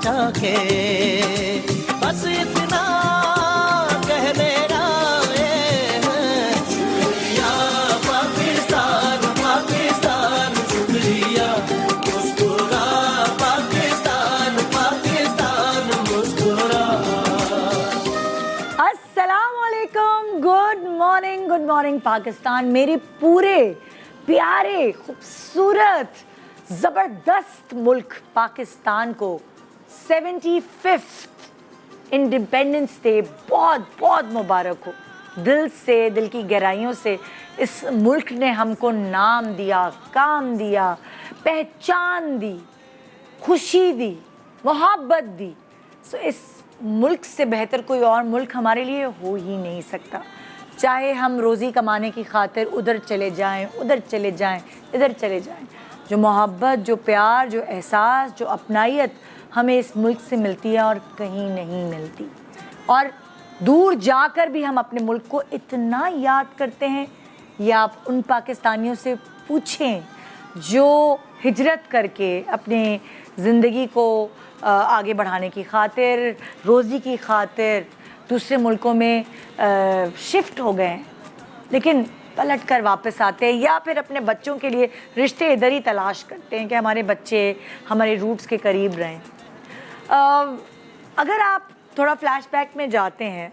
चाहे, बस इतना कह मेरा शुक्रिया पाकिस्तान, पाकिस्तान शुक्रिया, मुस्कुरा पाकिस्तान, पाकिस्तान मुस्कुरा। अस्सलाम वालेकुम, गुड मॉर्निंग पाकिस्तान। मेरे पूरे प्यारे खूबसूरत ज़बरदस्त मुल्क पाकिस्तान को 75th इंडिपेंडेंस डे बहुत बहुत मुबारक हो। दिल से, दिल की गहराइयों से इस मुल्क ने हमको नाम दिया, काम दिया, पहचान दी, खुशी दी, मोहब्बत दी। सो इस मुल्क से बेहतर कोई और मुल्क हमारे लिए हो ही नहीं सकता। चाहे हम रोज़ी कमाने की खातिर उधर चले जाएं, उधर चले जाएं, इधर चले जाएं, जो मोहब्बत, जो प्यार, जो एहसास, जो अपनाइयत हमें इस मुल्क से मिलती है और कहीं नहीं मिलती। और दूर जाकर भी हम अपने मुल्क को इतना याद करते हैं। या आप उन पाकिस्तानियों से पूछें जो हिजरत करके अपने ज़िंदगी को आगे बढ़ाने की खातिर, रोज़ी की खातिर दूसरे मुल्कों में शिफ्ट हो गए हैं, लेकिन पलट कर वापस आते हैं या फिर अपने बच्चों के लिए रिश्ते इधर ही तलाश करते हैं कि हमारे बच्चे हमारे रूट्स के करीब रहें। अगर आप थोड़ा फ्लैशबैक में जाते हैं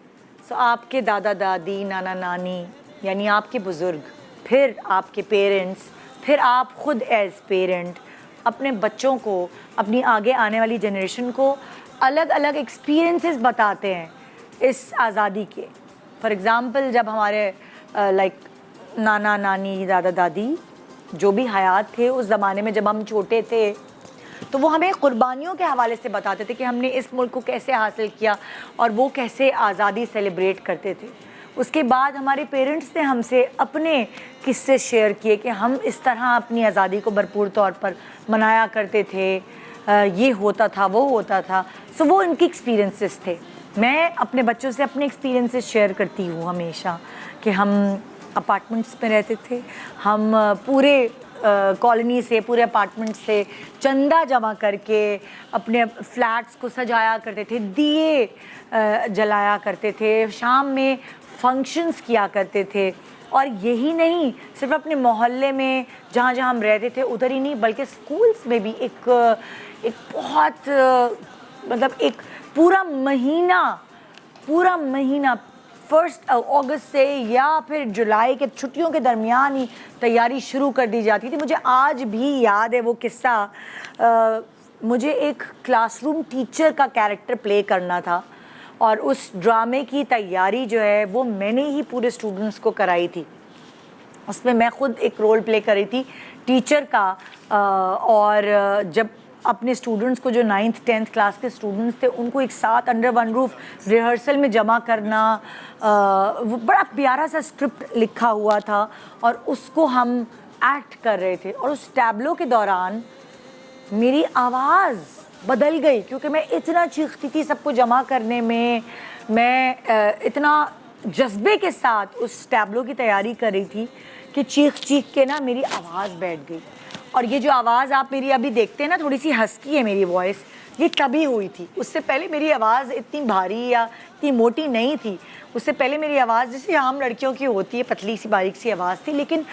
तो आपके दादा दादी, नाना नानी यानी आपके बुज़ुर्ग, फिर आपके पेरेंट्स, फिर आप ख़ुद एज़ पेरेंट अपने बच्चों को, अपनी आगे आने वाली जनरेशन को अलग अलग एक्सपीरियंसेस बताते हैं इस आज़ादी के। फॉर एग्ज़ाम्पल, जब हमारे नाना नानी, दादा दादी जो भी हयात थे उस ज़माने में, जब हम छोटे थे, तो वो हमें क़ुरबानियों के हवाले से बताते थे कि हमने इस मुल्क को कैसे हासिल किया और वो कैसे आज़ादी सेलिब्रेट करते थे। उसके बाद हमारे पेरेंट्स ने हमसे अपने किस्से शेयर किए कि हम इस तरह अपनी आज़ादी को भरपूर तौर पर मनाया करते थे, ये होता था, वो होता था। सो वो इनकी एक्सपीरियंसेस थे। मैं अपने बच्चों से अपने एक्सपीरियंसेस शेयर करती हूँ हमेशा कि हम अपार्टमेंट्स में रहते थे। हम पूरे कॉलोनी से, पूरे अपार्टमेंट से चंदा जमा करके अपने फ्लैट्स को सजाया करते थे, दिए जलाया करते थे, शाम में फंक्शंस किया करते थे। और यही नहीं, सिर्फ अपने मोहल्ले में जहाँ जहाँ हम रहते थे उधर ही नहीं, बल्कि स्कूल्स में भी एक बहुत मतलब एक पूरा महीना 1 अगस्त से या फिर जुलाई के छुट्टियों के दरमियान ही तैयारी शुरू कर दी जाती थी। मुझे आज भी याद है वो किस्सा। मुझे एक क्लासरूम टीचर का कैरेक्टर प्ले करना था और उस ड्रामे की तैयारी जो है वो मैंने ही पूरे स्टूडेंट्स को कराई थी। उसमें मैं ख़ुद एक रोल प्ले कर रही थी टीचर का। और जब अपने स्टूडेंट्स को, जो 9th 10th क्लास के स्टूडेंट्स थे, उनको एक साथ अंडर वन रूफ रिहर्सल में जमा करना, वो बड़ा प्यारा सा स्क्रिप्ट लिखा हुआ था और उसको हम एक्ट कर रहे थे। और उस टैब्लो के दौरान मेरी आवाज़ बदल गई क्योंकि मैं इतना चीखती थी सबको जमा करने में। मैं इतना जज्बे के साथ उस टैब्लो की तैयारी कर रही थी कि चीख के ना मेरी आवाज़ बैठ गई। और ये जो आवाज़ आप मेरी अभी देखते हैं ना, थोड़ी सी हस्की है मेरी वॉइस, ये तभी हुई थी। उससे पहले मेरी आवाज़ इतनी भारी या इतनी मोटी नहीं थी। उससे पहले मेरी आवाज़ जैसे आम लड़कियों की होती है, पतली सी बारीक सी आवाज़ थी। लेकिन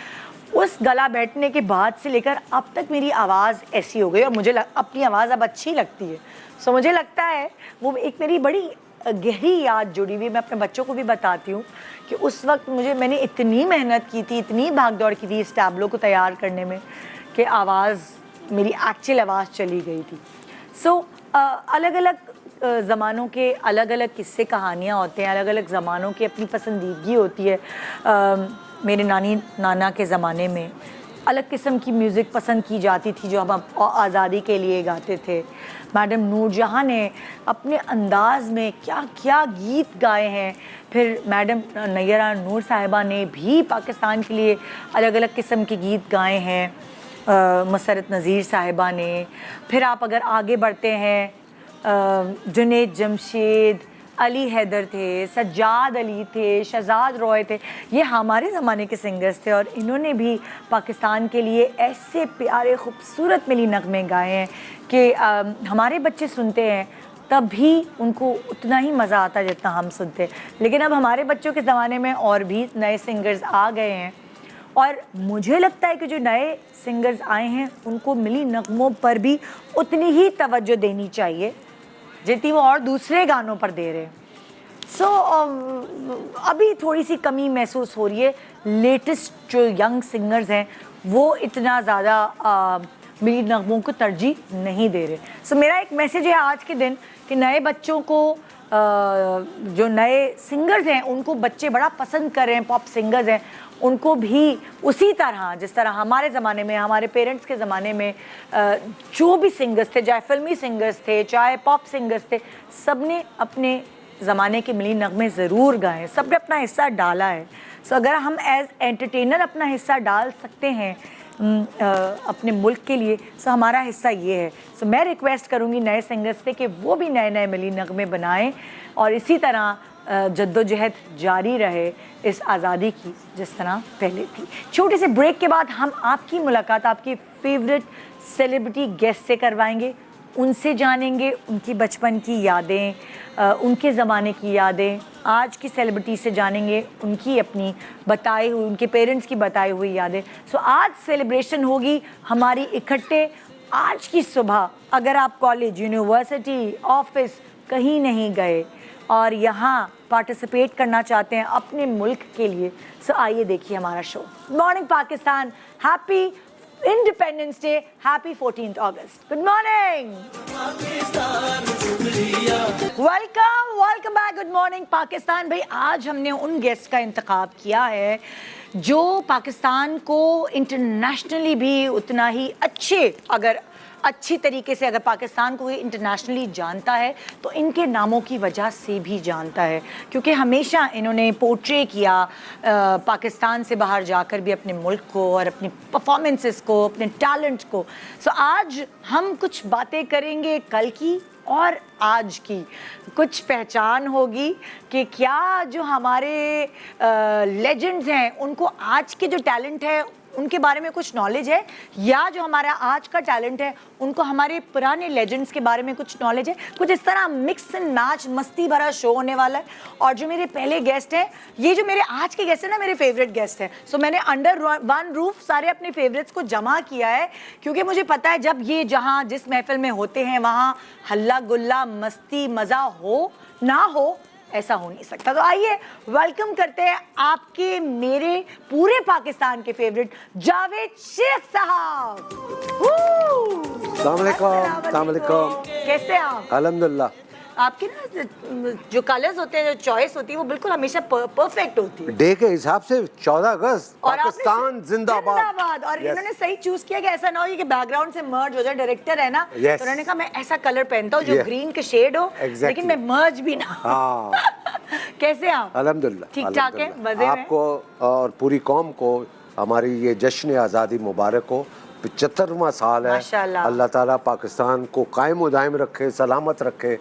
उस गला बैठने के बाद से लेकर अब तक मेरी आवाज़ ऐसी हो गई और मुझे अपनी आवाज़ अब अच्छी लगती है। सो मुझे लगता है वो एक मेरी बड़ी गहरी याद जुड़ी हुई। मैं अपने बच्चों को भी बताती हूँ कि उस वक्त मैंने इतनी मेहनत की थी, इतनी भागदौड़ की थी इस टैब्लो को तैयार करने में कि आवाज़, मेरी एक्चुअल आवाज़ चली गई थी। सो अलग अलग ज़मानों के अलग अलग किस्से कहानियाँ होते हैं, अलग अलग ज़मानों की अपनी पसंदीदगी होती है। मेरे नानी नाना के ज़माने में अलग किस्म की म्यूज़िक पसंद की जाती थी जो हम आज़ादी के लिए गाते थे। मैडम नूरजहाँ ने अपने अंदाज़ में क्या क्या गीत गाए हैं। फिर मैडम नैयरा नूर साहिबा ने भी पाकिस्तान के लिए अलग अलग किस्म के गीत गाए हैं। मसरत नज़ीर साहिबा ने। फिर आप अगर आगे बढ़ते हैं, जुनैद जमशेद, अली हैदर थे, सज्जाद अली थे, शहजाद रॉय थे, ये हमारे ज़माने के सिंगर्स थे और इन्होंने भी पाकिस्तान के लिए ऐसे प्यारे खूबसूरत मिली नगमे गाए हैं कि हमारे बच्चे सुनते हैं तब भी उनको उतना ही मज़ा आता है जितना हम सुनते हैं। लेकिन अब हमारे बच्चों के ज़माने में और भी नए सिंगर्स आ गए हैं और मुझे लगता है कि जो नए सिंगर्स आए हैं उनको मिली नगमों पर भी उतनी ही तवज्जो देनी चाहिए जितनी वो और दूसरे गानों पर दे रहे हैं। अभी थोड़ी सी कमी महसूस हो रही है। लेटेस्ट जो यंग सिंगर्स हैं वो इतना ज़्यादा मिली नगमों को तरजीह नहीं दे रहे। मेरा एक मैसेज है आज के दिन कि नए बच्चों को जो नए सिंगर्स हैं उनको बच्चे बड़ा पसंद कर रहे हैं, पॉप सिंगर्स हैं, उनको भी उसी तरह जिस तरह हमारे ज़माने में, हमारे पेरेंट्स के ज़माने में जो भी सिंगर्स थे, चाहे फिल्मी सिंगर्स थे, चाहे पॉप सिंगर्स थे, सब ने अपने ज़माने के मिली नगमे ज़रूर गाए, सब ने अपना हिस्सा डाला है। अगर हम एज एंटरटेनर अपना हिस्सा डाल सकते हैं अपने मुल्क के लिए, हमारा हिस्सा ये है। मैं रिक्वेस्ट करूँगी नए सिंगर्स से कि वो भी नए नए मिली नगमे बनाएं और इसी तरह जद्दोजहद जारी रहे इस आज़ादी की जिस तरह पहले थी। छोटे से ब्रेक के बाद हम आपकी मुलाकात आपकी फेवरेट सेलिब्रिटी गेस्ट से करवाएंगे, उनसे जानेंगे उनकी बचपन की यादें, उनके ज़माने की यादें, आज की सेलिब्रिटी से जानेंगे उनकी अपनी बताई हुई, उनके पेरेंट्स की बताई हुई यादें। आज सेलिब्रेशन होगी हमारी इकट्ठे। आज की सुबह अगर आप कॉलेज, यूनिवर्सिटी, ऑफिस कहीं नहीं गए और यहाँ पार्टिसिपेट करना चाहते हैं अपने मुल्क के लिए, आइए देखिए हमारा शो। Morning Pakistan, happy independence day, happy 14th अगस्त। Good morning, welcome back. Good morning Pakistan. भाई आज हमने उन गेस्ट का इंतखाब किया है जो पाकिस्तान को इंटरनेशनली भी उतना ही अच्छी तरीके से अगर पाकिस्तान को इंटरनेशनली जानता है तो इनके नामों की वजह से भी जानता है, क्योंकि हमेशा इन्होंने पोर्ट्रे किया पाकिस्तान से बाहर जाकर भी अपने मुल्क को और अपनी परफॉर्मेंसेस को, अपने टैलेंट को। आज हम कुछ बातें करेंगे कल की और आज की, कुछ पहचान होगी कि क्या जो हमारे लेजेंड्स हैं उनको आज के जो टैलेंट है उनके बारे में कुछ नॉलेज है, या जो हमारा आज का टैलेंट है उनको हमारे पुराने लेजेंड्स के बारे में कुछ नॉलेज है। कुछ इस तरह मिक्स नाच मस्ती भरा शो होने वाला है। और जो मेरे पहले गेस्ट हैं, ये जो मेरे आज के गेस्ट हैं ना, मेरे फेवरेट गेस्ट हैं। मैंने अंडर वन रूफ सारे अपने फेवरेट्स को जमा किया है, क्योंकि मुझे पता है जब ये जहाँ जिस महफिल में होते हैं वहाँ हल्ला गुल्ला मस्ती मज़ा हो ना हो, ऐसा हो नहीं सकता। आइए वेलकम करते हैं आपके मेरे पूरे पाकिस्तान के फेवरेट जावेद शेख साहब। अस्सलाम वालेकुम। कैसे आप? अल्हम्दुलिल्लाह। आपके ना जो कलर्स होते हैं, जो चॉइस होती है, वो बिल्कुल हमेशा परफेक्ट होती है। डे के हिसाब से 14 अगस्त पाकिस्तान जिंदाबाद। और इन्होंने सही चूज किया कि ऐसा ना हो कि बैकग्राउंड से मर्ज हो जाए। डायरेक्टर है ना, तो उन्होंने कहा मैं ऐसा कलर पहनता हूँ जो ग्रीन के शेड हो, लेकिन मैं मर्ज भी ना। कैसे आप? अल्हम्दुलिल्लाह ठीक ठाक है, मजे में। आपको और पूरी कौम को हमारी ये जश्न आज़ादी मुबारक हो। 75वां साल है। अल्लाह ताला पाकिस्तान को कायम व दायम रखे, सलामत रखे।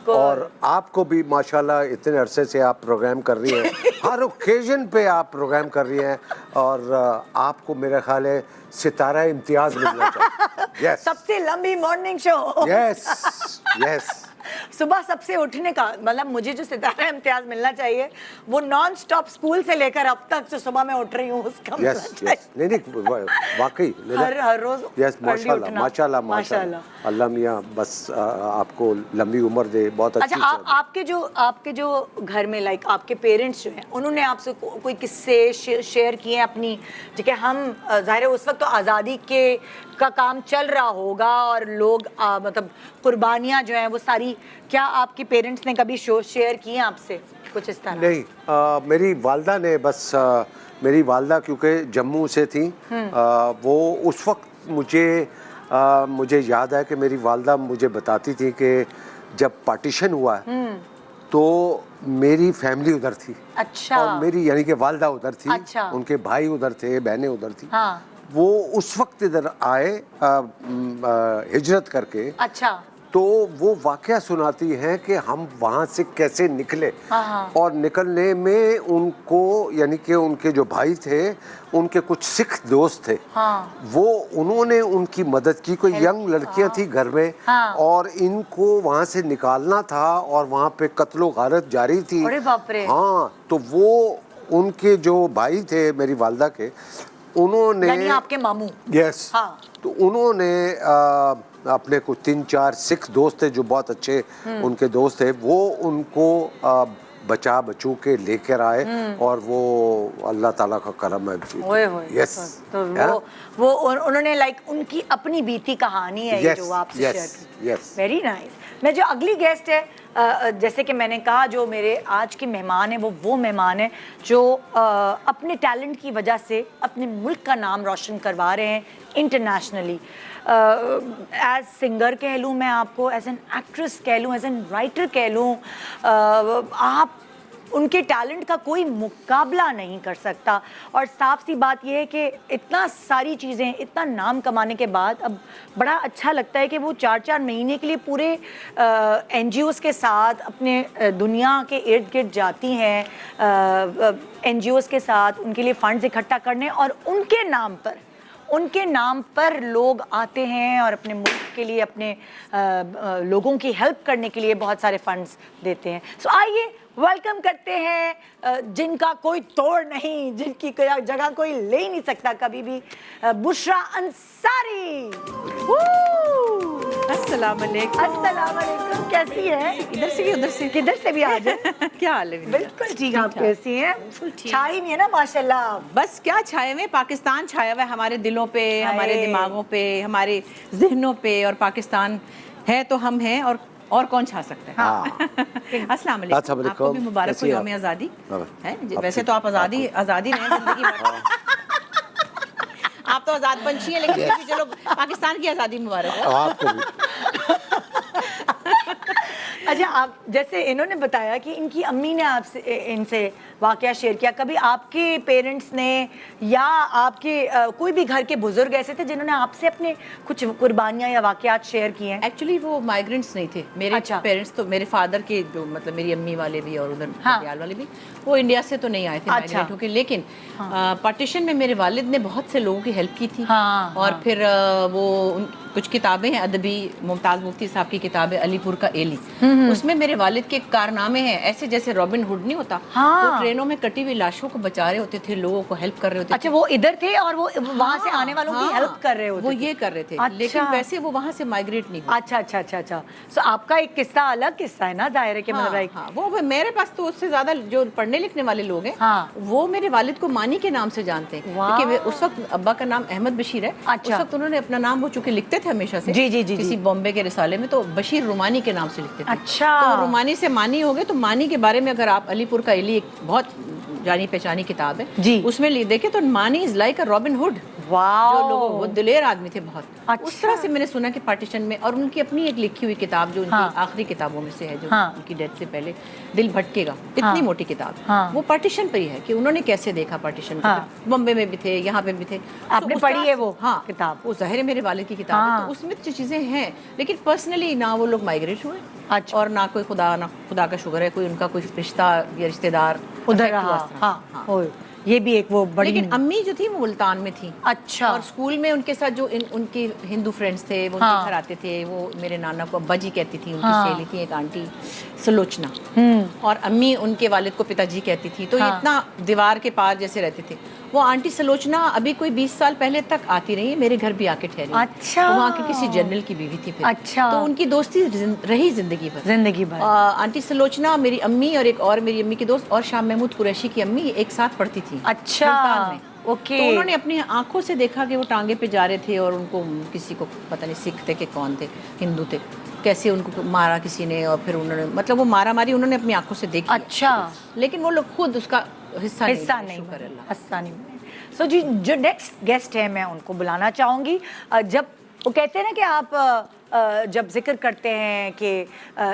और आपको भी माशाल्लाह इतने अरसे से आप प्रोग्राम कर रही हैं, हर ओकेजन पे आप प्रोग्राम कर रही हैं, और आपको मेरा ख्याल है सितारा इम्तियाज मिलना चाहिए। yes. सबसे लंबी मॉर्निंग शो। यस सुबह सबसे उठने का मतलब, मुझे जो सितारा इम्तियाज मिलना चाहिए वो नॉन स्टॉप स्कूल से लेकर अब तक जो सुबह मैं उठ रही हूँ उसका नहीं वाकई हर रोज। यस माशाल्लाह अल्लाह मियाँ बस आपको लंबी उम्र दे। बहुत अच्छी। अच्छा, आपके जो घर में लाइक आपके पेरेंट्स जो हैं, उन्होंने आपसे कोई किस्से शेयर किए हैं अपनी, जबकि हम ज़ाहिर है उस वक्त तो आज़ादी का काम चल रहा होगा और लोग मतलब कुर्बानियाँ जो हैं वो सारी, क्या आपके पेरेंट्स ने कभी शेयर किए हैं आपसे कुछ इस तरह? नहीं, मेरी वालदा ने बस मेरी वालदा क्योंकि जम्मू से थी, वो उस वक्त मुझे याद है कि मेरी वालदा मुझे बताती थी कि जब पार्टीशन हुआ तो मेरी फैमिली उधर थी। अच्छा। और मेरी यानी कि वालदा उधर थी। अच्छा। उनके भाई उधर थे, बहनें उधर थी। हाँ। वो उस वक्त इधर आए हिजरत करके। अच्छा। तो वो वाकया सुनाती हैं कि हम वहाँ से कैसे निकले। और निकलने में उनको, यानी कि उनके जो भाई थे, उनके कुछ सिख दोस्त थे, वो उन्होंने उनकी मदद की। कोई यंग लड़कियां थी घर में, और इनको वहाँ से निकालना था, और वहाँ पे कत्लो गारत जारी थी। अरे बाप रे। हाँ, तो वो उनके जो भाई थे मेरी वालदा के, उन्होंने, यानी आपके मामू। यस, तो उन्होंने अपने कुछ 3-4 सिख दोस्त थे जो बहुत अच्छे उनके दोस्त थे, वो उनको बचू के लेकर आए, और वो अल्लाह ताला का करम है। यस, तो वो उन्होंने लाइक उनकी अपनी बीती कहानी है ये जो आपसे शेयर की। Yes, very nice. मैं जो अगली गेस्ट है, जैसे कि मैंने कहा, जो मेरे आज के मेहमान हैं वो मेहमान हैं जो अपने टैलेंट की वजह से अपने मुल्क का नाम रोशन करवा रहे हैं इंटरनेशनली। एज सिंगर कह लूँ मैं आपको, एज एन एक्ट्रेस कह लूँ, एज एन राइटर कह लूँ, आप उनके टैलेंट का कोई मुकाबला नहीं कर सकता। और साफ सी बात यह है कि इतना सारी चीज़ें, इतना नाम कमाने के बाद अब बड़ा अच्छा लगता है कि वो 4-4 महीने के लिए पूरे NGOs के साथ अपने दुनिया के इर्द गिर्द जाती हैं, NGOs के साथ उनके लिए फंड्स इकट्ठा करने, और उनके नाम पर लोग आते हैं और अपने मुल्क के लिए, अपने लोगों की हेल्प करने के लिए बहुत सारे फंड्स देते हैं। सो आइए वेलकम करते हैं जिनका कोई तोड़ नहीं, जिनकी जगह कोई ले ही नहीं सकता कभी भी, बुशरा अंसारी। अस्सलाम वालेकुम। अस्सलाम वालेकुम। कैसी है? इधर से भी उधर से, किधर से भी आ जाए। क्या हाल है? बिल्कुल ठीक। आप कैसी हैं? छाई नहीं है ना माशाल्लाह? बस क्या छाए हुए, पाकिस्तान छाया हुआ है हमारे दिलों पे, हमारे दिमागों पे, हमारे जहनों पे, और पाकिस्तान है तो हम हैं, और कौन छा सकता है। अस्सलाम वालेकुम। आपको भी मुबारक हो यौम आज़ादी है। वैसे तो आप आज़ादी रहे जिंदगी भर। आप तो आज़ाद पंछी हैं, लेकिन चलो पाकिस्तान की आज़ादी मुबारक है आपको भी। अच्छा, आप जैसे इन्होंने बताया कि इनकी अम्मी ने आपसे इनसे वाकया शेयर किया, कभी आपके पेरेंट्स ने या आपके कोई भी घर के बुजुर्ग ऐसे थे जिन्होंने आपसे अपने कुछ कुर्बानियां या वाकयात शेयर किए हैं? एक्चुअली वो माइग्रेंट्स नहीं थे मेरे। अच्छा। पेरेंट्स तो मेरे फादर के जो, मतलब मेरी अम्मी वाले भी और उधर बंगाल वाले भी, वो इंडिया से तो नहीं आए थे माइग्रेट होके, लेकिन पार्टीशन में मेरे वालिद ने बहुत से लोगों की हेल्प की थी। और फिर वो कुछ किताबें हैं अदबी, मुमताज़ मुफ्ती साहब की किताब है अलीपुर का एली, उसमें मेरे वालिद के कारनामे हैं, ऐसे जैसे रॉबिन हुड नहीं होता, वो ट्रेनों में कटी हुई लाशों को बचा रहे होते थे, लोगों को हेल्प कर रहे होते। अच्छा, वो इधर थे और वो वहाँ से आने वालों की हेल्प कर रहे होते? वो ये कर रहे थे। अच्छा। लेकिन वैसे वो वहाँ से माइग्रेट नहीं हुए। अच्छा। सो आपका एक किस्सा अलग किस्सा है ना, जाहिर है कि मतलब वो मेरे पास तो उससे ज्यादा जो पढ़ने लिखने वाले लोग हैं, वो मेरे वालिद को मानी के नाम से जानते हैं, क्योंकि उस वक्त अब्बा का नाम अहमद बशीर है। उस वक्त उन्होंने अपना नाम, वो चूंकि लिखते थे हमेशा से, जी किसी बॉम्बे के रिसाले में, तो बशीर रुमानी के नाम से लिखते थे। अच्छा। तो रुमानी से मानी हो गए। तो मानी के बारे में अगर आप अलीपुर का एली एक बहुत जानी पहचानी किताब है जी, उसमें देखे तो मानी is like a robin hood. जो लोग, वो दिलेर आदमी थे बहुत। अच्छा। उस तरह से मैंने सुना कि पार्टीशन में, और उनकी अपनी एक लिखी हुई किताब जो उनकी आखिरी किताबों में से है, जो उनकी डेथ से पहले, दिल भटकेगा, इतनी मोटी किताब, वो पार्टीशन पर ही है कि उन्होंने कैसे देखा पार्टीशन को। बॉम्बे में भी थे, यहाँ पे भी थे। आपने पढ़ी है वो किताब? वो ज़ाहिर है मेरे वालिद की किताब है, तो उसमें जो चीज़ें हैं, लेकिन पर्सनली ना वो लोग माइग्रेट हुए। अच्छा। और ना कोई खुदा का शुक्र है कोई उनका कोई रिश्ता या रिश्तेदार उधर रहा। ये भी एक वो बड़ी। लेकिन अम्मी जो थी वो मुल्तान में थी। अच्छा। और स्कूल में उनके साथ जो उनके हिंदू फ्रेंड्स थे, वो उनके घर आते थे। वो मेरे नाना को अब्बा जी कहती थी, उनकी सहेली थी एक आंटी सलोचना, और अम्मी उनके वालिद को पिताजी कहती थी। तो इतना दीवार के पार जैसे रहते थे। वो आंटी सलोचना अभी कोई 20 साल पहले तक आती रही, मेरे घर भी आके ठहरी। अच्छा। तो वहाँ के किसी जनरल की बीवी थी फिर। अच्छा। तो उनकी दोस्ती रही जिंदगी भर। आंटी सलोचना, मेरी अम्मी और एक और मेरी अम्मी की दोस्त, और शाह महमूद कुरैशी की अम्मी, एक साथ पढ़ती थी। अच्छा। ओके। तो उन्होंने अपनी आंखों से देखा कि वो टांगे पे जा रहे थे, और उनको किसी को पता नहीं सिख थे कि कौन थे, हिंदू थे, कैसे उनको मारा किसी ने, और फिर उन्होंने, मतलब वो मारा मारी उन्होंने अपनी आंखों से देखी। अच्छा। लेकिन वो लोग खुद उसका हिस्सा नहीं। सो जी, जो नेक्स्ट गेस्ट है मैं उनको बुलाना चाहूँगी। जब वो कहते हैं ना कि आप जब जिक्र करते हैं कि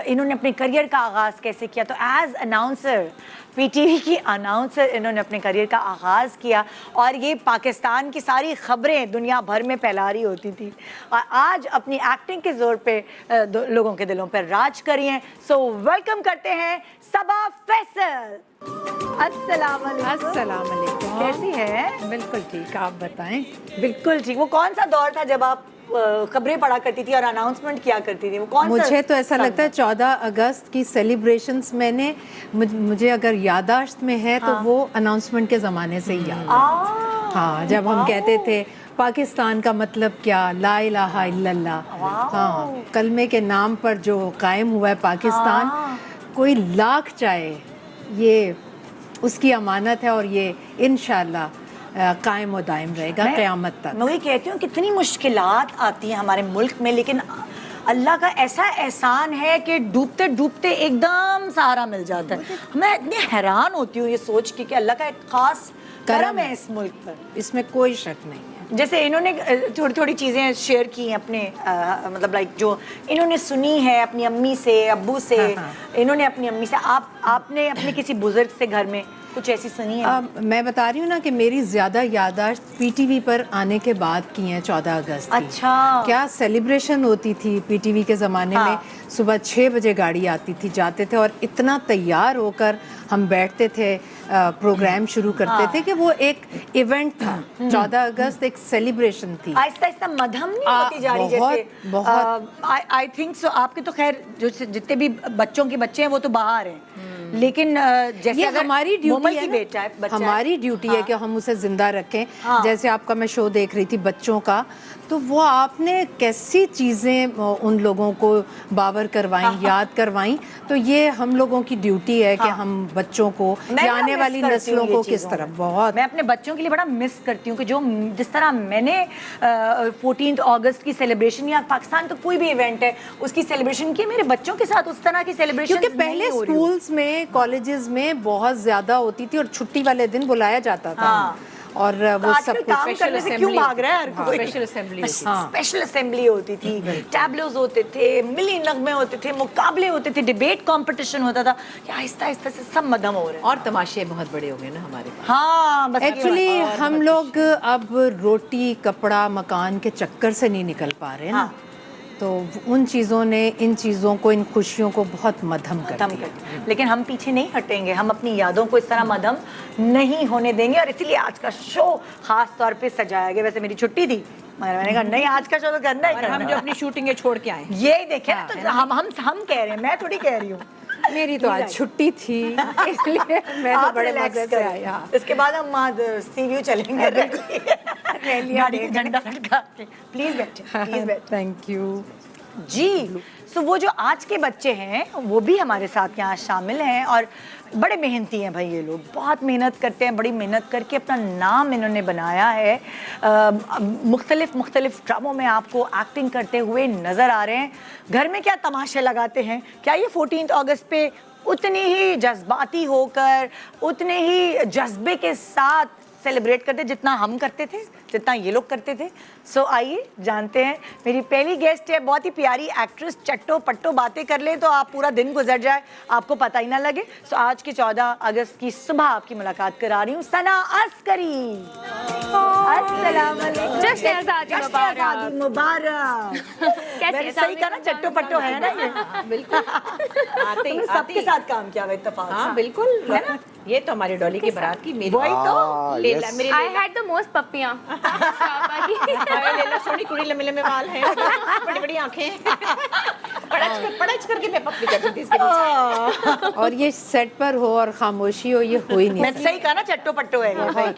इन्होंने अपने करियर का आगाज़ कैसे किया, तो एज अनाउंसर, पीटीवी की अनाउंसर इन्होंने अपने करियर का आगाज़ किया और ये पाकिस्तान की सारी खबरें दुनिया भर में फैला रही होती थी और आज अपनी एक्टिंग के जोर पे लोगों के दिलों पर राज करी हैं। सो वेलकम करते हैं सबा फैसल। अस्सलाम वालेकुम, कैसी हैं? बिल्कुल ठीक, आप बताएं। बिल्कुल ठीक। वो कौन सा दौर था जब आप खबरें पढ़ा करती थी और अनाउंसमेंट किया करती थी? वो कौन सा? मुझे तो ऐसा लगता है 14 अगस्त की सेलिब्रेशंस मैंने मुझे अगर याददाश्त में है तो वो अनाउंसमेंट के ज़माने से ही याद है। हाँ, जब हम कहते थे पाकिस्तान का मतलब क्या, ला इलाहा इल्लल्लाह। हाँ, कलमे के नाम पर जो कायम हुआ है पाकिस्तान, कोई लाख चाहे, ये उसकी अमानत है और ये इंशाल्लाह कायम और दायम रहेगा क़यामत तक। मैं वही कहती हूँ कितनी मुश्किलात आती हैं हमारे मुल्क में, लेकिन अल्लाह का ऐसा एहसान है कि डूबते डूबते एकदम सहारा मिल जाता है। मैं इतनी हैरान होती हूँ ये सोच के कि अल्लाह का एक खास करम है इस मुल्क पर, इसमें कोई शक नहीं है। जैसे इन्होंने थोड़ी थोड़ी चीज़ें शेयर की हैं अपने मतलब लाइक जो इन्होंने सुनी है अपनी अम्मी से, अब्बू से। इन्होंने अपनी अम्मी से, आपने अपने किसी बुजुर्ग से घर में कुछ ऐसी सुनी है? मैं बता रही हूँ ना कि मेरी ज़्यादा याददाश्त पीटीवी पर आने के बाद की है 14 अगस्त की। अच्छा, क्या सेलिब्रेशन होती थी पीटीवी के ज़माने में। सुबह 6 बजे गाड़ी आती थी, जाते थे और इतना तैयार होकर हम बैठते थे, प्रोग्राम शुरू करते थे कि वो एक इवेंट था। 14 अगस्त एक सेलिब्रेशन थी। आहिस्ता आहिस्ता मध्यम नहीं होती जा रही? जैसे बहुत आई थिंक सो। आपके तो खैर जो जितने भी बच्चों के बच्चे हैं वो तो बाहर हैं, लेकिन जैसे ये हमारी ड्यूटी है, बेटा है, बच्चा हमारी ड्यूटी है कि हम उसे जिंदा रखें। जैसे आपका मैं शो देख रही थी बच्चों का, तो वो आपने कैसी चीज़ें उन लोगों को बावर करवाई, याद करवाई। तो ये हम लोगों की ड्यूटी है कि हम बच्चों को या आने वाली नस्लों को किस तरह। बहुत मैं अपने बच्चों के लिए बड़ा मिस करती हूँ कि जो जिस तरह मैंने 14 अगस्त की सेलिब्रेशन या पाकिस्तान का कोई भी इवेंट है उसकी सेलिब्रेशन की, मेरे बच्चों के साथ उस तरह की सेलिब्रेशन क्योंकि पहले स्कूल्स में, कॉलेजेस में बहुत ज्यादा होती थी और छुट्टी वाले दिन बुलाया जाता था। और वो सब क्यों भाग रहा है हर कोई? स्पेशल असेंबली होती थी, टैबलोज होते थे, मिली नगमे होते थे, मुकाबले होते थे, डिबेट कंपटीशन होता था। क्या आहिस्ता आहिस्ता से सब मध्यम हो रहे हैं और तमाशे बहुत बड़े हो गए ना हमारे पास। हाँ, बस एक्चुअली हम लोग अब रोटी कपड़ा मकान के चक्कर से नहीं निकल पा रहे ना। तो उन चीज़ों ने इन चीज़ों को, इन खुशियों को बहुत मध्यम कर दिया। लेकिन हम पीछे नहीं हटेंगे, हम अपनी यादों को इस तरह मध्यम नहीं होने देंगे और इसीलिए आज का शो खास तौर पे सजाया गया। वैसे मेरी छुट्टी थी मगर मैंने कहा नहीं, आज का शो तो करना ही करना। हम जो अपनी शूटिंग छोड़ के आए यही देखे ना, तो हम कह रहे हैं, मैं थोड़ी कह रही हूँ। मेरी तो आज छुट्टी थी इसलिए मैं तो बड़े मजे से आया। इसके बाद हम सी व्यू चलेंगे गाड़ी का झंडा लटका के। प्लीज बैठे, प्लीज बैठे। थैंक यू जी। सो वो जो आज के बच्चे हैं वो भी हमारे साथ यहाँ शामिल हैं और बड़े मेहनती हैं भाई। ये लोग बहुत मेहनत करते हैं, बड़ी मेहनत करके अपना नाम इन्होंने बनाया है। मुख्तलिफ ड्रामों में आपको एक्टिंग करते हुए नज़र आ रहे हैं। घर में क्या तमाशे लगाते हैं, क्या ये 14 अगस्त पे उतनी ही जज्बाती होकर, उतने ही जज्बे के साथ सेलिब्रेट करते जितना हम करते थे, जितना ये लोग करते थे? सो आइए जानते हैं। मेरी पहली गेस्ट है, बहुत ही प्यारी एक्ट्रेस, चट्टो पट्टो बातें कर ले तो आप पूरा दिन गुजर जाए, आपको पता ही ना लगे। सो आज के 14 अगस्त की सुबह आपकी मुलाकात करा रही हूँ सना अस्करी। अस्सलाम वालेकुम। जश्न आज़ादी मुबारक। मैंने सही कहा ना, चट्टो पट्टो है ना ये? बिल्कुल आते ही सबके साथ काम किया हुआ इत्तेफाक। हाँ बिल्कुल है ना। ये तो हमारी डॉली की बारात की मेरी वही तो लेला, मेरी I had the most पप्पियाँ पापा की। लेला सोनी कुड़ी लंबे लंबे बाल हैं, बड़ी बड़ी आंखें, पड़च करके मैं पप्पी करती थी इसके नीचे। और ये सेट पर हो और खामोशी हो, ये हो ही नहीं। मैं सही कहा ना, चट्टो पट्टो है ये भाई।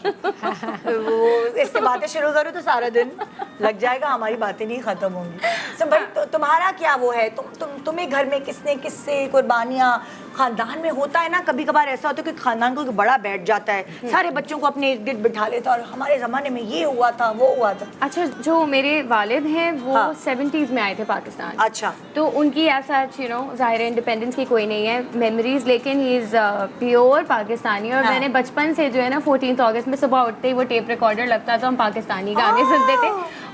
वो इससे बातें शुरू करूँ तो सारा दिन लग जाएगा, हमारी बातें नहीं खत्म होंगी। सो भाई तुम्हारा क्या वो है, तुम्हें घर में किसने किससे कुर्बानियाँ, खानदान में होता है ना कभी कभार ऐसा होता है कि खानदान को बड़ा बैठ जाता है, सारे बच्चों को अपने इर्द गिर्द बिठा लेता और हमारे ज़माने में ये हुआ था वो हुआ था। अच्छा, जो मेरे वालिद हैं वो 70s में आए थे पाकिस्तान। अच्छा, तो उनकी ऐसा ज़ाहिर इंडिपेंडेंस की कोई नहीं है मेमोरीज, लेकिन ही इज़ प्योर पाकिस्तानी। और मैंने बचपन से जो है ना 14 अगस्त में सुबह उठते ही वो टेप रिकॉर्डर लगता था, हम पाकिस्तानी गाने सुनते थे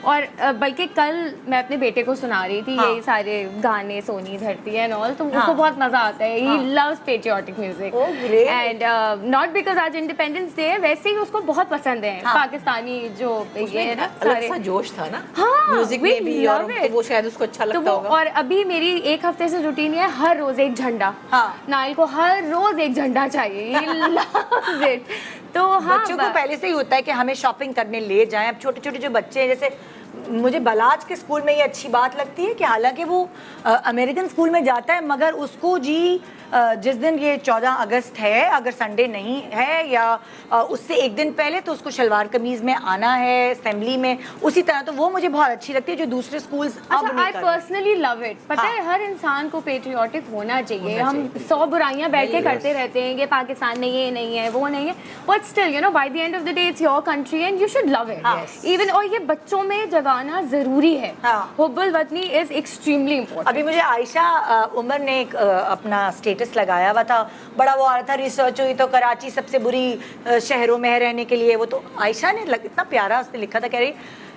और बल्कि कल मैं अपने बेटे को सुना रही थी यही सारे गाने, सोनी धरती एंड ऑल, तो उसको बहुत मजा आता है। He loves patriotic music and not because आज इंडिपेंडेंस डे है, वैसे ही उसको बहुत पसंद है पाकिस्तानी जो ये है ना अलग सा जोश था ना म्यूजिक में भी, और तो वो शायद उसको अच्छा लगता होगा। और अभी मेरी एक हफ्ते से रूटीन है हर रोज एक झंडा। नाइल को हर रोज एक झंडा चाहिए, he loves it। तो बच्चों को पहले से ही होता है कि हमें शॉपिंग करने ले जाएं। अब छोटे छोटे जो बच्चे हैं, जैसे मुझे बलाज के स्कूल में ये अच्छी बात लगती है कि हालांकि वो अमेरिकन स्कूल में जाता है, मगर उसको जी जिस दिन ये 14 अगस्त है, अगर संडे नहीं है या उससे एक दिन पहले, तो उसको शलवार कमीज में आना है असेंबली में उसी तरह। तो वो मुझे बहुत अच्छी लगती है जो दूसरे स्कूल्स अब नहीं आई पर्सनली लव इट। पता है हर इंसान को पेट्रियोटिक होना चाहिए। हम 100 बुराइयां बैठ के करते रहते हैं कि पाकिस्तान में ये नहीं है वो नहीं है, but still you know by the end of the day it's your country and you should love it even. और ये बच्चों में जगाना जरूरी है। हुब्बुल वतनी इज एक्सट्रीमली इंपॉर्टेंट। अभी मुझे आयशा उमर ने एक अपना स्टेटस लगाया हुआ था, बड़ा वो आ रहा था रिसर्च हुई तो कराची सबसे बुरी शहरों में है रहने के लिए। वो तो आयशा ने इतना प्यारा उसने लिखा था, कह रही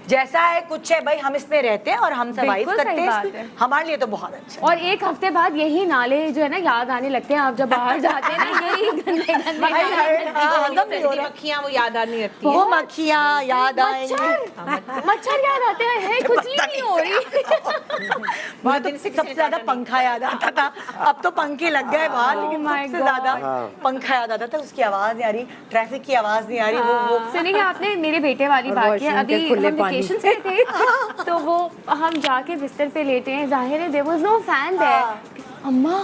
जैसा है कुछ है भाई, हम इसमें रहते हैं और हम सर्वाइव करते हैं, हमारे लिए तो बहुत अच्छा। और एक हफ्ते बाद यही नाले जो है ना याद आने लगते हैं, आप जब बाहर जाते हैं ना यही गंदे गंदे मक्खियां वो याद आने लगती हैं, वो मक्खियां याद आएंगी, मच्छर याद आते हैं, खुजली नहीं हो रही। बहुत दिन से सबसे ज्यादा पंखा याद आता था, अब तो पंखे लग गए बाहर, लेकिन सबसे ज्यादा पंखा याद आता था। उसकी आवाज नहीं आ रही, ट्रैफिक की आवाज नहीं आ रही। वो सुनिए आपने मेरे बेटे वाली बात की, अभी हम वेकेशंस पे थे तो वो हम जाके बिस्तर पे लेटे हैं, जाहिर है there was no fan there. अम्मा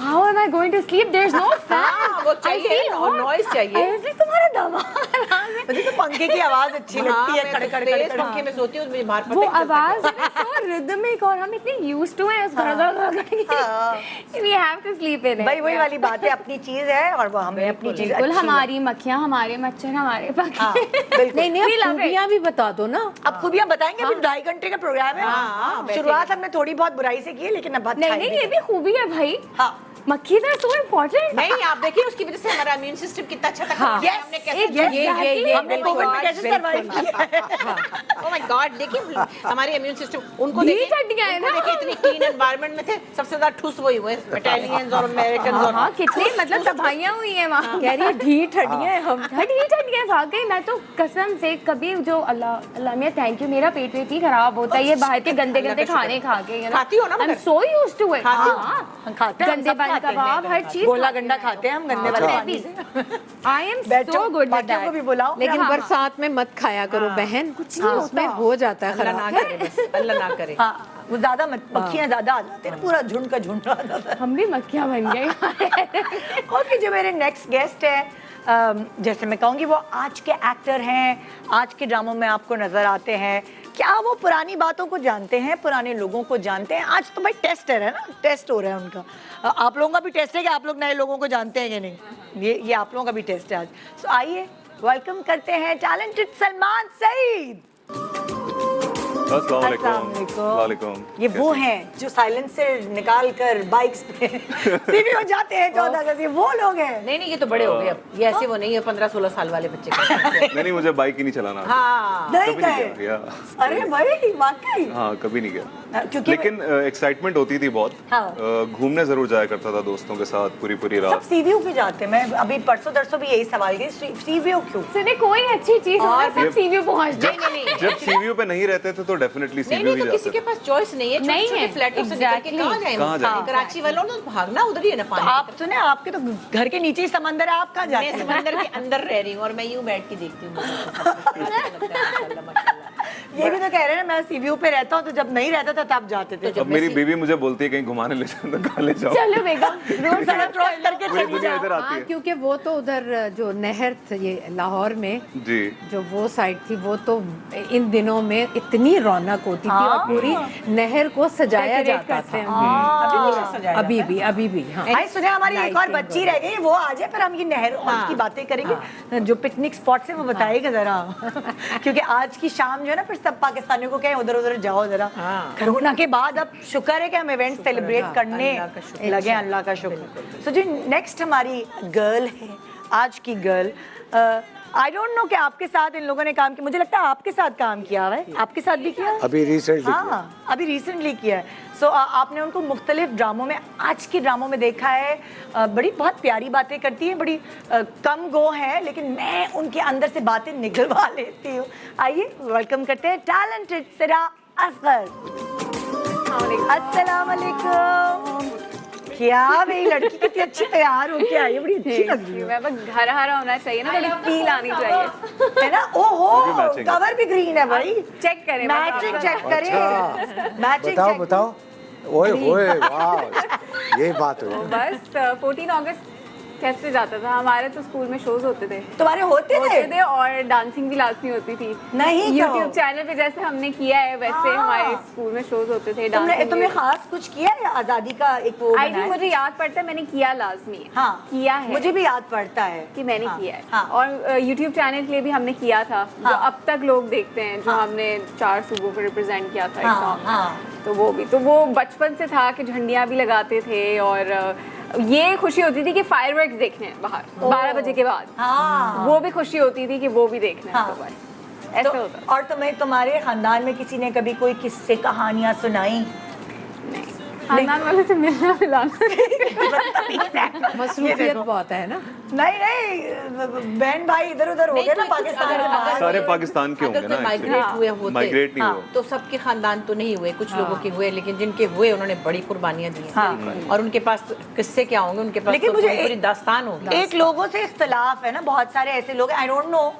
How am I going to sleep? There's no fan. वो चाहिए और नॉइज चाहिए। ऐसे तुम्हारा दमाग मुझे तो पंखे की आवाज अच्छी लगती है, कड़ कड़ कड़ पंखे में सोती हूँ, मुझे बाहर पता वो ही चलता है। आवाज है so rhythmic और हम इतने used to हैं उस we have to sleep in it। भाई वही वाली बात है, अपनी चीज है और वो हमें अपनी चीज बिल्कुल, हमारी मक्खियाँ, हमारे मच्छर, हमारे पंखे। नहीं खूबियां भी बता दो ना। अब खूबियां बताएंगे, अभी 2.5 घंटे का प्रोग्राम है। शुरुआत हमने थोड़ी बहुत बुराई से की है, लेकिन अब अच्छा नहीं नहीं ये भी खूबी है भाई। हाँ मक्खी आर सो इम्पोर्टेंट। नहीं आप देखिए उसकी वजह से हमारा इम्यून सिस्टम कितना अच्छा था। हमने कैसे हमने कोविड में कैसे सर्वाइव किया है। ओह माय गॉड, देखिए हमारे इम्यून सिस्टम उनको ढीठ हड्डियां हैं ना। देखिए इतनी क्लीन एनवायरनमेंट में थे, सबसे ज्यादा ठुस वही हुए इटालियंस और अमेरिकन्स। और हाँ कितनी मतलब तबाहियां हुई हैं वहाँ। कह रही है ढीठ हड्डियां हैं हम। ढीठ हड्डियां वाकई। मैं तो कसम से कभी जो अल्लाह मियां थैंक यू, मेरा पेट वेट ही खराब होता है ये बाहर के गंदे गंदे खाने खा के। खाती हो ना? I am so used to it. खाते हैं, गंदे बन कबाब हर चीज। गोला गंडा खाते हैं हम, गंदे वाले पानी से। आई एम सो गुड विद बाकियों को भी बुलाओ। लेकिन बरसात में मत खाया करो बहन, कुछ नहीं उसमें हो जाता है अल्लाह खराब। ना करे, बस अल्लाह ना करे। हाँ वो ज्यादा मक्खियां ज्यादा आ जाते हैं, पूरा झुंड का झुंड आ जाता है। हम भी मक्खियां बन गए। ओके, जो मेरे नेक्स्ट गेस्ट है, जैसे मैं कहूँगी वो आज के एक्टर हैं, आज के ड्रामों में आपको नजर आते हैं। क्या वो पुरानी बातों को जानते हैं, पुराने लोगों को जानते हैं? आज तो भाई टेस्ट है ना, टेस्ट हो रहा है उनका। आप लोगों का भी टेस्ट है कि आप लोग नए लोगों को जानते हैं कि नहीं, ये आप लोगों का भी टेस्ट है आज। सो आइए वेलकम करते हैं टैलेंटेड सलमान सईद। अस्सलामुअलैकुम। ये वो हैं जो साइलेंसर निकाल कर बाइक्स पे सीधी हो जाते हैं 14 अगस्त, ये वो लोग हैं। नहीं ये तो बड़े हो गए अब, ये ऐसे वो नहीं है 15-16 साल वाले बच्चे के। नहीं मुझे बाइक ही नहीं चलाना। हाँ नहीं कभी नहीं किया। अरे भाई वाकई। हाँ कभी नहीं किया, क्योंकि लेकिन एक्साइटमेंट होती थी बहुत। घूमने जरूर जाया करता था दोस्तों के साथ पूरी सब रात। सीवीयू पे जाते हैं। मैं अभी परसों दरसों भी यही सवाल की, सीवीयू क्यों? सुने कोई अच्छी चीज हो सब सीवीयू पहुंच जाए। जब सीवीयू पे नहीं रहते थे तो डेफिनेटली नहीं सीवीयू नहीं ही तो किसी जाते के पास चॉइस नहीं है, नहीं छोटे है। फ्लैटों से निकल के कहाँ जाएं? कराची वालों ने तो भागना उधर ही है ना तो पानी। आप सुने, आपके तो घर के नीचे ही समंदर है, आप कहाँ जाते मैं हैं? समंदर के अंदर रह रही हूँ और मैं यूं बैठ के देखती हूँ। ये भी तो कह रहे हैं मैं सीवीयू पे रहता हूँ, तो जब नहीं रहता था तब जाते थे। अब मेरी बीवी मुझे बोलती है कहीं घुमाने ले जाओ, तो कहाँ ले जाओ। चलो बेगम रोड सड़क क्रॉस करके पूरी चली दुनिया जाओ। इधर आती हाँ है क्योंकि वो तो उधर जो नहर ये लाहौर में जी। जो वो साइड थी वो तो इन दिनों में इतनी रौनक होती थी और पूरी नहर को सजाया जाता था। अभी भी हाँ। भाई सुने, हमारी एक और बच्ची रह गई, वो आ जाए फिर हम ये नहर और की बातें करेंगे। जो पिकनिक स्पॉट है वो बताइएगा जरा, क्योंकि आज की शाम जो है ना फिर सब पाकिस्तानियों को कहें उधर उधर जाओ जरा। कोरोना के बाद अब शुक्र है कि हम इवेंट सेलिब्रेट करने लगे, अल्लाह का शुक्र। सो जो नेक्स्ट हमारी गर्ल है, आज की गर्ल, आई डोंट नो कि आपके साथ इन लोगों ने काम किया, मुझे लगता है आपके साथ काम किया हुआ है, आपके साथ भी किया? अभी रिसेंटली हाँ, अभी रिसेंटली किया है। सो आपने उनको मुख्तलिफ ड्रामों में, आज के ड्रामों में देखा है, बड़ी बहुत प्यारी बातें करती हैं, बड़ी कम गो है, लेकिन मैं उनके अंदर से बातें निकलवा लेती हूँ। आइए वेलकम करते हैं टैलेंटेड सिरा असगर। अस्सलाम वालेकुम। क्या मेरी लड़की कितनी अच्छी तैयार होके आई है, बड़ी अच्छी लग रही है। बस हरा हरा होना चाहिए ना, थोड़ी फील आनी चाहिए, है ना? ओहो, कवर भी ग्रीन है भाई। चेक करें, मैचिंग चेक करें, मैचिंग बताओ चेक। बताओ। ओए होए वाह, यही बात हुई। बस 14 अगस्त कैसे जाता था, हमारे तो स्कूल में शोज होते थे तुम्हारे होते थे और डांसिंग भी लाजमी होती थी। नहीं तो। यूट्यूब चैनल पे जैसे हमने किया है वैसे हमारे स्कूल में शोज होते थे। तुमने खास कुछ किया है आजादी का एक वो आई बनाया? थिंक मुझे याद पड़ता है मैंने किया लाजमी। हाँ किया है, मुझे भी याद पड़ता है कि मैंने हाँ, किया है। हाँ, और यूट्यूब चैनल के लिए भी हमने किया था, जो हाँ, अब तक लोग देखते हैं, जो हमने 4 सूबों को रिप्रेजेंट किया था एक हाँ, सॉन्ग। हाँ। तो वो भी, तो वो बचपन से था कि झंडियाँ भी लगाते थे और ये खुशी होती थी कि फायरवर्क्स देखने हैं बाहर 12 बजे के बाद। हाँ। वो भी खुशी होती थी कि वो भी देखना है। हाँ। तो बस ऐसा होता। और तुम्हें तुम्हारे खानदान में किसी ने कभी कोई किस्से कहानियां सुनाई? खानदान वाले से मिलना मिलाना मसरूफियत बहुत है ना। नहीं नहीं, बहन भाई इधर उधर हो गए ना पाकिस्तान के बाहर। सारे पाकिस्तान के होंगे ना माइग्रेट हुए होते, माइग्रेट नहीं हाँ, हुए। तो सबके खानदान तो नहीं हुए, कुछ लोगों के हुए, लेकिन जिनके हुए उन्होंने बड़ी कुर्बानियां दी हैं। और उनके पास किस्से क्या होंगे, उनके पास लेकिन तो मुझे पूरी दास्तान होगी। एक लोगों से इख्तलाफ है ना, बहुत सारे ऐसे लोग आई डोंट नो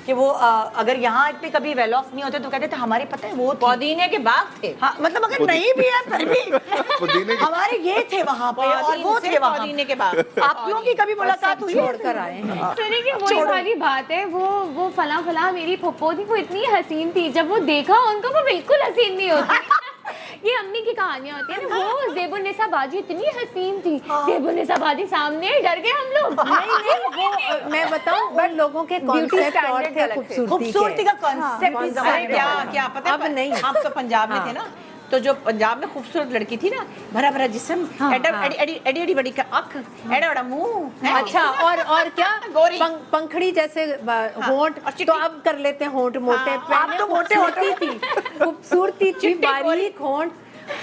कि वो अगर यहाँ पे कभी वेल ऑफ नहीं होते तो कहते थे हमारे पता है वो थी। पुदीने के बाग थे। हाँ, मतलब अगर नहीं भी है फिर भी पुदीने के हमारे ये थे वहाँ पे और वो थे वहाँ। पुदीने के बाग। आप लोगों की कभी मुलाकात हुई? छोड़कर आए हैं। सुनिए कि वही वाली बात है, वो फला फला मेरी पप्पो थी, वो इतनी हसीन थी, जब वो देखा उनको वो बिल्कुल हसीन नहीं होती। ये अम्मी की कहानियां होती है ना, वो ज़ेबुन्निसा बाजी इतनी हसीन थी, ज़ेबुन्निसा बाजी सामने डर गए हम लोग। नहीं वो मैं बताऊं, उन लोगों के कॉन्सेप्ट और थे खूबसूरती का कॉन्सेप्ट भी अरे क्या पता है, अब नहीं। हम तो पंजाब में थे ना, तो जो पंजाब में खूबसूरत लड़की थी ना, भरा भरा जिस्म, एडी बड़ी का अख, एड़ा बड़ा मुंह। अच्छा, और क्या गोरी। पंखड़ी जैसे होंठ, तो अब कर लेते हैं होंठ मोटे। आप तो मोटे होते थी, खूबसूरती थी, बारीक होंठ,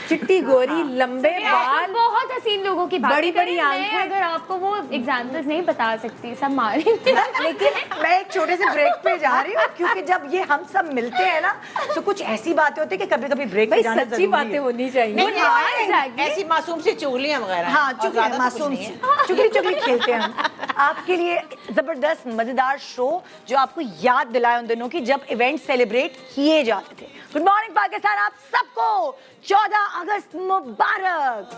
चिट्टी गोरी, लंबे बाल, बहुत हसीन लोगों की बड़ी बातें बड़ी करें। मैं आंखें। अगर आपको वो एग्जांपल्स नहीं बता सकती, सब मारेंगे। लेकिन मैं एक छोटे से ब्रेक पे जा रही हूँ, क्योंकि जब ये हम सब मिलते हैं ना तो कुछ ऐसी बातें होती है कि कभी कभी ब्रेक पे जाना सच्ची जरूरी बातें है। होनी चाहिए। नहीं, हाँ, नहीं, exactly। ऐसी मासूम सी चुगलियां वगैरह। हाँ, और चुगली ज़्यादा तो मासूम कुछ नहीं सी है। चुगली चुगली खेलते हैं हम। आपके लिए जबरदस्त मजेदार शो जो आपको याद दिलाए उन दिनों की जब इवेंट सेलिब्रेट किए जाते थे। गुड मॉर्निंग पाकिस्तान, आप सबको 14 अगस्त मुबारक।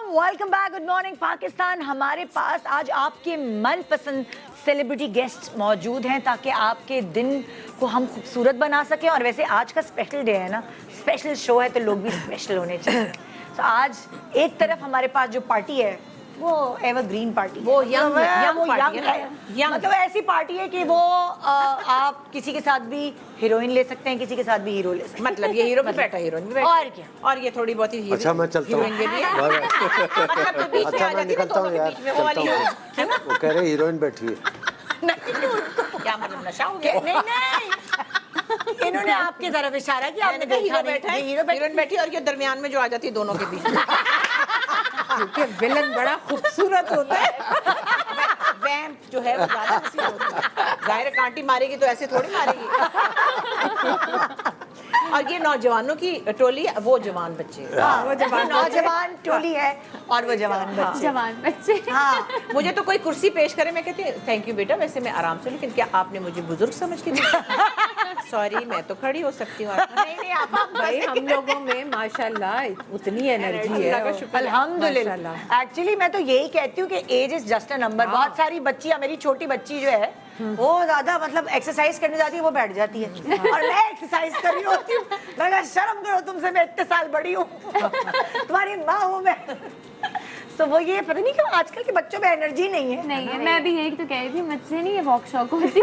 Welcome back, good morning Pakistan. हमारे पास आज आपके मनपसंद सेलिब्रिटी गेस्ट मौजूद हैं ताकि आपके दिन को हम खूबसूरत बना सकें। और वैसे आज का स्पेशल डे है ना, स्पेशल शो है तो लोग भी स्पेशल होने चाहिए। तो आज एक तरफ हमारे पास जो पार्टी है वो एवरग्रीन पार्टी, वो young पार्टी है, young। मतलब ऐसी पार्टी है कि वो आप किसी के साथ भी हीरोइन ले सकते हैं, किसी के साथ भी हीरो ले सकते हैं। मतलब ये हीरो भी बैठा, हीरोइन भी बैठा, और क्या। और ये थोड़ी बहुत ही अच्छा मैं चलता हूँ। हीरोइन के लिए अच्छा मैं निकलता हूँ यार, वो वाली चलता हूँ। वो कह रहे हीरोइन बैठी है। क्या मतलब नशा हो गया? नहीं नहीं, इन्होंने आपकी तरफ इशारा किया, आपने देखा हीरो नहीं, बैठा है, ये हीरो बैठा हीरोइन बैठी, और ये दरमियान में जो आ जाती है दोनों के बीच में। क्योंकि विलन बड़ा खूबसूरत होता है। वैम्प जो है वो ज्यादा हसीन होती है। जाहिर है कांटी मारेगी तो ऐसे थोड़ी मारेगी। और ये नौजवानों की टोली, वो जवान बच्चे। हाँ, वो जवान नौजवान टोली है और वो जवान बच्चे। जवान बच्चे। हाँ, मुझे तो कोई कुर्सी पेश करे, मैं कहती हूँ थैंक यू बेटा, वैसे मैं आराम से, लेकिन क्या आपने मुझे बुजुर्ग समझ के दिया? सॉरी, मैं तो खड़ी हो सकती हूँ। नहीं आप भाई हम लोगों में माशाल्लाह उतनी एनर्जी है। अल्लाह का शुक्र है। अल्हम्दुलिल्लाह। एक्चुअली मैं तो यही कहती हूँ कि age is just a number. बहुत सारी बच्चियाँ, मेरी छोटी बच्ची जो है वो ज्यादा मतलब एक्सरसाइज करने जाती है, वो बैठ जाती है और मैं एक्सरसाइज कर रही होती हूँ। मैं कहा शर्म करो तुमसे, मैं इतने साल बड़ी हूँ, तुम्हारी माँ हूँ मैं। तो वो ये पता नहीं क्यों आजकल के बच्चों में एनर्जी नहीं है। नहीं है, मैं भी यही तो कह रही थी, मुझसे नहीं ये वॉक शॉक होती।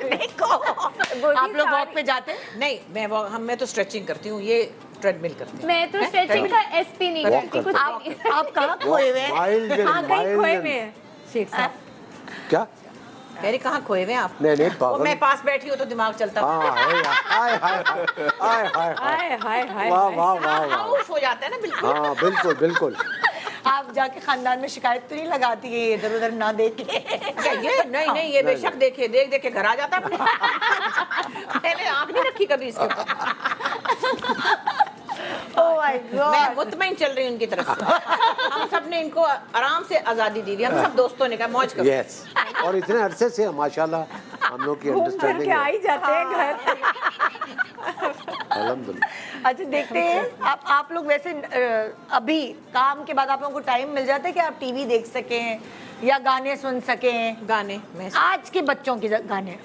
देखो आप लोग वॉक पे जाते हैं? नहीं, मैं तो स्ट्रेचिंग करती हूँ, ये ट्रेडमिल करती हूँ। मैं तो स्ट्रेचिंग का एसपी नहीं करती कुछ। आप कहाँ खोए हुए हैं? माइल्ड हाँ कहीं खोए में है शेख साहब। क्या कह रही कहाँ खोए हुए हैं आप? नहीं, वो पागल। मैं पास बैठी हूँ तो दिमाग चलता हाँ, हाय हाय हाय हाय हाय वाह वाह वाह वाह। आउट हो जाता है ना बिल्कुल। हाँ बिल्कुल बिल्कुल। आप जाके खानदान में शिकायत तो नहीं लगाती है इधर उधर ना देख के? क्या ये नहीं ये बेशक देखे देख के घर आ जाता है। मैंने आँख नहीं रखी कभी इसके ऊपर। ओह माय मैं गॉड। मुतमईन चल रही हूँ उनकी तरफ से। हम सब ने इनको आराम से आजादी दी हुई, हम सब दोस्तों ने कहा मौज करो। यस, और इतने अरसे से माशाल्लाह हम लोग की घूम अंडरस्टैंडिंग करके आ है। ही जाते हैं घर। अल्हम्दुलिल्लाह। अच्छा देखते हैं आप लोग वैसे अभी काम के बाद आप लोगों को टाइम मिल जाता है कि आप टीवी देख सकें या गाने सुन सकें? गाने मैं आज के बच्चों के गाने,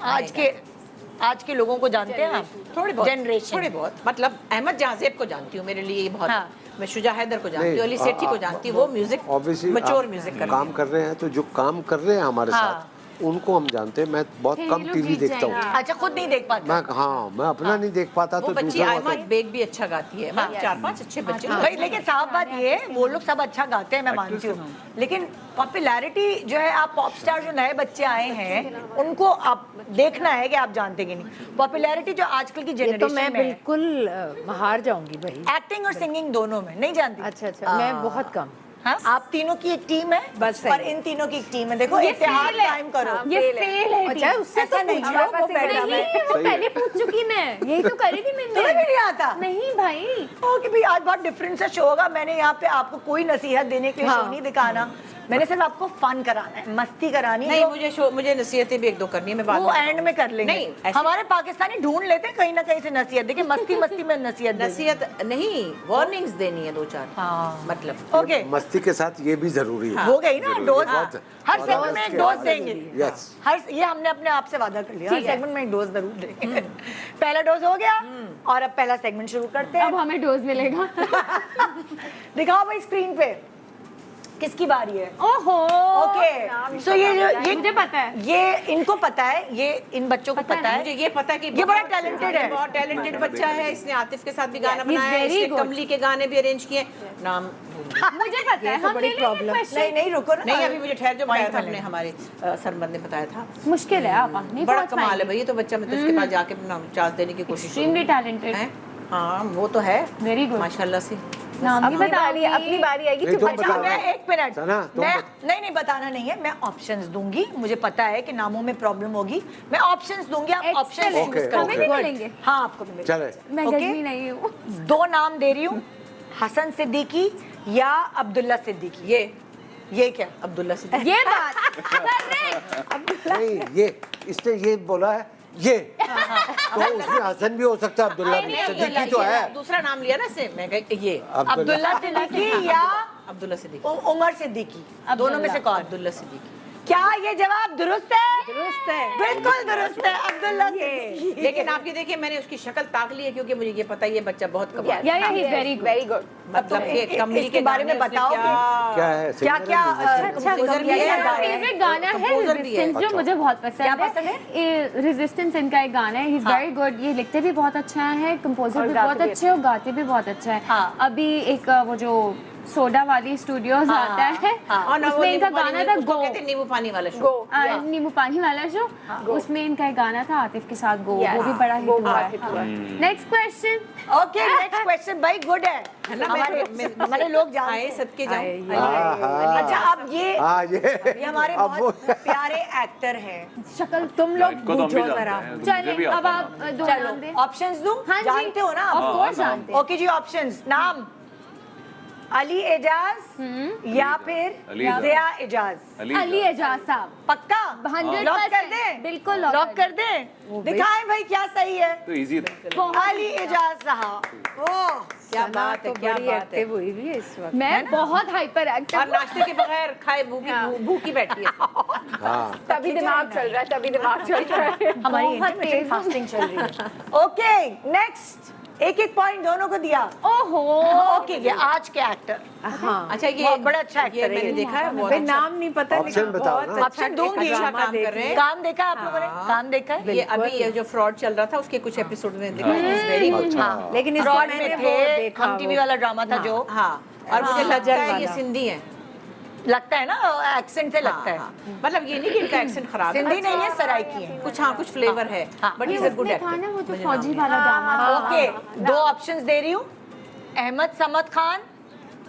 आज के लोगों को जानते हैं आप? थोड़े बहुत जनरेशन थोड़े बहुत, मतलब अहमद जहाज़ेब को जानती हूँ, मेरे लिए ये बहुत। हाँ। मैं शुजा हैदर को जानती हूँ, अली सेठी को जानती हूँ, वो म्यूजिक ऑब्वियसली मैच्योर म्यूजिक कर काम कर रहे हैं, तो जो काम कर रहे हैं हमारे हाँ। साथ उनको हम जानते हैं। मैं बहुत कम टीवी देखता हूँ। अच्छा, खुद नहीं देख पाते? मैं अपना नहीं देख पाता वो तो बच्ची दूसरों आयमा का। बेग भी अच्छा गाती है। मतलब 4-5 अच्छे बच्चे भाई लेकिन साफ बात ये है, वो लोग सब अच्छा गाते हैं, मैं मानती हूँ, लेकिन पॉपुलैरिटी जो है, आप पॉप स्टार जो नए बच्चे आए हैं उनको आप देखना है कि आप जानते कि नहीं। पॉपुलैरिटी जो आजकल की ये तो जनरेशन मैं में बिल्कुल हार जाऊंगी भाई। एक्टिंग और सिंगिंग दोनों में नहीं जानती। अच्छा मैं बहुत कम। हाँ? आप तीनों की एक टीम है बस और सही। इन तीनों की एक टीम है। देखो इत्तेहाद कायम करो। ये फेल है अच्छा उससे ऐसा तो नहीं, पूछो, हमारे वो पास एक मैडम है। नहीं, वो पहले पूछ चुकी मैं, यही तो करी थी मैंने। तुम्हें भी नहीं आता? नहीं भाई। ओके भाई, आज बहुत डिफरेंट सा शो होगा। मैंने यहाँ पे आपको कोई नसीहत देने के लिए शो नहीं दिखाना, मैंने सिर्फ आपको फन कराना है, मस्ती करानी है। नहीं, मुझे नसीहतें भी एक दो करनी है, मैं बाद वो में एंड में कर लेंगे। नहीं, ऐसे- हमारे पाकिस्तानी ढूंढ लेते हैं कहीं ना कहीं से नसीहत। देखिए मस्ती मस्ती में नसीहत देंगे। नसीहत नहीं, वार्निंग्स देनी है 2-4। हाँ। मतलब ओके, मस्ती के साथ ये भी जरूरी है। हो गई ना डोज। बहुत- हर बहुत सेगमेंट में एक इसके डोज बाद- देंगे। यस। ये हमने अपने आप से वादा कर लिया, हर ठीक है। सेगमेंट में एक डोज जरूर देंगे। पहला डोज हो गया और अब पहला सेगमेंट शुरू करते अब हैं। हमें डोज मिलेगा। दिखाओ भाई स्क्रीन पे किसकी बारी है। ओहो। ओके, सो ये मुझे पता है। ये इनको पता है, ये इन बच्चों को पता है। मुझे ये पता है कि ये बड़ा talented है। बहुत टैलेंटेड बच्चा है। इसने आतिफ के साथ भी गाना He's बनाया है, very इसने good. कमली के गाने भी अरेंज किए। नाम मुझे पता है। तो हम बड़ी ले लेंगे problem। question। नहीं नहीं रुको ना, नहीं, अभी मुझे ठहर जो बताया Point था में अपने लेंगे। हमारे सरबंद ने बताया था। मुश्किल है आप नहीं बड़ा पहुंच कमाल है पाएंगे। भाई, ये तो बच्चा मतलब इसके पास जाके अपना चांस देने की कोशिश Extremely talented। है। हाँ वो तो है, Very good। माशाल्लाह से। नाम भी बताओगी। अपनी बारी आएगी। नहीं, तुम अच्छा, बताओ। मैं एक मिनट, सना, तुम मैं बत- नहीं बताना नहीं है, मैं ऑप्शंस दूंगी। मुझे पता है कि नामों में प्रॉब्लम होगी, मैं ऑप्शंस दूंगी, आप ऑप्शंस Excellent। चूज Okay, करो। हमें भी मिलेंगे। हाँ आपको भी मिलेगा। चले मैं Okay? गजनी नहीं हूँ। 2 नाम दे रही हूँ, हसन सिद्दीकी या अब्दुल्ला सिद्दीकी। ये क्या? अब्दुल्ला सिद्दीकी। ये बात correct। नहीं, ये इसने ये बोला है ये, तो उसमें हसन भी हो सकता है, अब्दुल्ला भी। सिद्दीकी तो है। दूसरा नाम लिया ना से मैं कही ये अब्दुल्ला सिद्दीकी या अब्दुल्ला सिद्दीकी। उमर सिद्दीकी, दोनों में से कौन? अब्दुल्ला सिद्दीकी। क्या ये जवाब दुरुस्त है? दुरुस्त है। बिल्कुल दुरुस्त है, अब्दुल्ला सिद्दीकी। लेकिन आप ये देखिए, मैंने उसकी शक्ल ताक ली है क्योंकि मुझे ये पता है ये बच्चा बहुत कमाल या ही इज वेरी गुड। मतलब कि कमली इसके के बारे में गाने उसने बताओ क्या- क्या है? क्या क्या अच्छा, composer भी मेरा है। फेवरेट गाना है composer भी है। रेजिस्टेंस, जो मुझे बहुत पसंद क्या है। पसंद रेजिस्टेंस इनका एक गाना है, ही इज वेरी गुड। ये लिखते भी बहुत अच्छा है, कंपोजर भी बहुत अच्छे और गाते भी बहुत अच्छा है। हाँ। अभी एक वो जो सोडा वाली स्टूडियोज हाँ, आता है, और ना वो उसमें इनका नींबू पानी गाना में- था उसको गो। कहते हैं नींबू पानी वाला शो। नींबू पानी वाला शो, उसमें इनका एक गाना था आतिफ के साथ गो, वो भी बड़ा हिट हुआ है। Next question. Okay, next question भाई गुड है। हमारे लोग जानते आए हैं। सदके जाऊं। अच्छा, अब ये हमारे अब वो- बहुत प्यारे एक्टर हैं। शक्ल तुम लोग इनको तो हम भी पूछो जानते जरा। हैं, मुझे भी चले, आता अब है आप नाम। दो नाम दें। ऑप्शंस दूं? हाँ जी, जानते हो ना आप? ऑफ कोर्स जानते हैं। ओके जी, ऑप्शंस। नाम अली एजाज या फिर अली एजाज। ज़िया एजाज। अली एजाज साहब। पक्का? 100% लॉक कर दें? बिल्कुल लॉक कर दें। दिखाएं भाई क्या सही है। तो इजी था। अली एजाज साहब। ओह, क्या सना बात है, तो क्या बड़ी बात है। एक्टिव हुई हुई है इस वक्त। मैं बहुत हाइपर और एक्टिव। नाश्ते के बगैर खाए भूखी बैठी है। हाँ, तभी दिमाग चल रहा है, तभी दिमाग चल रहा है। हमारी बहुत इंटरमिटेंट तेज। फास्टिंग चल रही है। Okay, next. एक पॉइंट दोनों को दिया। ओहो। ओके, ये आज के एक्टर। हाँ अच्छा, ये बहुत बड़ा अच्छा ये एक्टर है मैंने ये। देखा है बहुत भाई अच्छा। नाम नहीं पता, ऑप्शन लेकिन बताओ बहुत ना। अच्छा ऑप्शन दूंगी। एक ड्रामा काम देख कर रहे हैं। काम देखा है आप लोगों ने? काम देखा है? ये अभी ये जो फ्रॉड चल रहा था उसके कुछ एपिसोड में देखा वेरी गुड। हाँ, लेकिन इसको फ्रॉड मैंने में वो थे, देखा, हम टीवी वो- वाला ड्रामा था जो। हाँ, और मुझे हाँ, लगता है वाला। ये सिंधी है। लगता है ना, एक्सेंट से लगता है। मतलब ये नहीं कि इनका एक्सेंट खराब है, सिंधी नहीं है, सराइकी है। कुछ हाँ कुछ फ्लेवर है, बट इज अ गुड उसमें था ना वो एक्टर। जो फौजी वाला ड्रामा था। ओके, 2 ऑप्शंस दे रही हूँ, अहमद समद खान,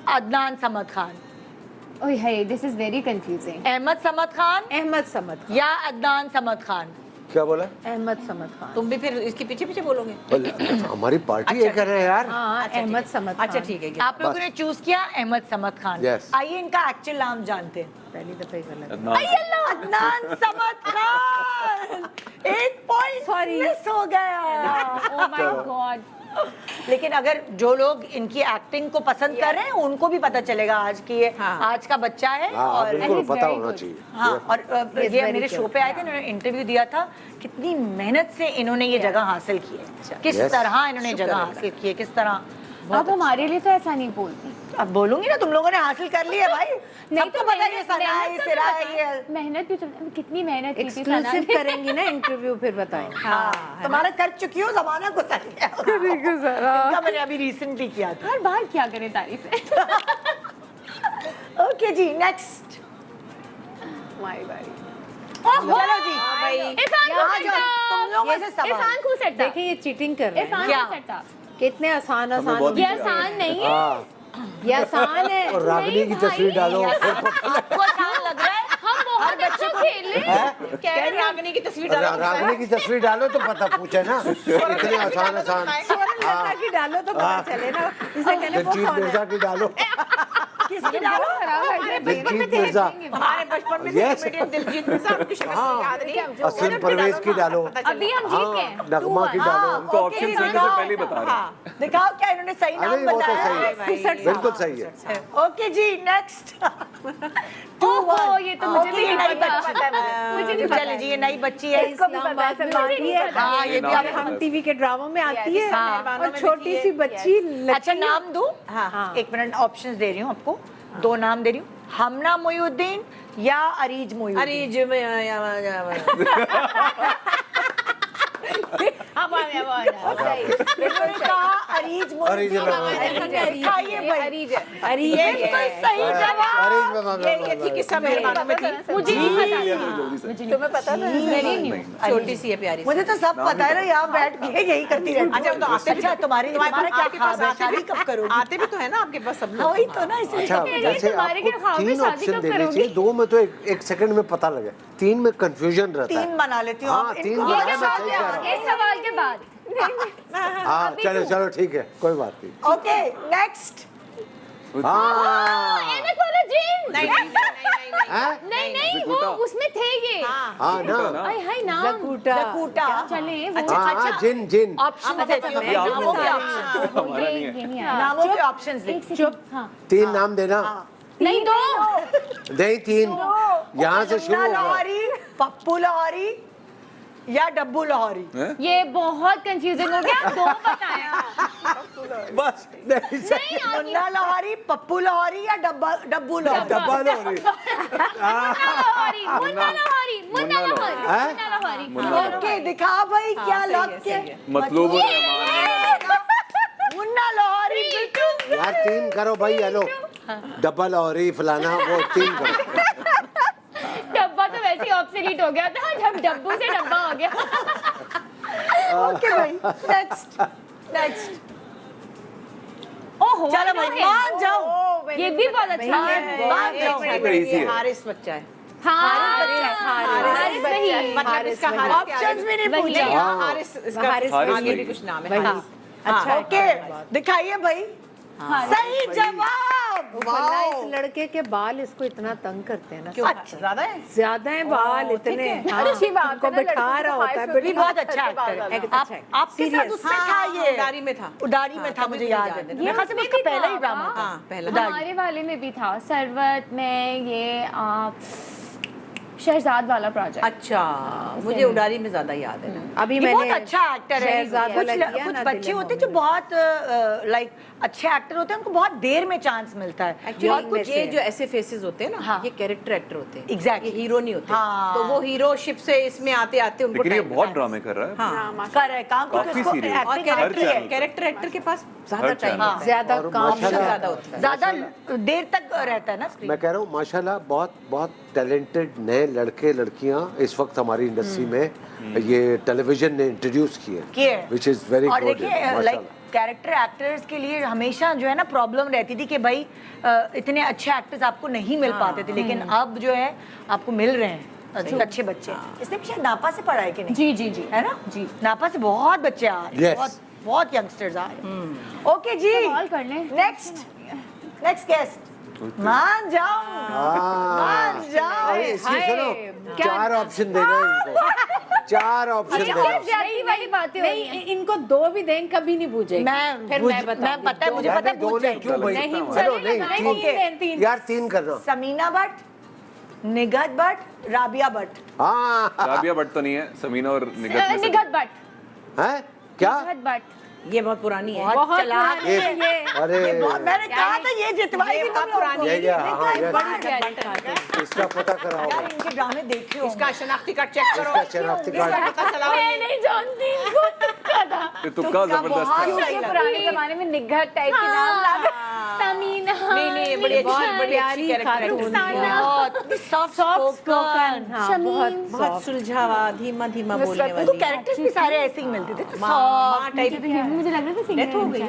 अदनान समद खान। ओए hey, this is very confusing. Ahmad Samad Khan Ahmad Samad Khan. या अदनान समद खान? क्या बोला? अहमद समद खान। तुम भी फिर इसके पीछे पीछे बोलोगे? हमारी पार्टी ये कर रहे हैं यार। हाँ, अहमद समद खान। अच्छा ठीक है, आप लोगों ने चूज किया अहमद समद खान। Yes. आइए इनका एक्चुअल नाम जानते हैं। पहली दफा ही गलत। Adnan Samad Khan. 1 point Sorry. Miss हो गया। Oh my God. लेकिन अगर जो लोग इनकी एक्टिंग को पसंद कर रहे हैं उनको भी पता चलेगा आज की ये आज का बच्चा है। हाँ, और बिल्कुल And he's पता very होना good. चाहिए। हाँ, और ये मेरे शो पे आए थे, इन्होंने इंटरव्यू दिया था, कितनी मेहनत से इन्होंने ये जगह हासिल की है, किस Yes. तरह इन्होंने जगह हासिल की है, किस तरह। अब हमारे लिए तो ऐसा नहीं बोलती। अब बोलूंगी ना, तुम लोगों ने हासिल कर ली है भाई। सबको पता है ये सना है, ये सिरा है, ये मेहनत भी तो कितनी मेहनत की थी सना एक्सक्लूसिव ने। करेंगे ना इंटरव्यू, फिर बताएं। हाँ, तुम्हारा कर चुकी हो, जमाना गुजर गया। इनका मैंने अभी रिसेंटली किया था। हर बार क्या करें तारीफें। ओके जी, नेक्स्ट। माय बारी। चलो जी, इरफान यहाँ को जो सेट तुम लोगों से सवाल। इरफान को सेट था। देखिए ये चीटिंग कर रहे हैं। इरफान क्या? को सेट था। कितने आसान आसान बहुत ये आसान नहीं है। हाँ, ये आसान है। और रागनी की तस्वीर डालो। आपको आसान लग रहा है? हम बहुत अच्छा खेल रहे हैं। कह रहे रागनी की तस्वीर डालो। रागनी की तस्वीर डालो तो पता पूछे ना, इतने आसान आसान। लता की डालो तो पता चले ना, इसे कहने वो दिलजीत कौन है। मिर्जा की डालो। किसकी डालो? दिलजीत मिर्जा। हमारे बचपन में Yes. कॉमेडियन दिलजीत मिर्जा, उनकी शक्ल से याद नहीं। असलम परवेज की डालो। अभी हम जीत गए। नगमा की डालो। हम तो ऑप्शन देने से पहले ही बता रहे हैं। दिखाओ क्या इन्होंने सही नाम अरे वो तो बताया सही है? है, बिल्कुल सही है। ओके जी, नेक्स्ट। ओहो, ये तो मुझे भी नहीं पता। मुझे नहीं चले जी, ये नई बच्ची है, इसको भी पता इस्लामाबाद है। में आती है। हाँ, ये भी आप हम टीवी के ड्रामों में आती है। हाँ। और छोटी सी बच्ची अच्छा नाम दूं? हाँ, 1 मिनट, ऑप्शंस दे रही हूँ आपको, 2 नाम दे रही हूँ, हमना मोयुद्दीन या अरीज मोयुद्दीन। अरीज इन्होंने कहा अरीज मोयुद्दीन। खाइए भाई, ये तो सही जवाब। ये थी किस्सा मेहरबानों में थी। मुझे नहीं पता। तुम्हें पता था? Very new. छोटी सी है प्यारी सी। मुझे तो सब पता है ना, यहाँ बैठ के यही करती रहती। अच्छा, तो आते भी- अच्छा, तुम्हारा क्या आपके पास ख्वाब है? आते शादी भी- कब करोगी? आते भी तो है ना आपके पास सब हाँ, लोग। वही तो ना, इसलिए अच्छा, कह रही है, जैसे तुम्हारे के ख्वाब आपको में 3 शादी ऑप्शन कब देने करोगी? चाहिए, 2 में तो 1 सेकंड में पता लगे, 3 में कंफ्यूजन रहता 3 है। बना लेती हूँ। हाँ, 3 ये बना क्या मैं बात सही कह रहा है? इस सवाल के बाद हूँ। हाँ, चलो चलो ठीक है, कोई बात नहीं। Okay, next. हाँ एनक वाला जिन। नहीं नहीं नहीं हैं? नहीं नहीं, वो उसमें थे ये। हाँ ना, हाय हाय नाम। जकूटा। जकूटा। चले वो हाँ जिन जिन। ऑप्शन देती हूँ, ये आपने नामों के बताया। ऑप्शन, हमारा नहीं है। ये नहीं आया। नामों के ऑप्शंस दे। चुप। हाँ 3 नाम देना। नहीं दो। नहीं 3, यहाँ से शुरू मुन्ना होगा। लाहौरी, पप्पू लाहौरी या डब्बू लाहौरी। ये बहुत कंफ्यूजिंग हो गया। 2 बताया। बस नहीं सही। नहीं आगे। मुन्ना लाहौरी, पप्पू लाहौरी या डब्बू लाहौरी। डब्बा लो रे। मुन्ना लाहौरी, मुन्ना लाहौरी, मुन्ना लाहौरी, हैं? मुन्ना लाहौरी। ओके, दिखा भाई क्या सही है, लग के। सही है। मतलूब और रहमान। मुन्ना लाहौरी बिल्कुल। यार 3 करो भाई, हेलो। डब्बा लाहौरी फलाना, वो 3 करो। डब्बा तो वैसे ही ऑब्सोलीट हो गया था, जब डब्बू से डब्बा हो गया। ओके भाई, नेक्स्ट। ओहो, चलो भाई, मान जाओ। ये भी बहुत अच्छा है। मान जाओ। easy है। हारिस बच्चा है। हारिस नहीं। मतलब इसका हारिस ऑप्शंस भी नहीं वही। पूछे। हाँ, हारिस इसका हारिस आगे वही। भी कुछ नाम है। वही। हाँ। अच्छा ओके, दिखाइए भाई। सही जवाब। वरना इस लड़के के बाल इसको इतना तंग करते हैं ना। क्यों ज्यादा है? ज्यादा है बाल इतने। हाँ, अच्छी बात है उनको ना, बिठा लड़कों रहा को होता है। five ये बहुत अच्छा एक्टर है। आपके साथ उसमें था ये। उडारी में था। उडारी में था, मुझे याद है। मेरे ख्याल से उसमें उसका भी पहला था, ही ड्रामा था। हाँ, पहला। उडारी। हमारे वाले में भी था, सरवत में ये शहजाद वाला प्रोजेक्ट। अच्छा, मुझे उडारी में ज्यादा याद है ना। अभी ये मैंने बहुत अच्छा एक्टर है। शहजाद वाला किया कुछ ना, बच्चे दिल होते हैं जो बहुत लाइक अच्छे एक्टर होते हैं, उनको बहुत देर में चांस मिलता है। एक्चुअली और कुछ ये जो ऐसे फेसेस होते हैं ना, हाँ। ये कैरेक्टर एक्टर होते हैं। Exactly. ये हीरो नहीं होते। हाँ। तो वो हीरोशिप से इसमें आते आते उनको लेकिन ये time बहुत लगता है। ड्रामे कर रहा है। हाँ। कर रहे काम क्योंकि काफी उसको serious। और एक्टिंग हर आती है। channel। कैरेक्टर एक्टर के पास ज्यादा हर टाइम channel। होता है। ज्यादा और काम माशाल्लाह- ज्यादा होता है। ज्यादा देर तक रहता है ना स्क्रीन। मैं कह रहा हूँ माशाल्लाह बहुत बहुत टैलेंटेड नए लड़के लड़कियां इस वक्त हमारी इंडस्ट्री में ये टेलीविजन ने इंट्रोड्यूस किए किए विच इज वेरी और गुड देखिए लाइक कैरेक्टर एक्टर्स के लिए हमेशा जो है ना प्रॉब्लम रहती थी कि भाई इतने अच्छे एक्टर्स आपको नहीं मिल पाते थे, लेकिन अब जो है आपको मिल रहे हैं अच्छे बच्चे। इसने भी शायद नापा से पढ़ा है कि नहीं? जी जी जी है ना जी, नापा से बहुत बच्चे आ रहे हैं, Yes. बहुत बहुत यंगस्टर्स आ रहे हैं। ओके जी, सवाल कर लें। नेक्स्ट गेस्ट मान जाओ मान जाओ। इसलिए सुनो क्या- 4 ऑप्शन देना इनको 4 ऑप्शन अच्छा, देना ज्यादा वाली बातें हो रही हैं। नहीं, इनको 2 भी दें कभी नहीं पूछेगी। फिर मैं मैं बताऊंगी। पता है, मुझे यार पता है नहीं, दो पूछ नहीं, जाएगी। क्यों भाई? नहीं, हेलो, चलेगा, नहीं, नहीं, तीन- तीन। यार 3 करना। समीना भट्ट, निगहत भट्ट, राबिया भट्ट। हाँ राबिया भट्ट तो नहीं है, समीना और निगहत में से- निगहत भट्ट। हैं क्या निगहत भट्ट। ये बहुत पुरानी है। बहुत बहुत चालाक पुरानी है है ये। अरे मैंने कहा था ये जितवाएगी तुम लोगों को। ये हाँ ये बड़ी कैरेक्टर। इसका पता कराओ यार इनके ड्रामे देखे हो इसका शनाख्ती कार्ड चेक करो। इसका शनाख्ती कार्ड पता चला। मैं नहीं जानती इनको तुक्का था। ये तुक्का जबरदस्त बहुत था। सही ये लगा। पुराने जमाने में निगहत टाइप के नाम लाते। समीना। नहीं, बड़ी अच्छी, बहुत बड़ी अच्छी प्यारी कैरेक्टर खातून एक्टर। रुखसाना। बहुत सॉफ्ट स्पोकन। हाँ, शमीम। बहुत बहुत सुलझावा, धीमा धीमा बोलने उनको वाली। कैरेक्टर्स भी सारे ऐसे ही मिलते थे, माँ टाइप मुझे लग रहा था सिंगर डेथ हो गई।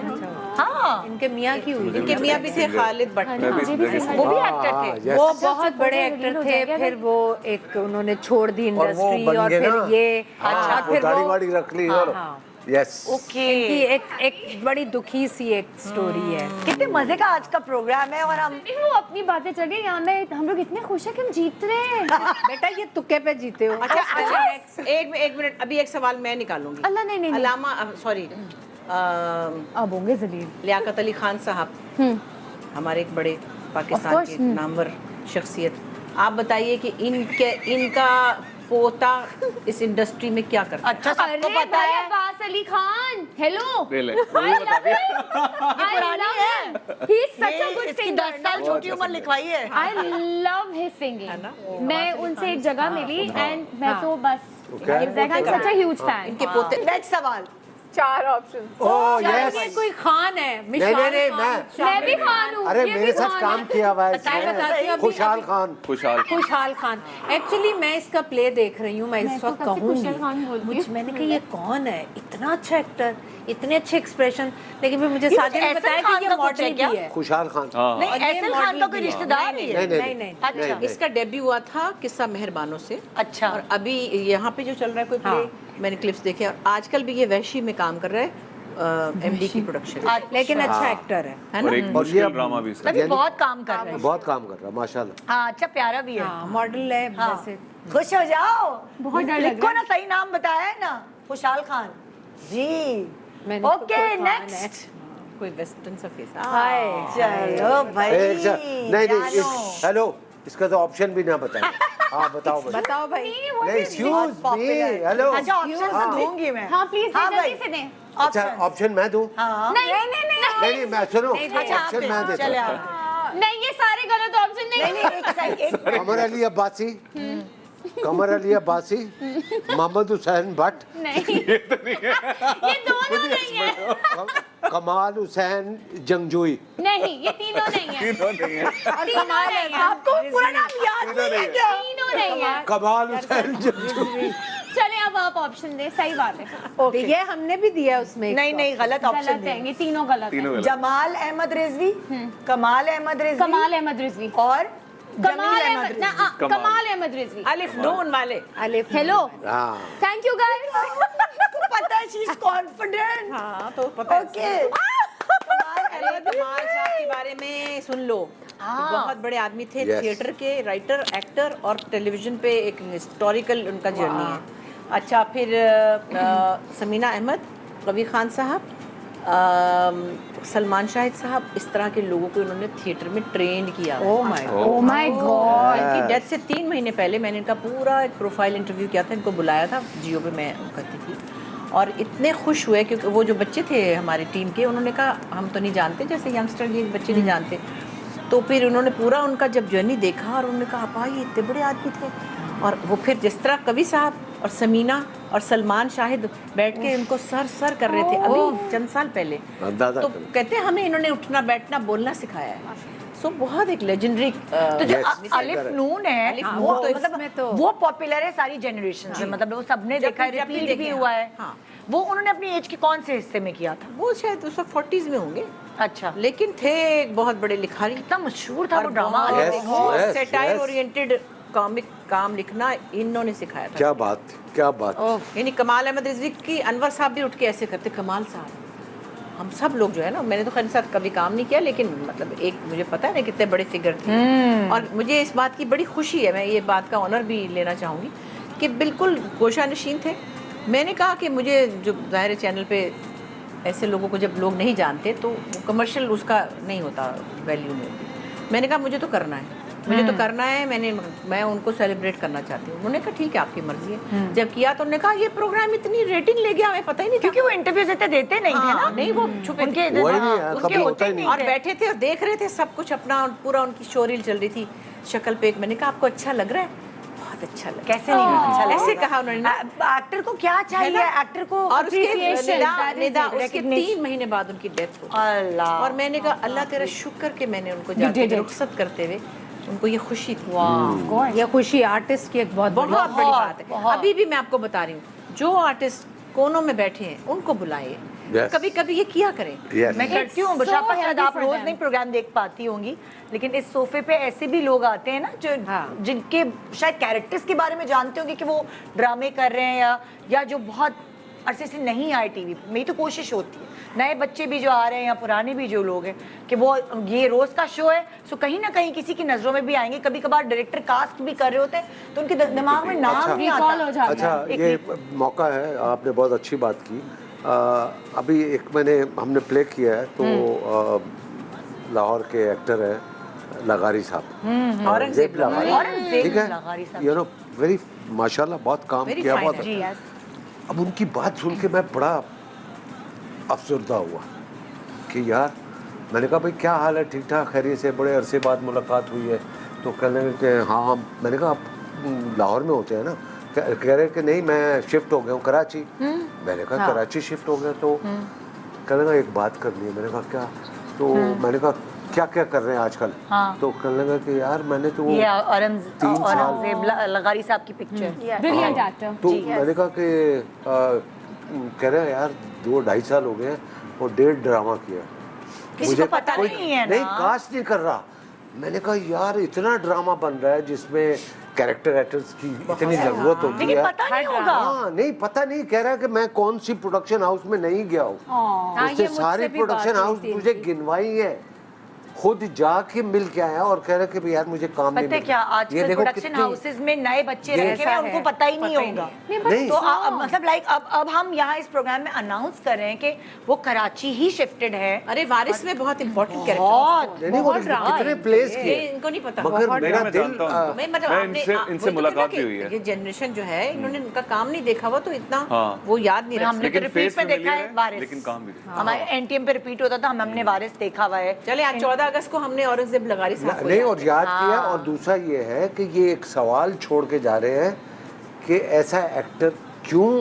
हाँ इनके मियाँ की हुई। इनके मियाँ भी थे खालिद भट्ट। मैं भी वो भी एक्टर थे। वो अच्छा, बहुत बड़े एक्टर थे, फिर वो एक उन्होंने छोड़ दी और वो इंडस्ट्री बन और गए फिर ना। ये अच्छा और फिर दाढ़ी वो वाड़ी रख ली और हाँ। यस ओके इनकी एक बड़ी दुखी सी एक स्टोरी है। कितने मजे का आज का प्रोग्राम है और हम वो अपनी बातें चल रही है, यहाँ में हम लोग इतने खुश हैं कि हम जीत रहे हैं। बेटा ये तुक्के पे जीते हो। अच्छा, एक मिनट, अभी एक सवाल मैं निकालूंगी। अल्लाह नहीं अलामा सॉरी अब होंगे जलील। लियाकत अली खान साहब, हमारे एक बड़े पाकिस्तान course, के नामवर शख्सियत। आप बताइए कि इनका पोता इस इंडस्ट्री में क्या करता है? अच्छा सबको पता भाई है। अब्बास अली खान, हेलो। ले ले, वो भी बता दिया। पुरानी है। He is such a ये good इसकी singer. 10 साल छोटी उम्र लिखवाई है। I love his singing. मैं उनसे एक जगह मिली एंड मैं तो बस Okay. I'm such a huge fan. इनके पोते नेक्स्ट सवाल। 4 ऑप्शन। ओह ये यस कोई खान है, नहीं, मिशाल नहीं, खान, मैं भी खान हूँ। अरे ये मेरे भी साथ खान काम है। किया हुआ है बताती हूँ इसने। अभी- खुशहाल खान खुशहाल। खुशहाल खान। एक्चुअली मैं इसका प्ले देख रही हूँ, मैं इस तो वक्त कब से खुशहाल खान कहूँगी बोलती मुझ हूँ। मैंने कहा ये कौन है, इतना अच्छा एक्टर, इतने अच्छे एक्सप्रेशन, लेकिन फिर मुझे ये साथी ने एहसन बताया खान कि ये का कुछ मॉडल है क्या? भी है। खुशहाल खान हाँ नहीं और ये एहसन खान का मॉडल कोई भी है। रिश्तेदार ही है। नहीं, नहीं। अच्छा इसका डेब्यू हुआ था किस्सा मेहरबानों से। अच्छा और अभी यहाँ पे जो चल रहा है कोई प्ले, मैंने क्लिप्स देखे और आजकल भी ये वहशी में काम कर रहा है, एमडी की प्रोडक्शन। लेकिन अच्छा एक्टर है और एक और ये मुश्किल अब- ड्रामा भी इसका। मैं भी बहुत काम कर रहे हैं। बहुत काम कर रहा है माशाल्लाह। हाँ अच्छा प्यारा भी है। हाँ, मॉडल है हाँ। वैसे। खुश हो जाओ। बहुत डर लग लिखो रहा ना, सही नाम बताया है ना, खुशहाल खान जी। मैंने ओके कोई खान है। नेक्स्ट। कोई वेस्टर्न सा फेस। हाय चलो भाई नहीं नहीं जानो। हेलो इसका तो ऑप्शन भी ना बताए। हाँ बताओ भाई बताओ भाई। नहीं एक्सक्यूज मी हेलो अच्छा ऑप्शन तो दूंगी मैं। हाँ प्लीज हाँ जल्दी भाई से दें। अच्छा ऑप्शन मैं दूं हाँ नहीं नहीं नहीं नहीं नहीं मैं सुनो अच्छा आप ऑप्शन मैं दे- देता चले हूँ आप। नहीं ये सारे गलत ऑप्शन नहीं नहीं। नहीं एक सेकंड एक कमर अली अब्बासी कमर अली अब्बासी मोहम्मद हुसैन भट्ट नहीं ये दोनों नहीं है। कमाल हुसैन जंगजोई नहीं ये तीनों नहीं है। तीनों नहीं है। तीनों नहीं है। आपको पूरा नाम याद नहीं है क्या? तीनों नहीं है। कमाल हुसैन जंगजोई चले अब आप ऑप्शन दे, सही बात है। तो ये हमने भी दिया उसमें एक नहीं नहीं गलत ऑप्शन गलत है, ये तीनों गलत तीनों है। गलत। जमाल अहमद रिजवी, कमाल अहमद रिजवी कमाल अहमद रिजवी, और कमाल जमील अहमद अहमद ना, रिजवी। कमाल अहमद रिजवी। अलिफ नून वाले। अलिफ। हेलो हाँ थैंक यू गाइस। आपको पता है शी इज कॉन्फिडेंट। हाँ तो पता है। ओके अरे कमाल साहब के बारे में सुन लो, बहुत बड़े आदमी थे, Yes. थिएटर के राइटर, एक्टर और टेलीविजन पे एक हिस्टोरिकल उनका जर्नी है। अच्छा फिर समीना अहमद, कबीर खान साहब सलमान शाहिद साहब इस तरह के लोगों को इन्होंने थिएटर में ट्रेन किया। Oh my God. इनकी डेथ से 3 महीने पहले मैंने इनका पूरा एक प्रोफाइल इंटरव्यू किया था, इनको बुलाया था जियो पे, मैं करती थी, और इतने खुश हुए क्योंकि वो जो बच्चे थे हमारी टीम के, उन्होंने कहा हम तो नहीं जानते, जैसे यंगस्टर ये बच्चे नहीं जानते, तो फिर उन्होंने पूरा उनका जब जर्नी देखा और उन्होंने कहा अपा ये इतने बड़े आदमी थे, और वो फिर जिस तरह कवि साहब और समीना और सलमान शाहिद बैठ के उनको सर कर रहे थे अभी चंद साल पहले, तो कहते हैं हमें इन्होंने उठना बैठना बोलना सिखाया है। सो बहुत एक लेजेंडरी। तो जो अलिफ नून है हाँ, वो तो मतलब इसमें तो- वो पॉपुलर है सारी जनरेशन में, मतलब वो सबने देखा है, जब भी रिपीट देखे, भी हुआ है। हाँ। वो उन्होंने अपनी एज के कौन से हिस्से में किया था? वो शायद उस वक्त 40s में होंगे, अच्छा, लेकिन थे एक बहुत बड़े लिखारी। कितना मशहूर था वो drama. Yes, satire yes. Oriented comic काम लिखना इन्होंने सिखाया था। क्या बात, क्या बात। यानी कमाल अहमद रिजवी की अनवर साहब भी उठ के ऐसे करते, कमाल साहब। हम सब लोग जो है ना, मैंने तो खैर साथ कभी काम नहीं किया, लेकिन मतलब एक मुझे पता है ना कितने बड़े फिगर थे, और मुझे इस बात की बड़ी खुशी है, मैं ये बात का ऑनर भी लेना चाहूँगी कि बिल्कुल गोशा नशीन थे। मैंने कहा कि मुझे जो ज़ाहिर चैनल पे ऐसे लोगों को जब लोग नहीं जानते तो कमर्शियल उसका नहीं होता, वैल्यू नहीं होती। मैंने कहा मुझे तो करना है, मुझे तो करना है, मैं उनको सेलिब्रेट करना चाहती हूँ। उन्होंने कहा ठीक है आपकी मर्जी है। जब किया तो उन्होंने कहा ये प्रोग्राम इतनी रेटिंग ले गया, हमें पता ही नहीं था, क्योंकि वो इंटरव्यूज इतने देते नहीं थे ना। नहीं वो छुपे उनके थे। वही नहीं है, उसके कभी होते होता ही नहीं और थे। बैठे थे और देख रहे थे सब कुछ अपना, पूरा उनकी शोरील चल रही थी शक्ल पे। एक मैंने कहा आपको अच्छा लग रहा है? बहुत अच्छा लग रहा है। कैसे नहीं अच्छा लगेगा? ऐसे कहा उन्होंने ना। एक्टर को क्या चाहिए, एक्टर को और उसके appreciation, निदा उसके recognition। 3 महीने बाद उनकी डेथ हो गई। अल्लाह। और मैंने कहा अल्लाह तेरा शुक्र कि मैंने उनको जाके रुखसत करते हुए उनको ये खुशी थी। ये खुशी आर्टिस्ट की एक बहुत बड़ी बहुत बड़ी बात है। अभी भी मैं आपको बता रही हूँ, जो आर्टिस्ट कोनों में बैठे हैं उनको बुलाइए, Yes. कभी कभी ये किया करें। Yes. मैं करती हूँ so बुशापा, शायद healthy आप for रोज them. नहीं प्रोग्राम देख पाती होंगी, लेकिन इस सोफे पे ऐसे भी लोग आते हैं ना जो जिनके शायद कैरेक्टर्स के बारे में जानते होंगे कि वो ड्रामे कर रहे हैं या जो बहुत अरसे से नहीं आए टीवी पे। मेरी तो कोशिश होती है, नए बच्चे भी जो आ रहे हैं या पुराने भी जो लोग हैं, कि वो ये रोज का शो है, सो कहीं ना कहीं किसी की नजरों में भी आएंगे। कभी कभार डायरेक्टर कास्ट भी कर रहे होते हैं तो उनके दिमाग में नाम नहीं आता। अच्छा, ये मौका है, आपने बहुत अच्छी बात की। अभी एक हमने प्ले किया है, तो लाहौर के एक्टर है लगारी साहब, औरंगजेब लगारी, ठीक है, यू नो वेरी माशाल्लाह बहुत काम किया, बहुत। अब उनकी बात सुन के मैं बड़ा अफसरदा हुआ कि यार, मैंने कहा भाई क्या हाल है, ठीक ठाक खैरियत से, बड़े अरसे बाद मुलाकात हुई है। तो कहने लगे कि हाँ, मैंने कहा आप लाहौर में होते हैं ना? कह रहे कि नहीं मैं शिफ्ट हो गया हूँ कराची। मैंने कहा कराची शिफ्ट हो गया? तो कहने लगा एक बात करनी है। मैंने कहा क्या? तो मैंने कहा क्या क्या कर रहे हैं आजकल? तो कहने लगा कि यार मैंने तो ये औरंगजेब लगारी साहब की पिक्चर, ब्रिलियंट एक्टर। तो मैंने कहा कि कह रहे हैं यार 2-2.5 साल हो गए हैं और 1.5 ड्रामा किया, किसी को पता कोई नहीं है ना। नहीं कास्ट नहीं कर रहा। मैंने कहा यार इतना ड्रामा बन रहा है जिसमें कैरेक्टर एक्टर्स की इतनी जरूरत होती लेकिन है, पता नहीं होगा। हाँ नहीं पता नहीं। कह रहा है कि मैं कौन सी प्रोडक्शन हाउस में नहीं गया हूँ, उससे सारी प्रोडक्शन हाउस मुझे गिनवाई है, खुद जाके मिल के आया और कह रहे कि भाई यार मुझे काम नहीं पता है क्या, आजकल प्रोडक्शन हाउसेस में नए बच्चे रखे हैं, उनको पता ही नहीं होगा। नहीं। तो मतलब लाइक अब हम यहाँ इस प्रोग्राम में अनाउंस कर रहे हैं कि वो कराची ही शिफ्टेड है। अरे वारिस में बहुत इंपॉर्टेंट बहुत कितने प्लेस किए इनको नहीं पता। मगर मेरा मैं दिल जानता हूँ। मैं इनसे मुलाकात भी हुई है। ये जनरेशन जो है, इन्होंने इनका काम नहीं देखा हुआ तो इतना हाँ। वो याद नहीं रखते। हमने तो लेकिन रिपीट face में देखा familiar है है, वारिस, लेकिन काम भी देखा। हमारे एनटीएम पे रिपीट होता था, हमने वारिस देखा हुआ है। चले आज 14 अगस्त को हमने औरंगजेब लगारी साहब को नहीं और याद किया। और दूसरा ये है कि ये एक सवाल छोड़ के जा रहे हैं कि ऐसा एक्टर क्यों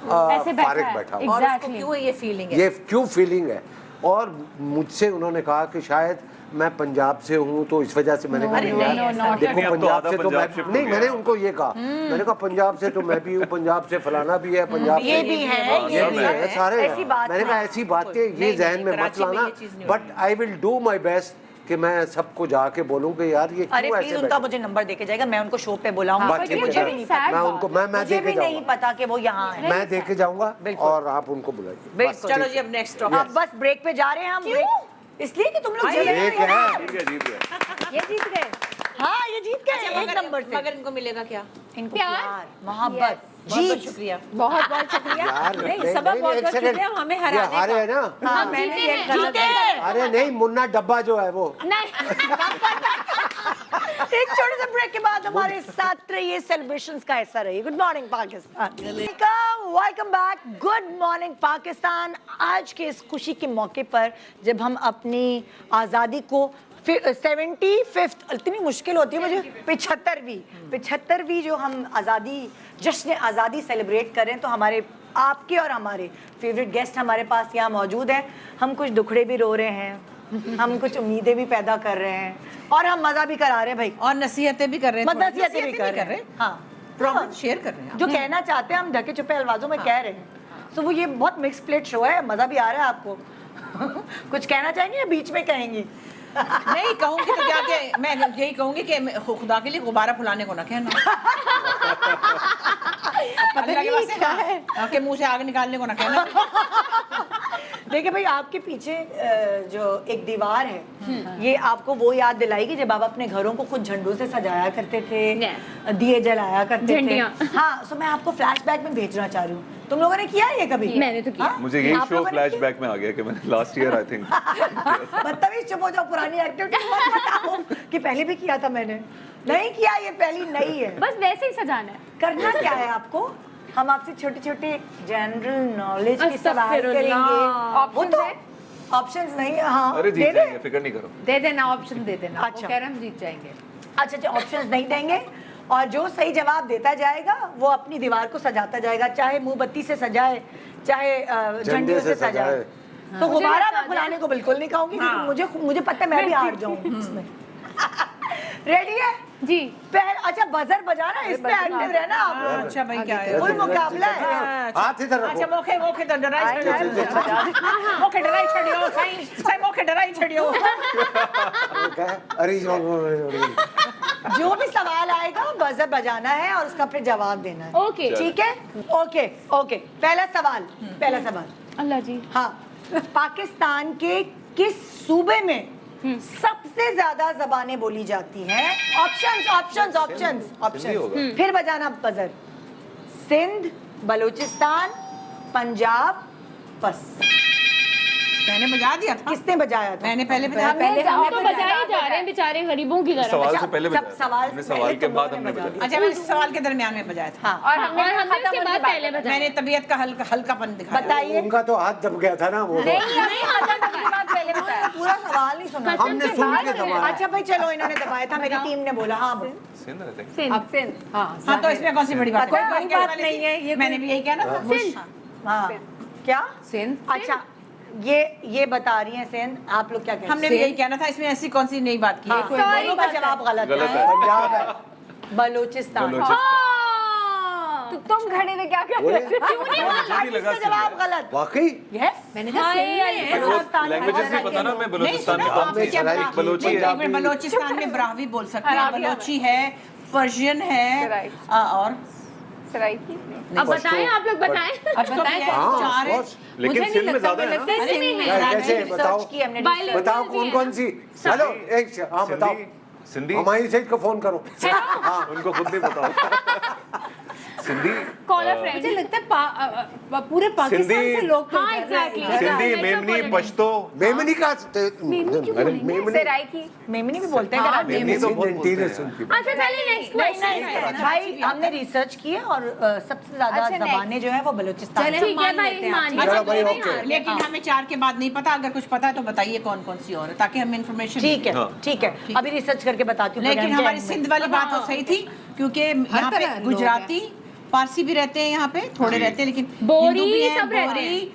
फारिग बैठा हुआ, और उसको क्यों ये फीलिंग है, ये क्यों फीलिंग है। और मुझसे उन्होंने कहा कि शायद मैं पंजाब से हूँ तो इस वजह से। मैंने कहा अरे नहीं नहीं, यार, नहीं, देखो नहीं, अब तो पंजाब आधा से तो मैं पंजाब shift हो नहीं, गया। मैंने उनको ये कहा, मैंने कहा पंजाब से तो मैं भी हूँ, पंजाब से फलाना भी है, पंजाब ये से भी है, ये भी है, सारे ऐसी बात मैंने कहा ऐसी बातें ये जहन में मत लाना, but I will do my best कि मैं सबको जाके बोलूं कि यार ये अरे क्यों प्लीज ऐसे उनका मुझे नंबर देके जाएगा, मैं उनको शो पे बुलाऊंगा। बात ठीक है, मुझे भी नहीं पता, मैं उनको मैं मुझे दे भी के नहीं जाऊंगा, पता कि वो यहाँ है। मैं दे के जाऊंगा और आप उनको बुलाइए। बिल्कुल। चलो जी अब नेक्स्ट टॉपिक। अब बस ब्रेक पे जा रहे हैं हम। ब्रेक इसलिए कि तुम लोग ब्रेक है। ठीक है, जीत गए। ये जीत गए। हाँ ये जीत गए, एक नंबर। नंबर से। मगर इनको मिलेगा क्या? इनको प्यार, प्यार, मोहब्बत, बहुत जीत। शुक्रिया। बहुत बहुत शुक्रिया। यार नहीं सबक नहीं, बहुत एक बहुत सेकंड। शुक्रिया हमें ये हराने हारे का। है ना? हाँ मैंने ये गलत जीते। अरे नहीं, मुन्ना डब्बा जो है वो। एक छोटे से ब्रेक के बाद हमारे साथ रहिए, सेलिब्रेशंस का हिस्सा रहिए। Good morning Pakistan, welcome back. Good morning Pakistan. आज के इस खुशी के मौके पर जब हम अपनी आज़ादी को 75th, इतनी मुश्किल होती है मुझे, 75वीं जो हम आज़ादी, जश्न आज़ादी सेलिब्रेट करें, तो हमारे आपके और हमारे फेवरेट गेस्ट हमारे पास यहाँ मौजूद हैं। हम कुछ दुखड़े भी रो रहे हैं, हम कुछ उम्मीदें भी पैदा कर रहे हैं, और हम मजा भी करा रहे हैं भाई, और नसीहतें भी कर रहे हैं, नसीहतें भी कर रहे हैं। हाँ, प्रॉब्लम शेयर कर रहे हैं। जो कहना चाहते हैं हम ढके छुपे अल्फाजों में कह रहे हैं। तो वो ये बहुत मिक्स प्लेट शो है, मजा भी आ रहा है आपको। कुछ कहना चाहेंगे या बीच में कहेंगी? नहीं कहूंगी तो क्या कि मैं यही कहूंगी कि खुदा के लिए गुब्बारा फुलाने को ना कहना। अल्लाह के वास्ते क्या है? आपके मुंह से आग निकालने को ना कहना। देखिए भाई, आपके पीछे जो एक दीवार है, ये आपको वो याद दिलाएगी जब आप अपने घरों को खुद झंडों से सजाया करते थे, दिए जलाया करते थे। हाँ, सो मैं आपको फ्लैशबैक में भेजना चाह रही हूँ। तुम लोगों ने किया ये कभी? मैंने तो किया। मुझे यही शो फ्लैशबैक में आ गया कि मैंने लास्ट ईयर आई थिंक। बदतमीज, चुप हो जाओ, पुरानी एक्टिविटी मत बताओ कि पहले भी किया था मैंने। नहीं किया, ये पहली नई है। बस वैसे ही सजाना है। करना क्या है आपको? हम आपसे छोटे छोटे जनरल नॉलेज के सवाल करेंगे। वो तो ऑप्शंस नहीं, हाँ अरे दे जीत दे। जाएंगे, फिक्र नहीं करो। दे देना, ऑप्शन दे देना। अच्छा। वो कह रहे हम जीत जाएंगे। अच्छा, ऑप्शंस नहीं देंगे, और जो सही जवाब देता जाएगा वो अपनी दीवार को सजाता जाएगा, चाहे मोमबत्ती से सजाए, चाहे झंडियों से सजाए। तो गुब्बारा मैं फुलाने को बिल्कुल नहीं कहूंगी, क्योंकि मुझे पता है मैं भी हार जाऊंगी इसमें। रेडी है जी? अच्छा, बजर बजाना, इस पे एक्टिव रहना आप लोग। अच्छा भाई क्या है? फुल मुकाबला है। हाथ इधर रखो। अच्छा मोखे मोखे तो डराई मोखे डराई छड़ियो सही सही मोखे डराई छड़ियो। अरे जो भी सवाल आएगा बजर बजाना है और उसका फिर जवाब देना है। ओके ठीक है, ओके ओके। पहला सवाल। अल्लाह जी। हाँ, पाकिस्तान के किस सूबे में सबसे ज्यादा जबानें बोली जाती हैं? ऑप्शंस ऑप्शंस ऑप्शंस ऑप्शंस, फिर बजाना बजर। सिंध, बलूचिस्तान, पंजाब, बस। मैंने बजा दिया था। किसने बजाया था? मैंने पहले बजाया। पहले हम तो बजाए जा रहे हैं बेचारे गरीबों की तरह। सवाल से पहले सब बजाया। सवाल हमने से सवाल पहले के तुम बाद लोगों ने हमने बजा बजाया। अच्छा, मैंने सवाल के दरमियान में बजाया था। हाँ, और हमने उसके बाद पहले बजाया। मैंने तबीयत का हल्कापन दिखाया। बताइए। उनका तो हाथ दब गया था ना वो। नहीं आता था पहले बताया। पूरा सवाल नहीं सुना हमने सुन के दबाया। अच्छा भाई चलो, इन्होंने दबाया था, मेरी टीम ने बोला। हाँ बोलो। सिंध रहते हैं। सिंध। हाँ तो इसमें कौन सी बड़ी बात है? कोई बड़ी बात नहीं है, ये मैंने भी यही कहना था। हाँ, क्या? सिंध। अच्छा, ये बता रही हैं सिंध, आप लोग क्या कहते हैं? हमने भी यही कहना था, इसमें ऐसी कौन सी नई बात की है? हाँ, दोनों का जवाब गलत गलत है। है। पंजाब है। बलूचिस्तान। तो तुम खड़े थे क्या कर बोले? रहे थे? इसका जवाब गलत। वाकई? यस, मैंने कहा सिंध में है। लैंग्वेजेस नहीं पता ना, मैं बलूचिस्तान में आपने कौन सी सराय की, बलोची है। पंजाबी। बलोचिस्तान में ब्राह्वी बोल सकते हैं, अराबिया। बलोची है, पर्शियन है, और अब बताएं, आप लोग बताएं। अब बताएं हाँ, चार है। of course। लेकिन मुझे सिंध नहीं में लगता, ज्यादा है मुझे ना। लगता है सिंध में है। कैसे बताओ? सर्च की हमने। Bilingual बताओ भी कौन है। कौन सी। हेलो, एक हाँ बताओ। सिंधी हमारी साइड को फोन करो। उनको खुद नहीं पता। Sindhi collar friend. मुझे लगता है पूरे पाकिस्तान सिंधी- से लोग हाँ, exactly। सिंधी, मेमनी, पश्तो। मेमनी का सराइकी। मेमनी भी बोलते हैं हाँ, कराची में। मेमनी तो बहुत बोलते हैं। अच्छा चलिए नेक्स्ट क्वेश्चन। भाई हमने रिसर्च की है और सबसे ज्यादा अच्छा, जबानें जो है वो बलूचिस्तान चले, में। ठीक है मान भाई, लेते हैं मान चलो भाई, लेते ओके। हैं। लेकिन हमें 4 के बाद नहीं पता। अगर कुछ पता है तो बताइए कौन कौन सी और है, ताकि हम इन्फॉर्मेशन। ठीक है, हाँ। ठीक है, अभी रिसर्च करके बताती हूँ। लेकिन प्रोग्राम के हमारी end में। सिंध वाली बात तो सही थी, क्योंकि यहाँ पे तरह लोग गुजराती, पारसी भी रहते हैं, यहाँ पे थोड़े रहते हैं, लेकिन बोरी हिंदू भी हैं, सब रहते बोरी,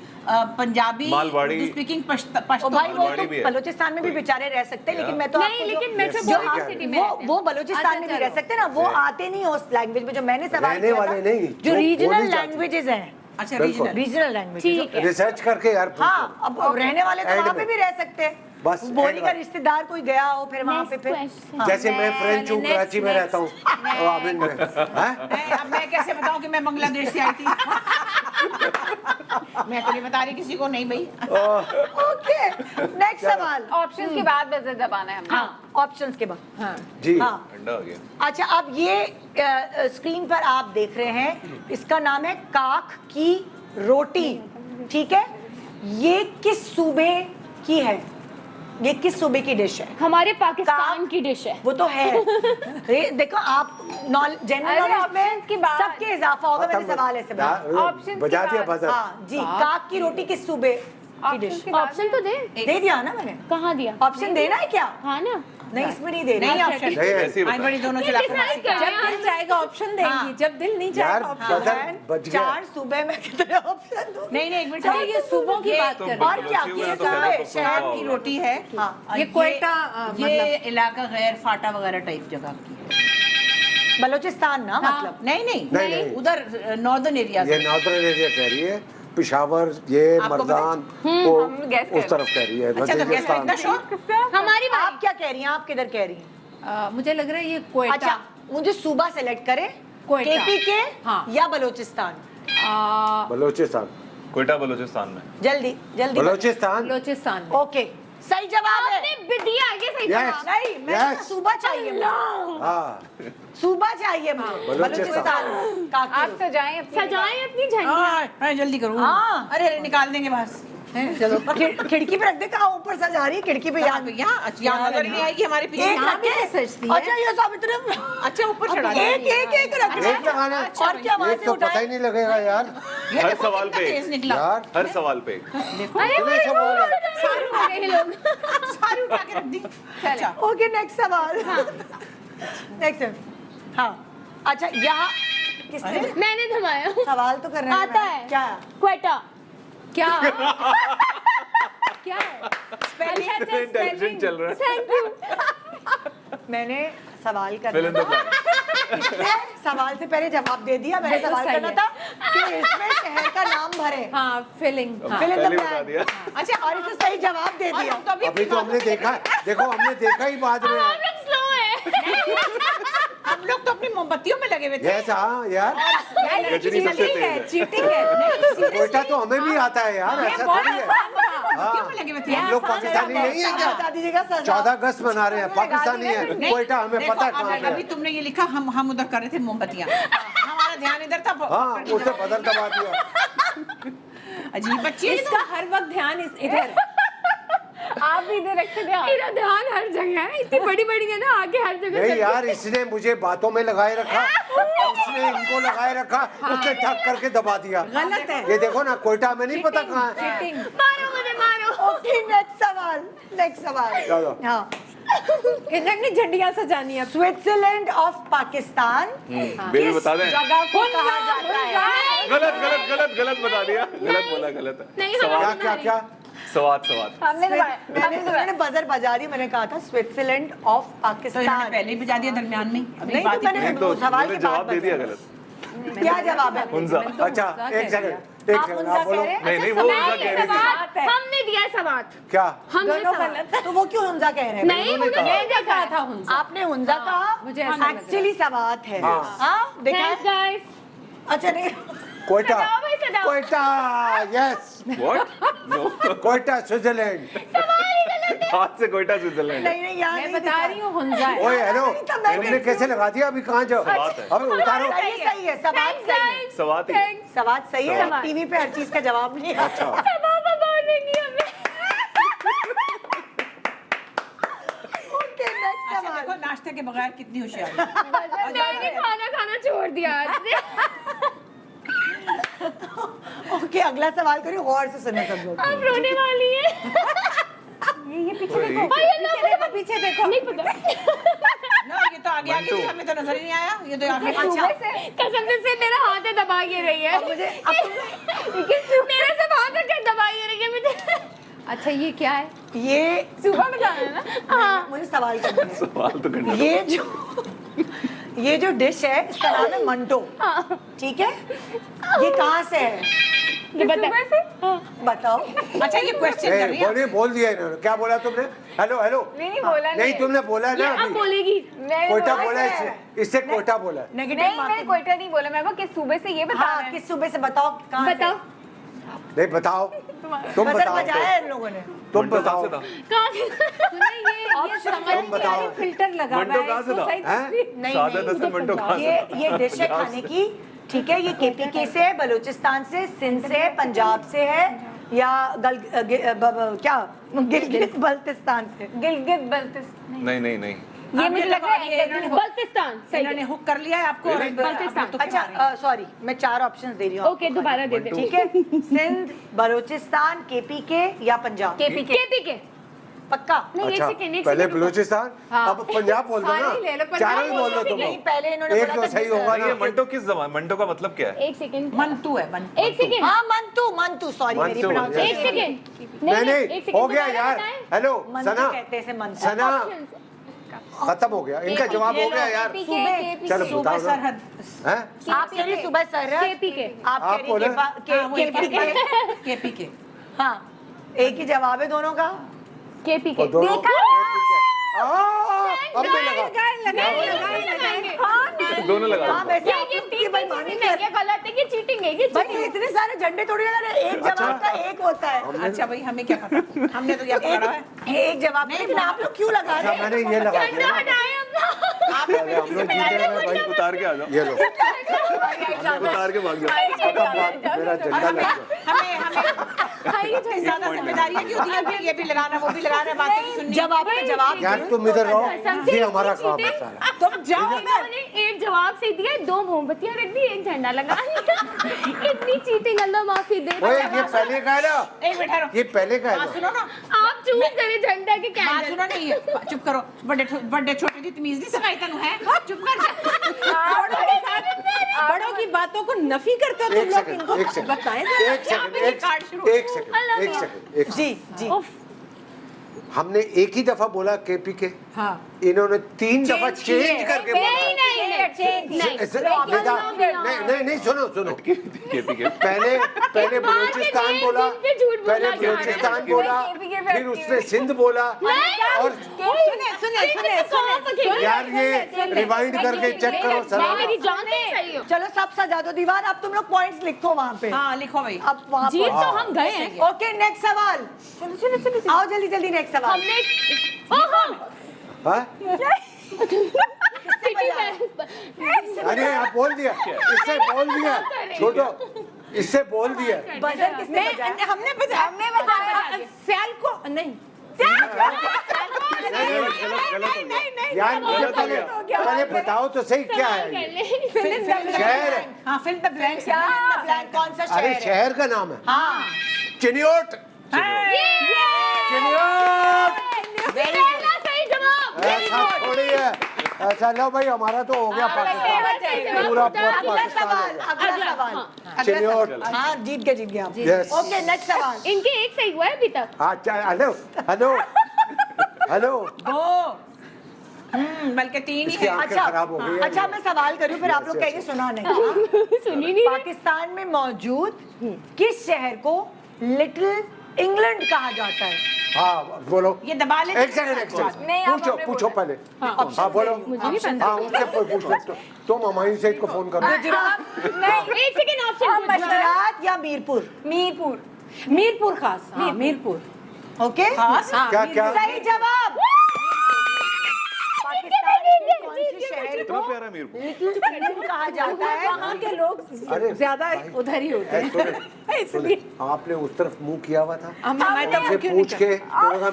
पंजाबी, मालवाड़ी। स्पीकिंग ओ पश्तो। भाई वो मालवाड़ी भी तो है। बलूचिस्तान में भी बेचारे रह सकते हैं, लेकिन मैं तो नहीं, आपको लेकिन जो- मेट्रोपॉलिटन सिटी में रहते हैं। वो बलूचिस्तान में भी रह सकते हैं ना, वो आते नहीं उस लैंग्वेज में जो मैंने सवाल रहने किया था, वाले नहीं, जो जो रीजनल बोली जाती। लैंग्वेजेस हैं, अच्छा, बिल्कुल। रीजनल। Regional language. ठीक है। रिसर्च करके यार पूछो। हाँ, अब रहने वाले तो End वहाँ पे में। भी रह सकते हैं। बस बोली end का में। रिश्तेदार कोई गया हो फिर वहाँ पे Next फिर question। हाँ। जैसे मैं फ्रेंच हूँ, next, कराची में रहता हूँ। आमिन में। हैं? अब मैं कैसे बताऊं कि मैं बांग्लादेश से आई थी? मैं तो नहीं बता रही किसी को, नहीं भाई। ओके नेक्स्ट सवाल। ऑप्शंस के बाद बजर दबाना है हमने। हाँ ऑप्शंस के बाद। हाँ जी हाँ अंडा आ गया। अच्छा अब ये स्क्रीन पर आप देख रहे हैं, इसका नाम है काक की रोटी, ठीक है? ये किस सूबे की है? ये किस सूबे की डिश है? हमारे पाकिस्तान की डिश है। वो तो है। देखो आप जनरल नॉलेज में सबके इजाफा होगा, मेरे सवाल ऐसे Options बजा के दिया बाद। बजर। हाँ जी, काक की रोटी किस सूबे की डिश? ऑप्शन तो दे। दे दिया ना मैंने। कहाँ दिया? ऑप्शन देना है क्या? हाँ ना। नहीं इसमें नहीं दे नहीं रही। ऑप्शन, नहीं ऐसे ही बता। आई बड़ी दोनों चला कर Decide कर जब रहे हैं। दिल जाएगा ऑप्शन देंगी, जब दिल नहीं यार जाएगा ऑप्शन। बजर बज गया। 4 सूबे में कितने ऑप्शन दूं? नहीं नहीं, एक मिनट, चलिए ये सूबों की बात तो कर रहे हैं। और क्या? बलोची हुआ किस तो सूबे? तो शहर पक्का की होगा। रोटी है। हाँ। ये कोयटा ये इलाका गैर फाटा वगैरह टाइप जगह की है। बलोचिस्तान ना मतलब? नहीं नहीं नहीं, नहीं। उधर नॉर्दर्न एरिया ये नॉर्दर्न एरिया कह रही है, पिशावर ये आपको मर्दान हम वो guess कर उस तरफ कह रही है, अच्छा तो कैसे वजीरिस्तान। इतना शौक? हमारी आप क्या कह रही हैं? आप किधर कह रही हैं? मुझे लग रहा है ये कोयटा। अच्छा मुझे सूबा सेलेक्ट करें, कोयटा। केपी के हाँ। या बलोचिस्तान? बलोचिस्तान। कोयटा बलोचिस्तान में। जल्दी जल्दी बलोचिस्तान। बलोचिस्तान में। ओके सही जवाब है। आपने दिया आगे सही Yes. जवाब। नहीं मैं Yes. सूबा चाहिए मुझे। हाँ सूबा चाहिए मुझे। बलूचिस्तान। काकी आप सजाएं अपनी झंडियाँ। हाँ जल्दी करो। हाँ। अरे अरे निकाल देंगे बस। हैं, चलो खिड़की पे रख दे, कहाँ ऊपर सजा रही है खिड़की पे? यहाँ यहाँ नजर नहीं आएगी हमारे पीछे। एक यहाँ रख भी के तो सजती है। अच्छा ये सब इतने अच्छा ऊपर चढ़ा एक एक एक रख दे। एक लगाना है। और क्या वहाँ एक से तो पता ही उठाए? नहीं लगेगा यार। हर सवाल पे तेज निकला। यार हर सवाल पे अरे कितने सवाल है? सारे उठा गए ये लोग। सारी उठा के रख दी। अच्छा ओके नेक्स्ट सवाल। नेक्स्ट हाँ अच्छा यहाँ किसने मैंने थमाया। सवाल तो कर रहे हैं आता मैडम। है। क्या क्वेटा। क्या क्या है? इंटेलिजेंट चल रहा है। Thank you. मैंने सवाल Fill in करना the blank. इसने सवाल से पहले जवाब दे दिया। मैंने बिल्कुल सवाल सही करना है। था कि इसमें शहर का नाम भरे। हाँ फिलिंग। हाँ। Fill in the पहले बता blank। दिया। अच्छा और इसे सही जवाब दे और दिया। हम तो अभी तो हमने देखा, देखो हमने देखा ही बाद में। आप लोग स्लो है। हम लोग तो अपनी मोमबत्तियों में लगे हुए थे। यस हाँ यार, गजनी सबसे चीटिंग है, तेज चीटिंग है। कोयटा तो हमें भी आता है यार, ऐसा बहुत थोड़ी है। आसान था। मोमबत्तियों में लगे हुए थे। हम लोग पाकिस्तानी नहीं है बता क्या? दीजिएगा सजा। 14 अगस्त मना रहे हैं, पाकिस्तानी है। नहीं, कोयटा हमें देखो, पता है अब कहाँ पे अभी है। तुमने ये लिखा, हम उधर कर रहे थे मोमबत्तियां। हमारा ध्यान इधर था। हाँ उसे बदल दबा दिया। अजीब बच्ची है इसका हर वक्त ध्यान इधर। आप भी इधर रखे थे। मेरा ध्यान हर जगह है। इतनी बड़ी बड़ी है ना, आगे हर जगह। नहीं यार, इसने मुझे बातों में लगाए रखा, उसने इनको लगाए रखा, उसने ठक करके दबा दिया। गलत है। ये देखो ना, कोयटा में नहीं पता कहाँ है। चीटिंग। मारो मुझे मारो। ओके नेक्स्ट सवाल। नेक्स्ट सवाल। चलो। हाँ इन्होंने झंडियाँ सजानी है। स्विट्जरलैंड ऑफ पाकिस्तान बेबी बता दें। जगह को कहा जाता है? गलत गलत गलत गलत बता दिया। गलत बोला, गलत है। नहीं, सवाल क्या क्या क्या? सवाल सवाल। हमने मैंने बजर बजा दी। मैंने कहा था स्विट्जरलैंड ऑफ तो इन्होंने पाकिस्तान। पहले ही बजा दिया दरमियान में। अभी नहीं, बात तो ही मैंने नहीं तो सवाल के उन्होंने जवाब बाद दे दिया बजा। गलत। क्या जवाब है? हुंजा। अच्छा एक सेकंड, एक आप सेकंड हुंजा आप बोलो। कह रहे हैं? नहीं नहीं, वो अच्छा, हुंजा कह रही थी। बात है। हमने दिया सवाल। क्या? हमने दोनों सवाल। गलत है। तो वो क्यों हुंजा कह रहे हैं? नहीं उन्होंने उन्होंने कहा था हुंजा। आपने हुंजा कहा, मुझे ऐसा लग रहा है। एक्चुअली सवात है। हाँ। हाँ देखा थैंक्स है? गाइस। अच्छा नहीं कोयटा, सजाओ भाई, सजाओ। Quetta, yes, What? No. Quetta Switzerland. हाथ से कोयटा स्विट्जरलैंड। नहीं नहीं यहाँ मैं नहीं बता दिखा। रही हूँ हुंजा है। ओए हेलो, नहीं था, मैं तुमने कैसे लगा दिया? अभी कहाँ जाओ? सवात है। अबे उतारो। सही है सवाल Thanks, सही है। guys. सवाल ही। Thanks. सवाल सही है। सवाल। टीवी पे हर चीज का जवाब नहीं आता। अच्छा सवाल बताने हमें। ओके नेक्स्ट अच्छा सवाल। देखो, नाश्ते के बगैर कितनी होशियारी। मैंने खाना खाना छोड़ दिया आज से। ओके अगला सवाल करिए, गौर से सुने सब लोग। आप रोने वाली है। ये पीछे ओए, देखो। भाई ये पीछे देखो, पीछे देखो। नहीं पता। ना ये तो आगे आगे थी, हमें तो नजर ही नहीं आया। ये तो आगे अच्छा कसम से मेरा हाथ है दबा के रही है। अब मुझे मेरे से हाथ रख दबा के रही है मुझे। अच्छा ये क्या है? ये सुबह में जाना है ना। हाँ। मुझे सवाल करना है। सवाल तो करना। ये जो डिश है इसका नाम है मंटो। ठीक है, ये कहाँ से है? ये सुबह से। बताओ। अच्छा ये क्वेश्चन कर रही है। बोलिए, बोल दिया इन्होंने। क्या बोला तुमने? Hello hello. नहीं बोला नहीं तुमने बोला ना अब अभी। बोलेगी। कोयटा बोला इससे कोयटा बोला। नेगेटिव नहीं मैंने कोयटा नहीं बोला, मैं वो किस सूबे से ये बताना हाँ है। किस सूबे से बताओ कहाँ से? बताओ। नहीं बताओ, तुम बजर बताओ, बजाया है इन लोगों ने। तुम बताओ, तुम बताओ। फिल्टर लगा हुआ मंटो है, कहाँ से इसको था? सही हैं? तस्वीर- नहीं सादत नहीं, हसन मंटो कहाँ से था? ये डिश है खाने की, ठीक है। ये केपीके से है, बलूचिस्तान से, सिंध से, पंजाब से है, या क्या गिलगित बल्तिस्तान से। गिलगित बल्तिस्तान नहीं नहीं नहीं, ये मुझे लग रहा है बल्तिस्तान सही इन्होंने हुक कर लिया है आपको और अब बल्तिस्तान। आप तो क्या मारेंगे? अच्छा सॉरी, मैं 4 ऑप्शंस दे रही हूँ। ओके दोबारा दे दे ठीक है, सिंध, बलूचिस्तान, केपीके या पंजाब। केपीके पक्का? नहीं एक अच्छा सेकंड एक पहले सेकंड बलूचिस्तान, अब पंजाब बोल दो सारे ही ले लो, ना, पंजाब चारों ही बोल दो तुम नहीं, लोग। पहले इन्होंने एक बोला तो था सही होगा नहीं, ये ना। मंटो किस जबान, मंटो का मतलब क्या है? एक सेकंड मंतु है मंतु। एक सेकंड हाँ, मंतू, सॉरी मेरी मंतू, pronunciation। एक सेकंड नहीं एक नहीं, सेकंड हो गया दोबारा यार। बताएं। हेलो मंतू सना, कहते हैं इसे, मंतू। सना Options। खत्म हो गया, इनका जवाब हो गया यार। चलो सूबे बताओ ना। सरहद हैं? आप कह रही सुबह सरहद, केपीके आप आप कह बोले? रही केपीके। केपीके। हाँ, एक ही जवाब है दोनों का। केपीके और दोनों देखा अब मैं लगा। दोनों लगा हाँ, वैसे ये आप लोग की तीन बेईमानी चीजें कर- नहीं, ये गलत है, ये चीटिंग है, ये भाई cheating है। इतने सारे झंडे थोड़ी लगा रहे, एक जवाब का एक होता है। अच्छा भाई हमें क्या पता, हमने तो ये पकड़ा है। एक जवाब का, लेकिन आप लोग क्यों लगा अच्छा रहे हैं? मैंने ये लगा दिया झंडा ना। हटाए अपना। पहले हम लोग जीते हैं भाई, उतार के आ जाओ, ये लो उतार के भाग जाओ। खत्म बात, मेरा झंडा लग गया। हमें ज्यादा जिम्मेदारियां क्यों दी हैं? ये भी लगाना वो भी लगाना, बातें भी सुननी। जवाब पे जवाब यार तुम इधर रहो, समझे? ये हमारा काम है cheating? सारा। तुम जाओ उन्होंने एक जवाब से दिया, 2 मोमबत्तियां रख दी, एक झंडा लगा दिया। इतनी चीटिंग, अल्लाह माफी दे। ओए ये पहले का है ना, एक मिनट ठहरो। ये पहले का है हाँ ना। सुनो ना, आप चूज करे झंडा के हाँ कैंडल। सुनो नहीं, चुप करो। बड़े छोटे की तमीज नहीं सिखाई तनु है, चुप कर जा। बड़ों की बातों को नफी करते हो तुम एक लोग, सेकंड, इनको एक सेकंड, बताएं एक सेकंड, एक सेकंड। जी जी। उफ, हमने एक ही दफा बोला केपीके, हाँ इन्होंने 3 दफा Change किए। चेंज करके बोला। नहीं नहीं सुनो सुनो, केपीके पहले पहले बलूचिस्तान दिए, बोला, दिन पे झूठ बोलना पहले चाह रहे हैं। बलूचिस्तान बोला, फिर उसने सिंध बोला, और यार ये रिवाइंड करके चेक करो सर। मेरी जान नहीं सही हो। चलो सब सजा दो दीवार, अब तुम लोग पॉइंट्स लिखो वहाँ पे। हाँ लिखो भाई। अब वहाँ जीत पर। तो हम गए हैं। ओके नेक्स्ट सवाल। आओ जल्दी जल्दी नेक्स्ट सवाल। हमने ओहो हाँ? सिटी बैंक अरे आप बोल दिया, इससे बोल दिया, छोड़ो, इससे बोल दिया। बजर किसने बजाया? हमने बताया सैल को नहीं। यार मुझे पहले बताओ तो सही क्या है ये? शहर है। हाँ फिल्म द ब्लैंक्स। कौन सा अरे शहर है? शहर का नाम है हाँ। चिनियोट। चिनियोट। सही जवाब। ऐसा थोड़ी है, ऐसा लो भाई, हमारा तो हो गया पाकिस्तान, पूरा अगला सवाल, पाकिस्तान। अगला सवाल। चिनियोट। हाँ जीत गए आप। Yes. ओके नेक्स्ट सवाल। इनके एक सही हुआ है अभी तक। अच्छा हेलो हेलो हेलो, बल्कि 3 ही इसकी है। आंखें खराब हो गई हैं। अच्छा मैं सवाल करूं, फिर आप लोग Yes, कहेंगे सुना नहीं। सुनी नहीं। पाकिस्तान में मौजूद किस शहर को लिटिल इंग्लैंड कहा जाता है? हाँ बोलो, ये दबा ले। एक सेकंड नहीं, आप पूछो आपने पूछो बोला। पहले। हाँ, हाँ बोलो, मुझे नहीं पता। हाँ उनसे पूछो, तुम हमारी सेठ को फोन करो। नहीं एक सेकंड ऑप्शन गुजरात या मीरपुर? मीरपुर खास, हाँ मीरपुर। ओके खास, हाँ, क्या क्या सही जवाब। पाकिस्तान के कौन से शहर इतना को प्यारा मीर लिटिल इंग्लैंड कहा जाता है? वहाँ के लोग अरे ज्यादा उधर ही होते हैं। इसलिए आपने उस तरफ मुंह किया हुआ था, मैं तो हमसे पूछ के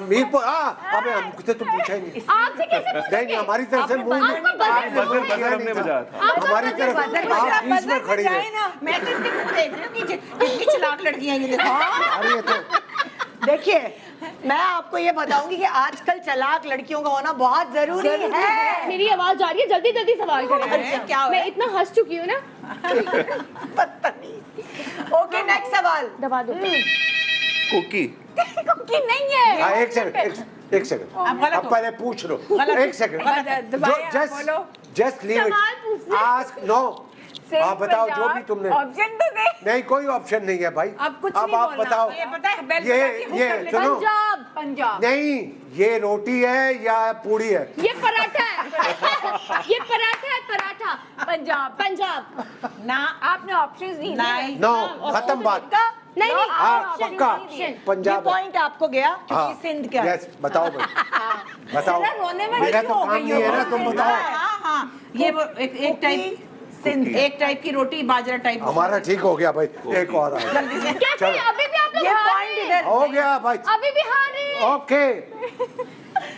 मीरपुर। हाँ अबे हमसे तो पूछा ही नहीं। आपसे कैसे पूछ नहीं हमारी तरफ से मुंह आपको बजर- आपने मुंह बजर किया हमने नहीं था। बजाया था। हमारी तरफ आप बीच में खड़ी है। मैं तो इतनी देख रही हूँ कि कितनी चालाक लड़कियां हैं ये देखो। अरे ये तो देखिए मैं आपको ये बताऊंगी कि आजकल चालाक लड़कियों का होना बहुत जरूरी है। मेरी आवाज आ रही है, जल्दी जल्दी सवाल करें। क्या हुआ? मैं इतना हंस चुकी हूँ ना। ओके नेक्स्ट सवाल। दबा दो। कुकी कि नहीं है। हाँ, एक सेकंड एक सेकंड, आप गलत अब हो। पहले पूछ लो। गलत। एक सेकंड, दबाए आप बोलो। जस्ट लीव सवाल इट, पूछने। Ask no. आप बताओ जो भी तुमने। ऑप्शन तो दे। नहीं कोई ऑप्शन नहीं है भाई। अब कुछ अब नहीं आप बोलना। बताओ। ये पता है बेल ये बजा के हुक कर ले। सुनो, पंजाब। नहीं ये रोटी है या पूड़ी है? ये पराठा है। ये पराठा है, पराठा। पंजाब। पंजाब। ना आपने ऑप्शंस दी नहीं। नो खत्म बात। नहीं नहीं हाँ पक्का ये पंजाब है। पॉइंट आपको गया क्योंकि सिंध का है। यस बताओ भाई बताओ रोने वाली मेरा क्यों तो हो काम गई नहीं है हो? ना तुम बताओ हाँ हाँ ये वो एक टाइप एक टाइप की रोटी बाजरा टाइप हमारा ठीक हो गया भाई एक और आ गया। कैसे अभी भी आप लोग ये हार पॉइंट रहे इधर हो गया भाई हैं अभी भी हार रहे हैं ओके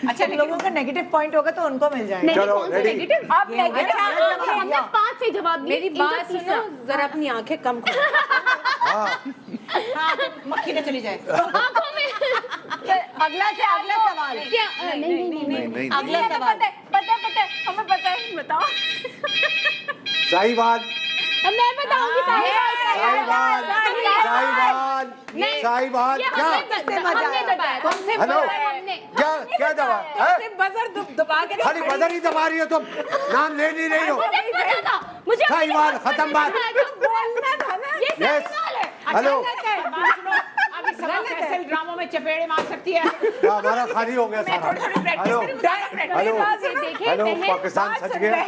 अच्छा लोगों का नेगेटिव पॉइंट होगा तो उनको मिल जाएगा नहीं चलो, कौन सा ready? नेगेटिव आप ये नेगेटिव अच्छा, हमने 5 से जवाब दिए मेरी इनका बात तीसरा। सुनो जरा अपनी आंखें कम खोलो हाँ हाँ मक्खी न चली जाए आंखों में अगला सवाल क्या नहीं अगला सवाल पता है हमें पता है बताओ साहिवाल मैं बताऊंगी साहिवाल साहिवाल नहीं। साहिवाल ये क्या हमने दबाया था हेलो हमने क्या क्या दबा है? बजर दबा के खाली बदल ही दबा रही हो तुम नाम ले नहीं रही हो मुझे पता था मुझे साहिवाल खत्म बात बोलना था ना ये यस सवाल है हेलो अभी सब फैसल ड्रामों में चपेड़े मार सकती है हमारा खाली हो गया सारा हेलो हेलो हेलो पाकिस्तान सच गया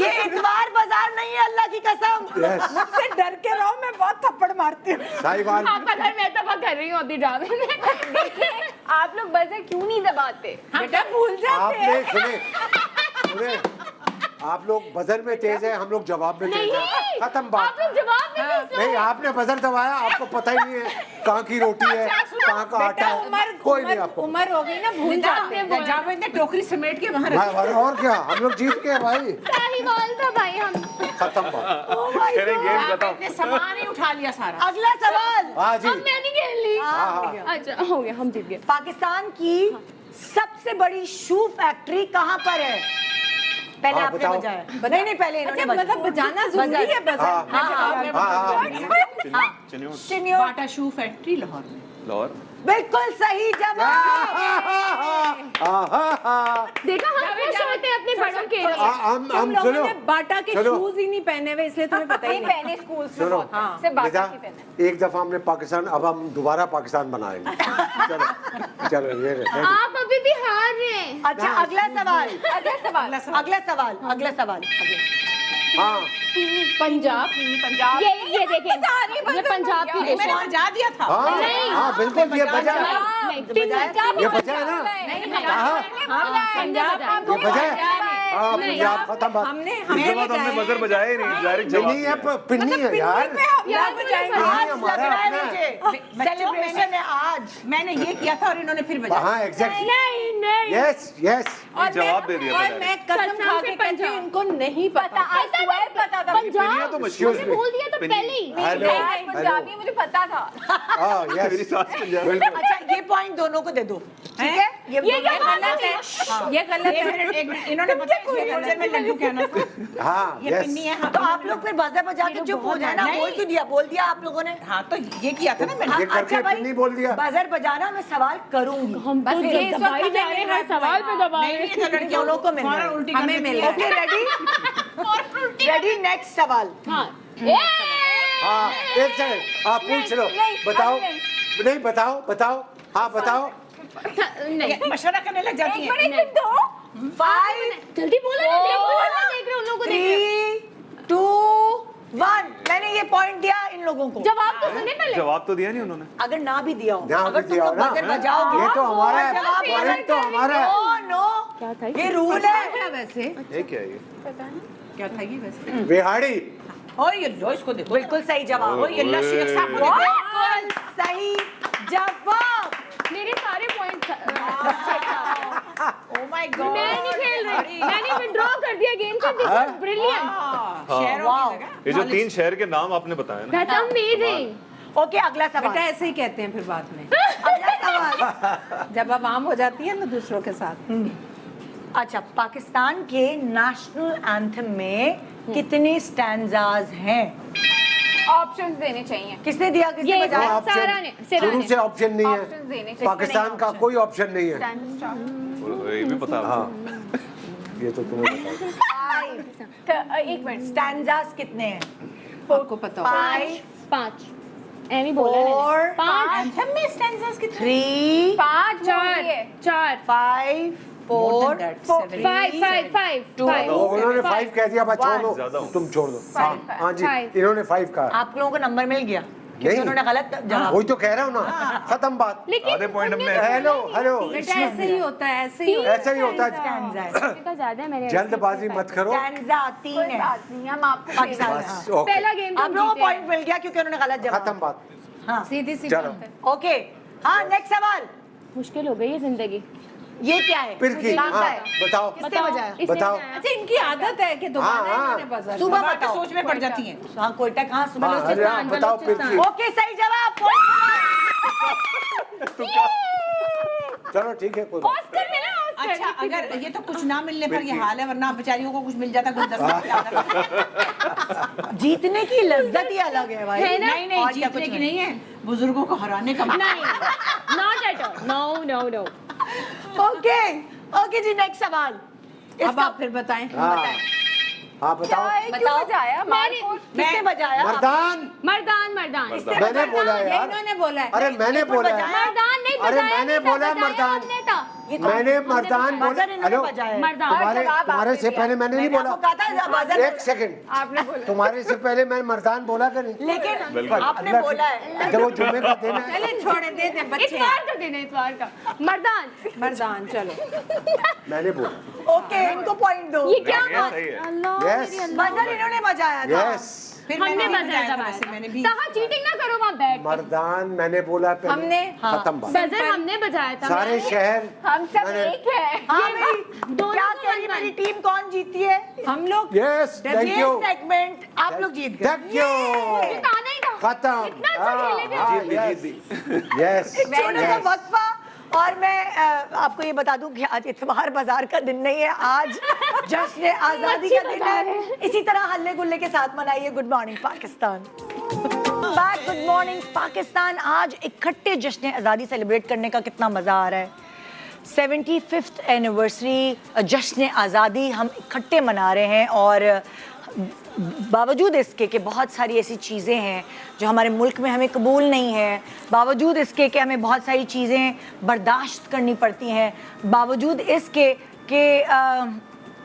ये इतवार बाजार नहीं है अल्लाह की कसम यस मुझसे डर के रहो मैं बहुत थप्पड़ मारती हूँ साहिवाल आपका घर मैं तबाह कर रही हूँ अभी ड्रामे में देखिए आप लोग बजर क्यों नहीं दबाते बेटा भूल जाते हैं आपने सुने आप लोग बजर में तेज है हम लोग जवाब में तेज है खत्म आप बात लोग जवाब नहीं नहीं आपने बजर दबाया आपको पता ही नहीं है कहाँ की रोटी है कहाँ का आटा है कोई नहीं आपको उम्र हो गई ना भूल जाते हैं जाओ इतने टोकरी समेट के वहाँ भाई और क्या हम लोग जीत गए भाई साहिवाल था भाई हम खत्म बात खेलें गेम बताओ इतने सामान ही उठा लिया सारा अगला सवाल हाँ जी अब मैंने खेल ली हाँ। अच्छा हो गया हम जीत गए पाकिस्तान की सबसे बड़ी शू फैक्ट्री कहाँ पर है पहले हाँ, आपने बताओ। बजाया नहीं पहले इन्होंने मतलब बजाना जरूरी है बजर हाँ बाटा शू फैक्ट्री लाहौर में लाहौर बिल्कुल सही जवाब देखा हम खुश होते हैं अपने बड़ों के लिए हम तुम लोगों सुनो ने बाटा के सुनो। शूज ही नहीं पहने हुए इसलिए तुम्हें पता ही नहीं पहले स्कूल से सुनो बहुत से बात बेटा की पहने एक दफा हमने पाकिस्तान अब हम दोबारा पाकिस्तान बनाएंगे चलो चलो ये रहे आप अभी भी हार रहे हैं अच्छा अगला सवाल अगला सवाल अगला सवाल हाँ पंजाब ये देखें ये पंजाब की डिश मैंने है बजा दिया था हाँ नहीं। हाँ बिल्कुल ये बजा है नहीं, पंजाब ये बजा है ना हाँ पंजाब ये बजा है हाँ पंजाब खत्म बात हमने इसके बाद हमने बजर बजाया ही नहीं डायरेक्ट जवाब नहीं है पिन्नी है यार आज लग रहा है मुझे बच्चों, सेलिब्रेशन है आज मैंने ये किया था और इन्होंने फिर बजाया हाँ एग्जैक्टली नहीं नहीं यस यस जवाब दे दिया था और मैं कसम खा के कहती हूँ इनको नहीं पता पता था पिनिया तो मशहूर मैंने बोल दिया था पहले ही हेलो पंजाबी मुझे पता था हाँ मेरी यस सास पंजाब बिल्कुल अच्छा ये पॉइंट दोनों को दे दो ठीक है ये क्या गलत है ये गलत एक है मिनट एक मिनट इन्होंने बताया इसलिए थोड़ी देर में लड्डू कहना था हाँ ये यस पिन्नी है हाँ तो आप लोग फिर बजा बजा के चुप हो जाए ना बोल दिया आप लोगों ने हाँ तो ये किया था ना मैंने ये करके पिन्नी बोल दिया बजर बजाना मैं सवाल करूंगी हम बस ये इस वक्त हमें जा रहे हैं मिला है सवाल पे दबा नहीं रहे ये तो लड़कियों दोनों को मिल रहा है। फौरन उल्टी हमें कर मिल देती रहा है। ओके रेडी नेक्स्ट सवाल हाँ हाँ एक सेकंड आप पूछ लो बताओ नहीं बताओ बताओ हाँ बताओ नहीं ये मशवरा करने लग जाती है दो 5 जल्दी बोलो ना देख रहे हो उन लोगों को देख 3 2 1 मैंने ये पॉइंट दिया इन लोगों को जवाब तो सुने पहले जवाब तो दिया नहीं उन्होंने अगर ना भी दिया हो ना अगर भी तुम दिया हो लोग ना बजर बजाओगे ये तो हमारा है जवाब पॉइंट तो हमारा है नो क्या था ये रूल है क्या वैसे ये क्या है ये क्या था ये वैसे बिहाड़ी और ये लो इसको देखो बिल्कुल सही जवाब और ये अल्लाह शेख साहब को देखो बिल्कुल सही जवाब मेरे सारे पॉइंट ओ माय गॉड मैं नहीं खेल रही मैंने विड्रॉ कर दिया गेम से दिस इज ब्रिलियंट शहरों की जगह ये जो 3 शहर के नाम आपने बताए ना दैट्स अमेजिंग ओके अगला सवाल बेटा ऐसे ही कहते हैं फिर बाद में अगला सवाल जब आवाम हो जाती है ना दूसरों के साथ अच्छा पाकिस्तान के नेशनल एंथम में कितने स्टैंजाज हैं ऑप्शंस देने चाहिए किसने दिया किसने ये बजाया ऑप्शन सारा ने शुरू से ऑप्शन नहीं Options देने है चाहिए। पाकिस्तान का कोई ऑप्शन नहीं है ये भी पता हाँ ये तो तुम्हें बताओ एक मिनट स्टैंजाज कितने हैं आपको पता होगा 5 एमी बोला Four, मैंने 5 एंथम में स्टैंजास कितने 3 5 4 5 More 4 than that, 7. 5 उन्होंने 5 कह दिया बस छोड़ ज्यादा दो हो। तुम छोड़ दो हाँ जी five. इन्होंने 5 कहा आप लोगों को नंबर मिल गया क्योंकि उन्होंने गलत जवाब। वही तो कह रहा हूँ ना, खत्म बात। आधे पॉइंट हमने हेलो हेलो, बेटा ऐसे ही होता है, ऐसे ही होता है। ऐसा ही होता है। का ज्यादा है मेरे जल्दबाजी मत करो। स्टैंजा 3 है। बात नहीं, हम आपको पाकिस्तान। बस, ओके। पहला गेम आप लोगों को पॉइंट मिल गया क्योंकि उन्होंने गलत जवाब। खत्म बात। हाँ सीधी सी चलो। बात है। ओके, हाँ नेक्स्ट सवाल। मुश्किल हो गई है जिंदगी। ये क्या है? फिर की, नाम क्या हाँ, है? बताओ किसने बजाया? इसने बताओ। बजाया। अच्छा, इनकी आदत है कि दोबारा हाँ, हाँ। इन्होंने बजर सुबह दिया। बताओ। सोच में पड़ जाती हैं। हाँ कोयटा कहाँ सुबह? हाँ, अरे हाँ, बताओ फिर की। ओके सही जवाब। चलो ठीक है, कोई बात ऑस्कर मिला, ऑस्कर। अच्छा, अगर ये तो कुछ ना मिलने पर ये हाल है, वरना बेचारियों को कुछ मिल जाता, कुछ 10 लाख जाता। जीतने की लज्जत ही अलग है भाई। है ना? नहीं नहीं, और क्या जीतने कुछ की नहीं है, बुजुर्गों को हराने का। नहीं, not at all, no no no. Okay okay जी, नेक्स्ट सवाल। अब आप फिर बताएं। हाँ, हाँ बताओ। बताओ बजाया किसने बजाया? मर्दान, मर्दान, मर्दान। मैंने बोला ये यार। इन्होंने बोला है। अरे मैंने बोला है। मर्दान नहीं अरे बजाया, मैंने नहीं बोला बजाया, मर्दान। हमने था। मैंने मर्दान बोला। बजर इन्होंने हेलो, बजाया है। मर्दान। तुम्हारे से पहले मैंने नहीं बोला। आपको कहा था बजर। एक सेकंड, आपने बोला। तुम्हारे से पहले मैं मर्दान बोला कि नहीं? लेकिन आपने अल्लाह बोला की- है। जब वो जुम्मे का दिन है। चले छोड़े, दे दे बच्चे। इतवार का दिन है, इतवार का। मर्दान। मर्दान, चलो। मैंने बोला। ओके, इनको पॉइंट दो। ये क्या नहीं, ये बात? सही है। अल्लाह Yes. मेरी अल्लाह। बजर इन्होंने बजाया था। यस, फिर हमने मैंने भी बजाया था वैसे, मैंने भी। कहा चीटिंग ना करो वहाँ बैठ के। मर्दान मैंने बोला पहले। हमने, खत्म बात। बजर हमने बजाया था। सारे शहर हम सब मैंने- एक है। हाँ ये मेरी दोनों क्या को कह रही वन-वन। मेरी टीम कौन जीती है? हम लोग यस, थैंक ये यू, सेगमेंट आप लोग जीत गए। Thank you. जिताना ही था। खत्म। इतना अच्छा खेले थे। यस, छोटा सा वक्फा। और मैं आपको ये बता दूं कि आज इतवार बाजार का दिन नहीं है, आज जश्न आज़ादी का दिन है। इसी तरह हल्ले गुल्ले के साथ मनाइए good morning Pakistan. Back good morning Pakistan. आज इकट्ठे जश्न आज़ादी सेलिब्रेट करने का कितना मज़ा आ रहा है। 75th एनिवर्सरी जश्न आज़ादी हम इकट्ठे मना रहे हैं, और बावजूद इसके कि बहुत सारी ऐसी चीज़ें हैं जो हमारे मुल्क में हमें कबूल नहीं है, बावजूद इसके कि हमें बहुत सारी चीज़ें बर्दाश्त करनी पड़ती हैं, बावजूद इसके कि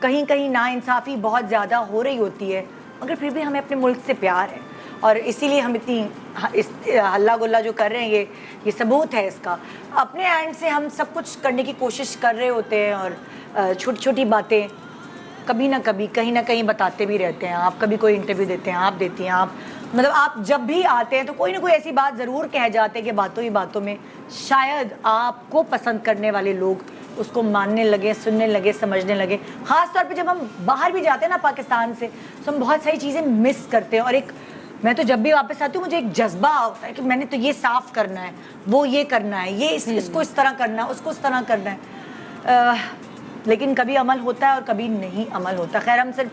कहीं कहीं नाइंसाफ़ी बहुत ज़्यादा हो रही होती है, मगर फिर भी हमें अपने मुल्क से प्यार है, और इसीलिए हम इतनी इस हल्ला गुल्ला जो कर रहे हैं, ये सबूत है इसका। अपने एंड से हम सब कुछ करने की कोशिश कर रहे होते हैं, और छोटी छोटी बातें कभी ना कभी कहीं ना कहीं बताते भी रहते हैं। आप कभी कोई इंटरव्यू देते हैं, आप देती हैं, आप मतलब आप जब भी आते हैं तो कोई ना कोई ऐसी बात ज़रूर कह जाते हैं कि बातों ही बातों में शायद आपको पसंद करने वाले लोग उसको मानने लगे, सुनने लगे, समझने लगे। ख़ास तौर पे जब हम बाहर भी जाते हैं ना पाकिस्तान से, तो हम बहुत सारी चीज़ें मिस करते हैं। और एक मैं तो जब भी वापस आती हूँ मुझे एक जज्बा होता है कि मैंने तो ये साफ़ करना है, वो ये करना है, ये इसको इस तरह करना है, उसको इस तरह करना है। लेकिन कभी अमल होता है और कभी नहीं अमल होता। खैर, हम सिर्फ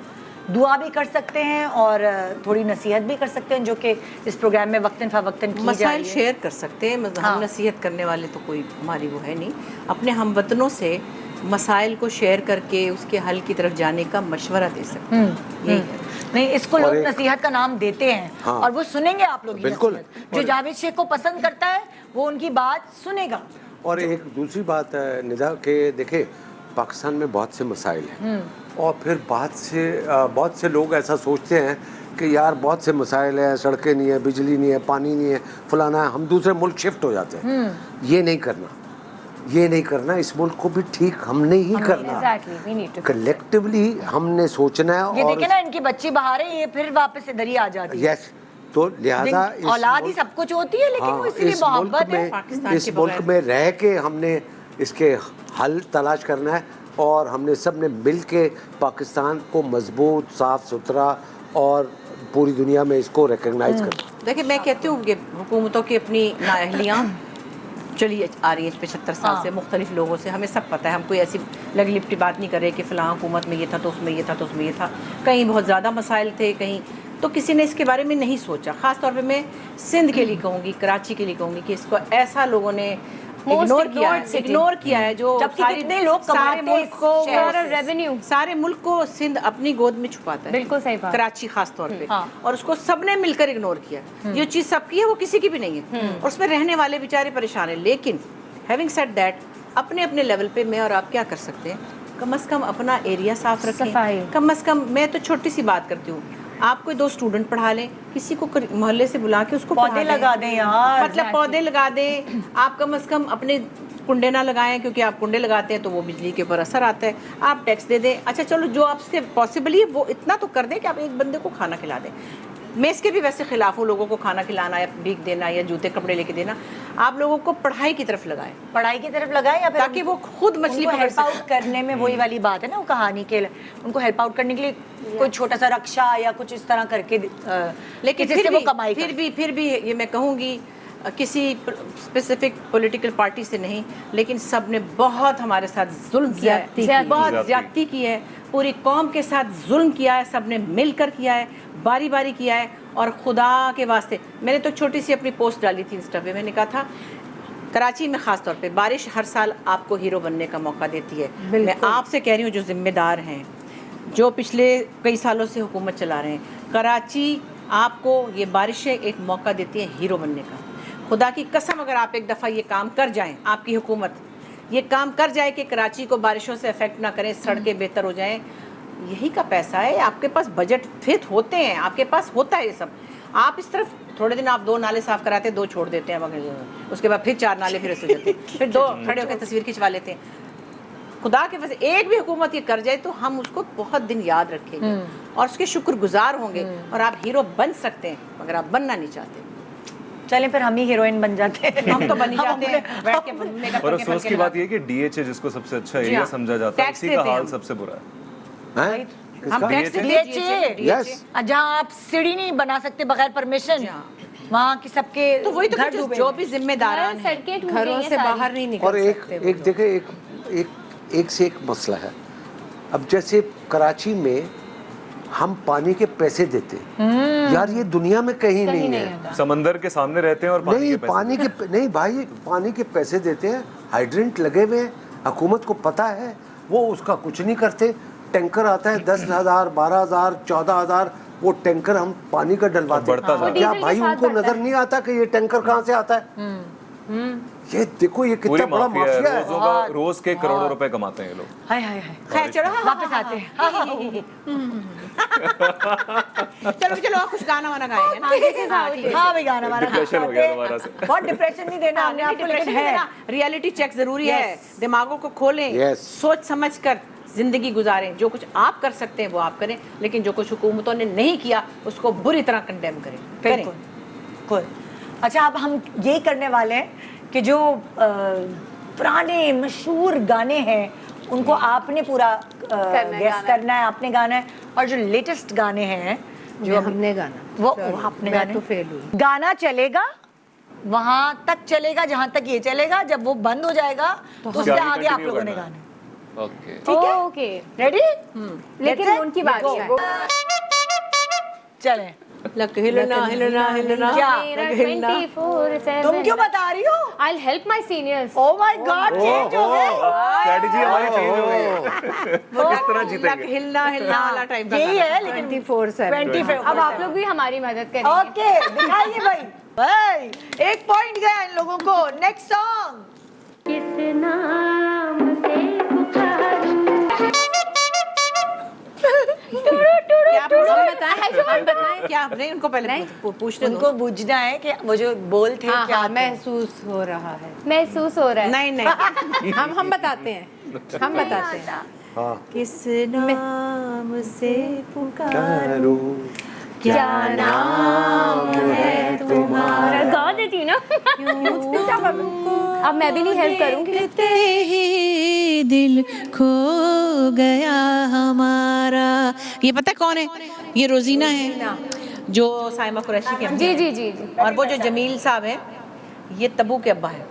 दुआ भी कर सकते हैं और थोड़ी नसीहत भी कर सकते हैं, जो कि इस प्रोग्राम में वक्तन फ़वक्तन की जा मसाइल रही है। शेयर कर सकते हैं। हाँ। हम नसीहत करने वाले तो कोई हमारी वो है नहीं। अपने हमवतनों से मसाइल को शेयर करके उसके हल की तरफ जाने का मशवरा दे सकते हैं। यही है। नहीं, इसको और लोग एक- नसीहत का नाम देते हैं, हाँ। और वो सुनेंगे आप लोग की बिल्कुल। नसीहत। जो जावेद शेख को पसंद करता है वो उनकी बात सुनेगा। और एक दूसरी बात है निदा के, देखे पाकिस्तान में बहुत से मसाइल हैं, और फिर बहुत से लोग ऐसा सोचते हैं कि यार बहुत से मसाइल हैं, सड़कें नहीं है, बिजली नहीं है, पानी नहीं है, फलाना है, हम दूसरे मुल्क शिफ्ट हो जाते हैं। ये नहीं करना, ये नहीं करना। इस मुल्क को भी ठीक हमने ही करना। Exactly, we need to. Collectively हमने सोचना है। ये और देखे ना, इनकी बच्ची बाहर है, ये फिर वापस इधर ही आ जाती है। यस, तो लिहाजा इस औलाद ही मुल्क- सब कुछ होती है, लेकिन वो हाँ, इसीलिए इस मुल्क मोहब्बत है। में, पाकिस्तान इस के मुल्क बगैर। में रह के हमने इसके हल तलाश करना है, और हमने सब ने मिल के पाकिस्तान को मजबूत, साफ सुथरा और पूरी दुनिया में इसको रिकग्नाइज करना है। देखिए, मैं कहती हूँ कि हुकूमतों की अपनी नाअहलियाँ चली आ रही है 75 साल से मुख्तलिफ लोगों से। हमें सब पता है, हम कोई ऐसी लगी लिपटी बात नहीं कर रहे कि फ़लाँ हुकूमत में ये था तो उसमें ये था तो उसमें ये था। कहीं बहुत ज़्यादा मसाइल थे, कहीं तो किसी ने इसके बारे में नहीं सोचा। ख़ास तौर पे मैं सिंध के लिए कहूँगी, कराची के लिए कहूँगी कि इसको ऐसा लोगों ने इग्नोर किया है जो जबकि कितने लोग सारे कमाते हैं मुल्क को इस शहर से। रेवेन्यू। सारे मुल्क को सिंध अपनी गोद में छुपाता है। बिल्कुल सही बात। कराची खास तौर पे, हाँ। और उसको सबने मिलकर इग्नोर किया। जो चीज़ सबकी है वो किसी की भी नहीं है, और उसमें रहने वाले बेचारे परेशान हैं। लेकिन हैविंग सेड दैट, अपने अपने लेवल पे मैं और आप क्या कर सकते हैं? कम से कम अपना एरिया साफ रखें। सफाई। कम से कम, मैं तो छोटी सी बात करती हूँ, आप कोई 2 स्टूडेंट पढ़ा लें, किसी को मोहल्ले से बुला के उसको पौधे लगा दें यार, मतलब पौधे लगा दें। आप कम से कम अपने कुंडे ना लगाएं, क्योंकि आप कुंडे लगाते हैं तो वो बिजली के ऊपर असर आता है। आप टैक्स दे दें। अच्छा चलो, जो आपसे पॉसिबल है वो इतना तो कर दें कि आप एक बंदे को खाना खिला दें। मैं इसके भी वैसे खिलाफ हूँ, लोगों को खाना खिलाना या भीख देना या जूते कपड़े लेके देना। आप लोगों को पढ़ाई की तरफ लगाएं, पढ़ाई की तरफ लगाएं, या फिर ताकि वो खुद मछली पकड़ हेल्प आउट करने में वही वाली बात है ना, वो कहानी के उनको हेल्प आउट करने के लिए कोई छोटा सा रक्षा या कुछ इस तरह करके, लेकिन किसी से वो कमाई फिर भी ये मैं कहूँगी, किसी स्पेसिफिक पॉलिटिकल पार्टी से नहीं, लेकिन सब ने बहुत हमारे साथ जुल्म किया है, बहुत ज्यादती की है, पूरी कौम के साथ जुल्म किया है, सब ने मिलकर किया है, बारी बारी किया है। और खुदा के वास्ते, मैंने तो छोटी सी अपनी पोस्ट डाली थी इंस्टा पे, मैंने कहा था कराची में ख़ास तौर पे बारिश हर साल आपको हीरो बनने का मौका देती है। मैं आपसे कह रही हूँ, जो जिम्मेदार हैं, जो पिछले कई सालों से हुकूमत चला रहे हैं, कराची आपको ये बारिशें एक मौका देती हैं हीरो बनने का। खुदा की कसम, अगर आप एक दफ़ा ये काम कर जाएं, आपकी हुकूमत ये काम कर जाए कि कराची को बारिशों से अफेक्ट ना करें, सड़कें बेहतर हो जाएं, यही का पैसा है। आपके पास बजट फिट होते हैं, आपके पास होता है ये सब। आप इस तरफ थोड़े दिन आप 2 नाले साफ़ कराते हैं, 2 छोड़ देते हैं, मगर उसके बाद फिर 4 नाले फिर ऐसे जाते हैं, फिर 2 खड़े होकर तस्वीर खिंचवा लेते हैं। खुदा के वजह एक भी हुकूमत ये कर जाए तो हम उसको बहुत दिन याद रखेंगे और उसके शुक्रगुजार होंगे, और आप हीरो बन सकते हैं, मगर आप बनना नहीं चाहते। चलें फिर हम ही हीरोइन बन जाते हैं। हम तो बन ही जाते हैं, बैठ के मेकअप और करके अफसोस की बात ये है कि डीएचए जिसको सबसे अच्छा एरिया समझा जाता है, उसी का हाल सबसे बुरा है। हम टैक्स यस, जहाँ आप सीढ़ी नहीं बना सकते बगैर परमिशन, वहाँ की सबके तो वही तो जो भी जिम्मेदारान हैं, सड़कें टूट घरों गई हैं से सारी। बाहर नहीं और निकल सकते वो एक लोग। देखिए, एक से एक मसला है। अब जैसे कराची में हम पानी के पैसे देते हैं, यार ये दुनिया में कहीं नहीं है। समंदर के सामने रहते हैं और पानी नहीं, के पैसे नहीं भाई, पानी के पैसे देते हैं, हाइड्रेंट लगे हुए हैं, हुकूमत को पता है, वो उसका कुछ नहीं करते। टैंकर आता है 10,000, 12,000, 14,000, वो टैंकर हम पानी का डलवाते बढ़ता हैं। क्या भाई उनको नजर नहीं आता कि ये टैंकर कहाँ से आता है? ये देखो, ये कितना बड़ा माफिया है। रोज के करोड़ों रुपए कमाते हैं ये लोग। हाय हाय हाय, खैर चलो वापस आते हैं। चलो कुछ गाना वाना गाएंगे ना। हाँ भाई, गाना वाना डिप्रेशन हो गया दोबारा से। बहुत डिप्रेशन नहीं देना हमने आपको, लेकिन है रियलिटी चेक जरूरी है, दिमागों को खोलें, Yes. सोच समझ कर जिंदगी गुजारें। जो कुछ आप कर सकते हैं वो आप करें, लेकिन जो कुछ हुकूमतों ने नहीं किया उसको बुरी तरह कंडेम करें। बिल्कुल। अच्छा, अब हम यही करने वाले हैं कि जो पुराने मशहूर गाने हैं उनको आपने पूरा गेस करना है, आपने गाना है, और जो लेटेस्ट गाने हैं जो हमने गाना, वो आपने गाने। मैं तो फेल हुई। गाना चलेगा वहाँ तक चलेगा जहाँ तक ये चलेगा, जब वो बंद हो जाएगा तो उससे आगे आप लोगों ने गाना है। ओके, ठीक है, ओके, रेडी? लेकिन उनकी बात है। चले। लक हिलना हिलना हिलना, क्या? मेरा 24/7 तुम क्यों बता रही हो? I'll help my seniors. Oh my God, change हो गए। स्ट्रेटजी हमारी चेंज हो गई है। वो किस तरह लक जीतेंगे? हिलना हिलना वाला टाइप का यही गाना। है, लेकिन 24/7 अब आप लोग भी हमारी मदद करेंगे। ओके, दिखाइए भाई। भाई 1 पॉइंट गया इन लोगों को। Next song. किस नाम से पुकारूं, क्या हम बताएं क्या आप नहीं, उनको पहले पूछने दो। उनको बुझना है कि वो जो बोल थे हाँ, क्या हाँ, थे। महसूस हो रहा है। महसूस हो रहा है। नहीं नहीं हम बताते हैं, हम बताते हैं। हाँ, किस नाम से करो क्या नाम है तुम्हारा गा देती हूँ ना। अब मैं भी नहीं हेल्प करूँगी। देखते ही दिल खो गया हमारा। ये पता है कौन है? ये रोजीना है, जो साइमा कुरैशी के अम्मी जी हैं। जी जी जी। और वो जो जमील साहब है, ये तब्बू के अब्बा है।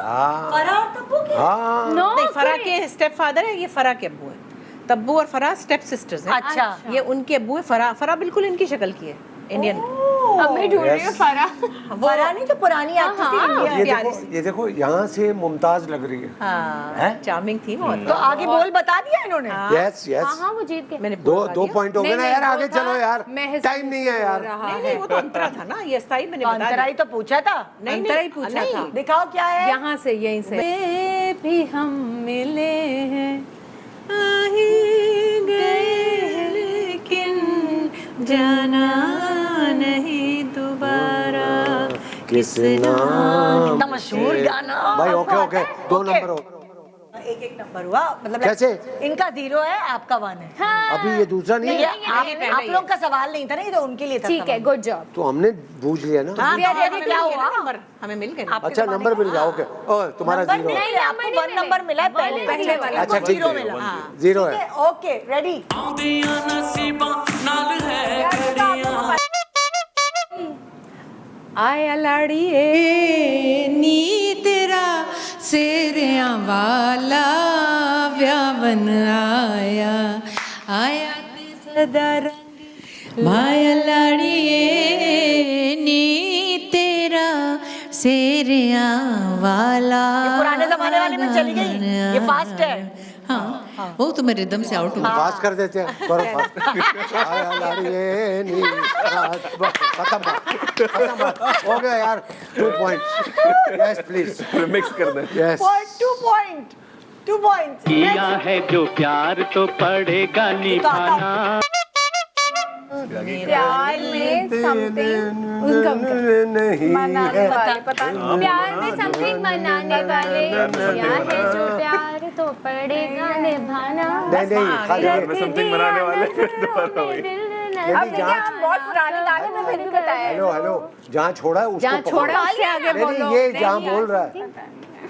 हाँ, नो, नहीं, फरा के स्टेप फादर है, ये फरा के अब्बू है। तब्बू और फरा स्टेप सिस्टर्स हैं। अच्छा। ये उनके अब्बू है। फरा बिल्कुल इनकी शक्ल की है, इंडियन। अब मैं ढूंढ रही हूँ फरा। फरा नहीं, जो पुरानी एक्ट्रेस थी इंडिया। ये देखो यहाँ से मुमताज लग रही है। हाँ, चार्मिंग थी वो। तो आगे बोल बता दिया इन्होंने। यस हाँ यस, हाँ, वो जीत गए। मैंने दो पॉइंट हो गए ना यार, आगे चलो यार, महसूस टाइम नहीं है यार। नहीं नहीं, वो तो अंतरा था ना, ये स्थाई मैंने बता अंतरा ही तो पूछा था। नहीं अंतरा ही पूछा नहीं, था। दिखाओ क्या है। यहाँ से, यहीं से। वे भी हम मिले हैं, गए लेकिन जाना नहीं दोबारा किस नाम इतना मशहूर गाना भाई ओके ओके 2 नंबर हो एक एक नंबर हुआ मतलब कैसे? इनका 0 है आपका 1 है अभी ये दूसरा नहीं ये है आप लोग का सवाल नहीं था ना, ये तो उनके लिए था ठीक है, सवाल। Good job. तो हमने बूझ लिया ना। हाँ, तो अभी क्या हुआ नंबर हमें मिल गए। आपके अच्छा जमाने नंबर का- मिल गया ओके ओ तुम्हारा नंबर 0 नहीं, नहीं, आपको नंबर 1 नहीं नंबर मिले। मिला है पहले पहले वाला अच्छा, ठीक 0 है। मिला। हाँ 0 है ओके रेडी आया लाड़िए नी तेरा सेरिया वाला व्यावन आया आया ते सदा रंग माया लाड़िए नी तेरा सेरिया वाला ये पुराने जमाने वाले में चली गई, ये फास्ट है। हाँ वो तो मैं रिदम से आउट हो गई। पास कर देते हैं करो पास आया लाड़िए नी खत्म हो गया यार 2 पॉइंट्स यस प्लीज रिमिक्स कर दे। यस 2 पॉइंट्स किया है जो प्यार तो पड़ेगा निभाना। प्यार में समथिंग नहीं है प्यार में समथिंग बनाने वाले, किया है जो प्यार तो पड़ेगा निभाना। नहीं खाली प्यार में something बनाने वाले दोबारा वही। नहीं जहाँ बहुत पुराने गाने में फिर भी बताया। हेलो जहाँ छोड़ा है उसको जहाँ पकड़ो। छोड़ा उससे आगे नहीं, बोलो। ये जहाँ बोल रहा है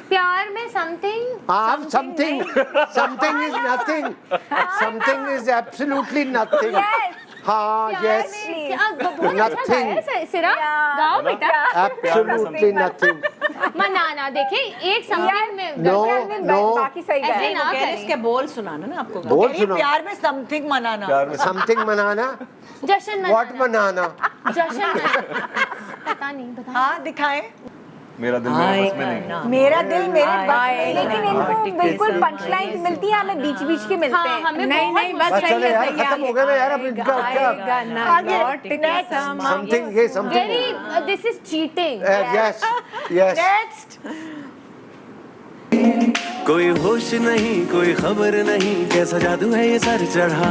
प्यार में समथिंग हाँ something is nothing something is absolutely nothing हाँ यस नथिंग सिरा गाओ बेटा। एब्सोल्युटली नथिंग मनाना देखिए एक समथिंग में नो बाकी सही ऐसे ना कह रहे करें। इसके बोल सुनाना ना आपको। बोल सुनो प्यार में समथिंग मनाना प्यार में समथिंग मनाना जश्न व्हाट मनाना। मनाना जश्न मनाना। पता नहीं बता। हाँ दिखाएं मेरा दिल मेरे बस में नहीं। मेरा दिल मेरे बस में लेकिन इनको बिल्कुल पंचलाइन मिलती है, हमें बीच बीच के मिलते हैं। हमें नहीं नहीं बस बस सही चले है यार सही है खत्म हो गया ना यार अब इनका क्या आएगा ना आगे, लौट के next. समा समथिंग ये something very this is cheating. Yes yes next कोई होश नहीं कोई खबर नहीं कैसा जादू है ये सर चढ़ा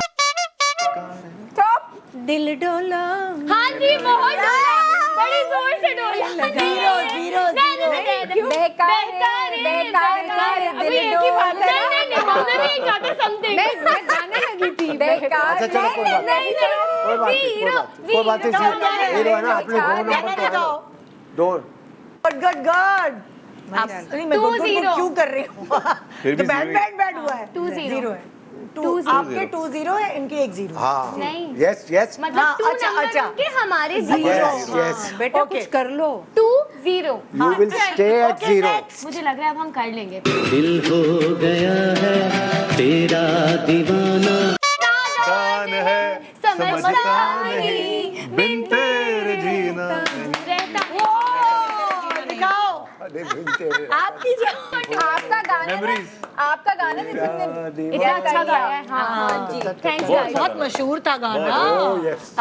दिल डोला हाँ जी बहुत डोला, बड़ी जोर से डोला। जीरो बेकार अभी एक ही बात है। नहीं हमने भी एक गाता समथिंग। मैं गाने लगी थी अच्छा चलो कोई बात नहीं हीरो है ना अपने 2 नंबर तो है 2 गुड नहीं मैं 2-0 क्यों कर रही हूँ फिर भी तो बैड zero ही। बैड बैड हुआ है 2-0 0 है 2 आपके 2-0 है इनके 1-0 हाँ नहीं। यस यस मतलब हाँ, 2 अच्छा, नंबर अच्छा। के हमारे 0 यस यस बेटा Okay. कुछ कर लो 2-0। यू विल स्टे एट 0 मुझे लग रहा है अब हम कर लेंगे। दिल हो गया है तेरा दीवाना। कान है समझता नहीं बिन तेरे जीना। रहता दिखाओ आपकी जो आपका गाना Memories. आपका गाना इतना अच्छा गाया है। हाँ जी थैंक्स बहुत मशहूर था गाना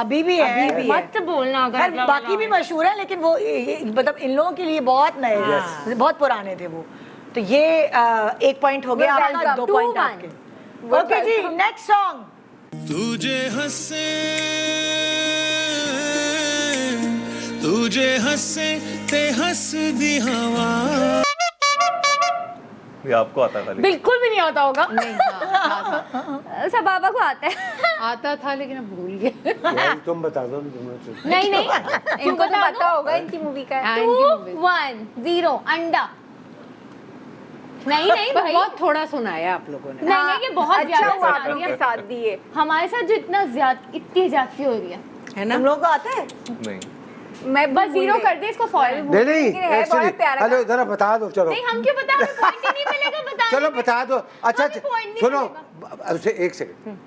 अभी भी है मत बोलना अगर खैर बाकी भी मशहूर है लेकिन वो मतलब इन लोगों के लिए बहुत नए बहुत पुराने थे वो तो ये 1 पॉइंट हो गया Welcome. आपका 2 पॉइंट 2-1. आपके ओके जी नेक्स्ट सॉन्ग तुझे हंसे ते हंस दी हवा ये आपको आता है खाली। बिल्कुल भी नहीं आता होगा। नहीं सब बाबा को आता है। आता था लेकिन अब भूल गए यार तुम बता दो तुम्हें नहीं इनको तो पता होगा इनकी मूवी का। हाँ, इनकी 2-1-0 अंडा। नहीं पर भाई बहुत थोड़ा सुनाया आप लोगों ने नहीं ये बहुत अच्छा हुआ आप ज्यादा लोग के साथ दिए। हमारे साथ जो इतनी ज्यादती हो रही है तुम लोगों को आता है नहीं मैं बस 0 कर दे इसको फौरन। नहीं लेकिन है एक्चुअली बड़ा प्यारा हेलो जरा बता दो चलो नहीं हम क्यों बता हमें पॉइंट ही नहीं मिलेगा बता चलो बता दो अच्छा हमें point नहीं सुनो मिलेगा। उसे 1 सेकंड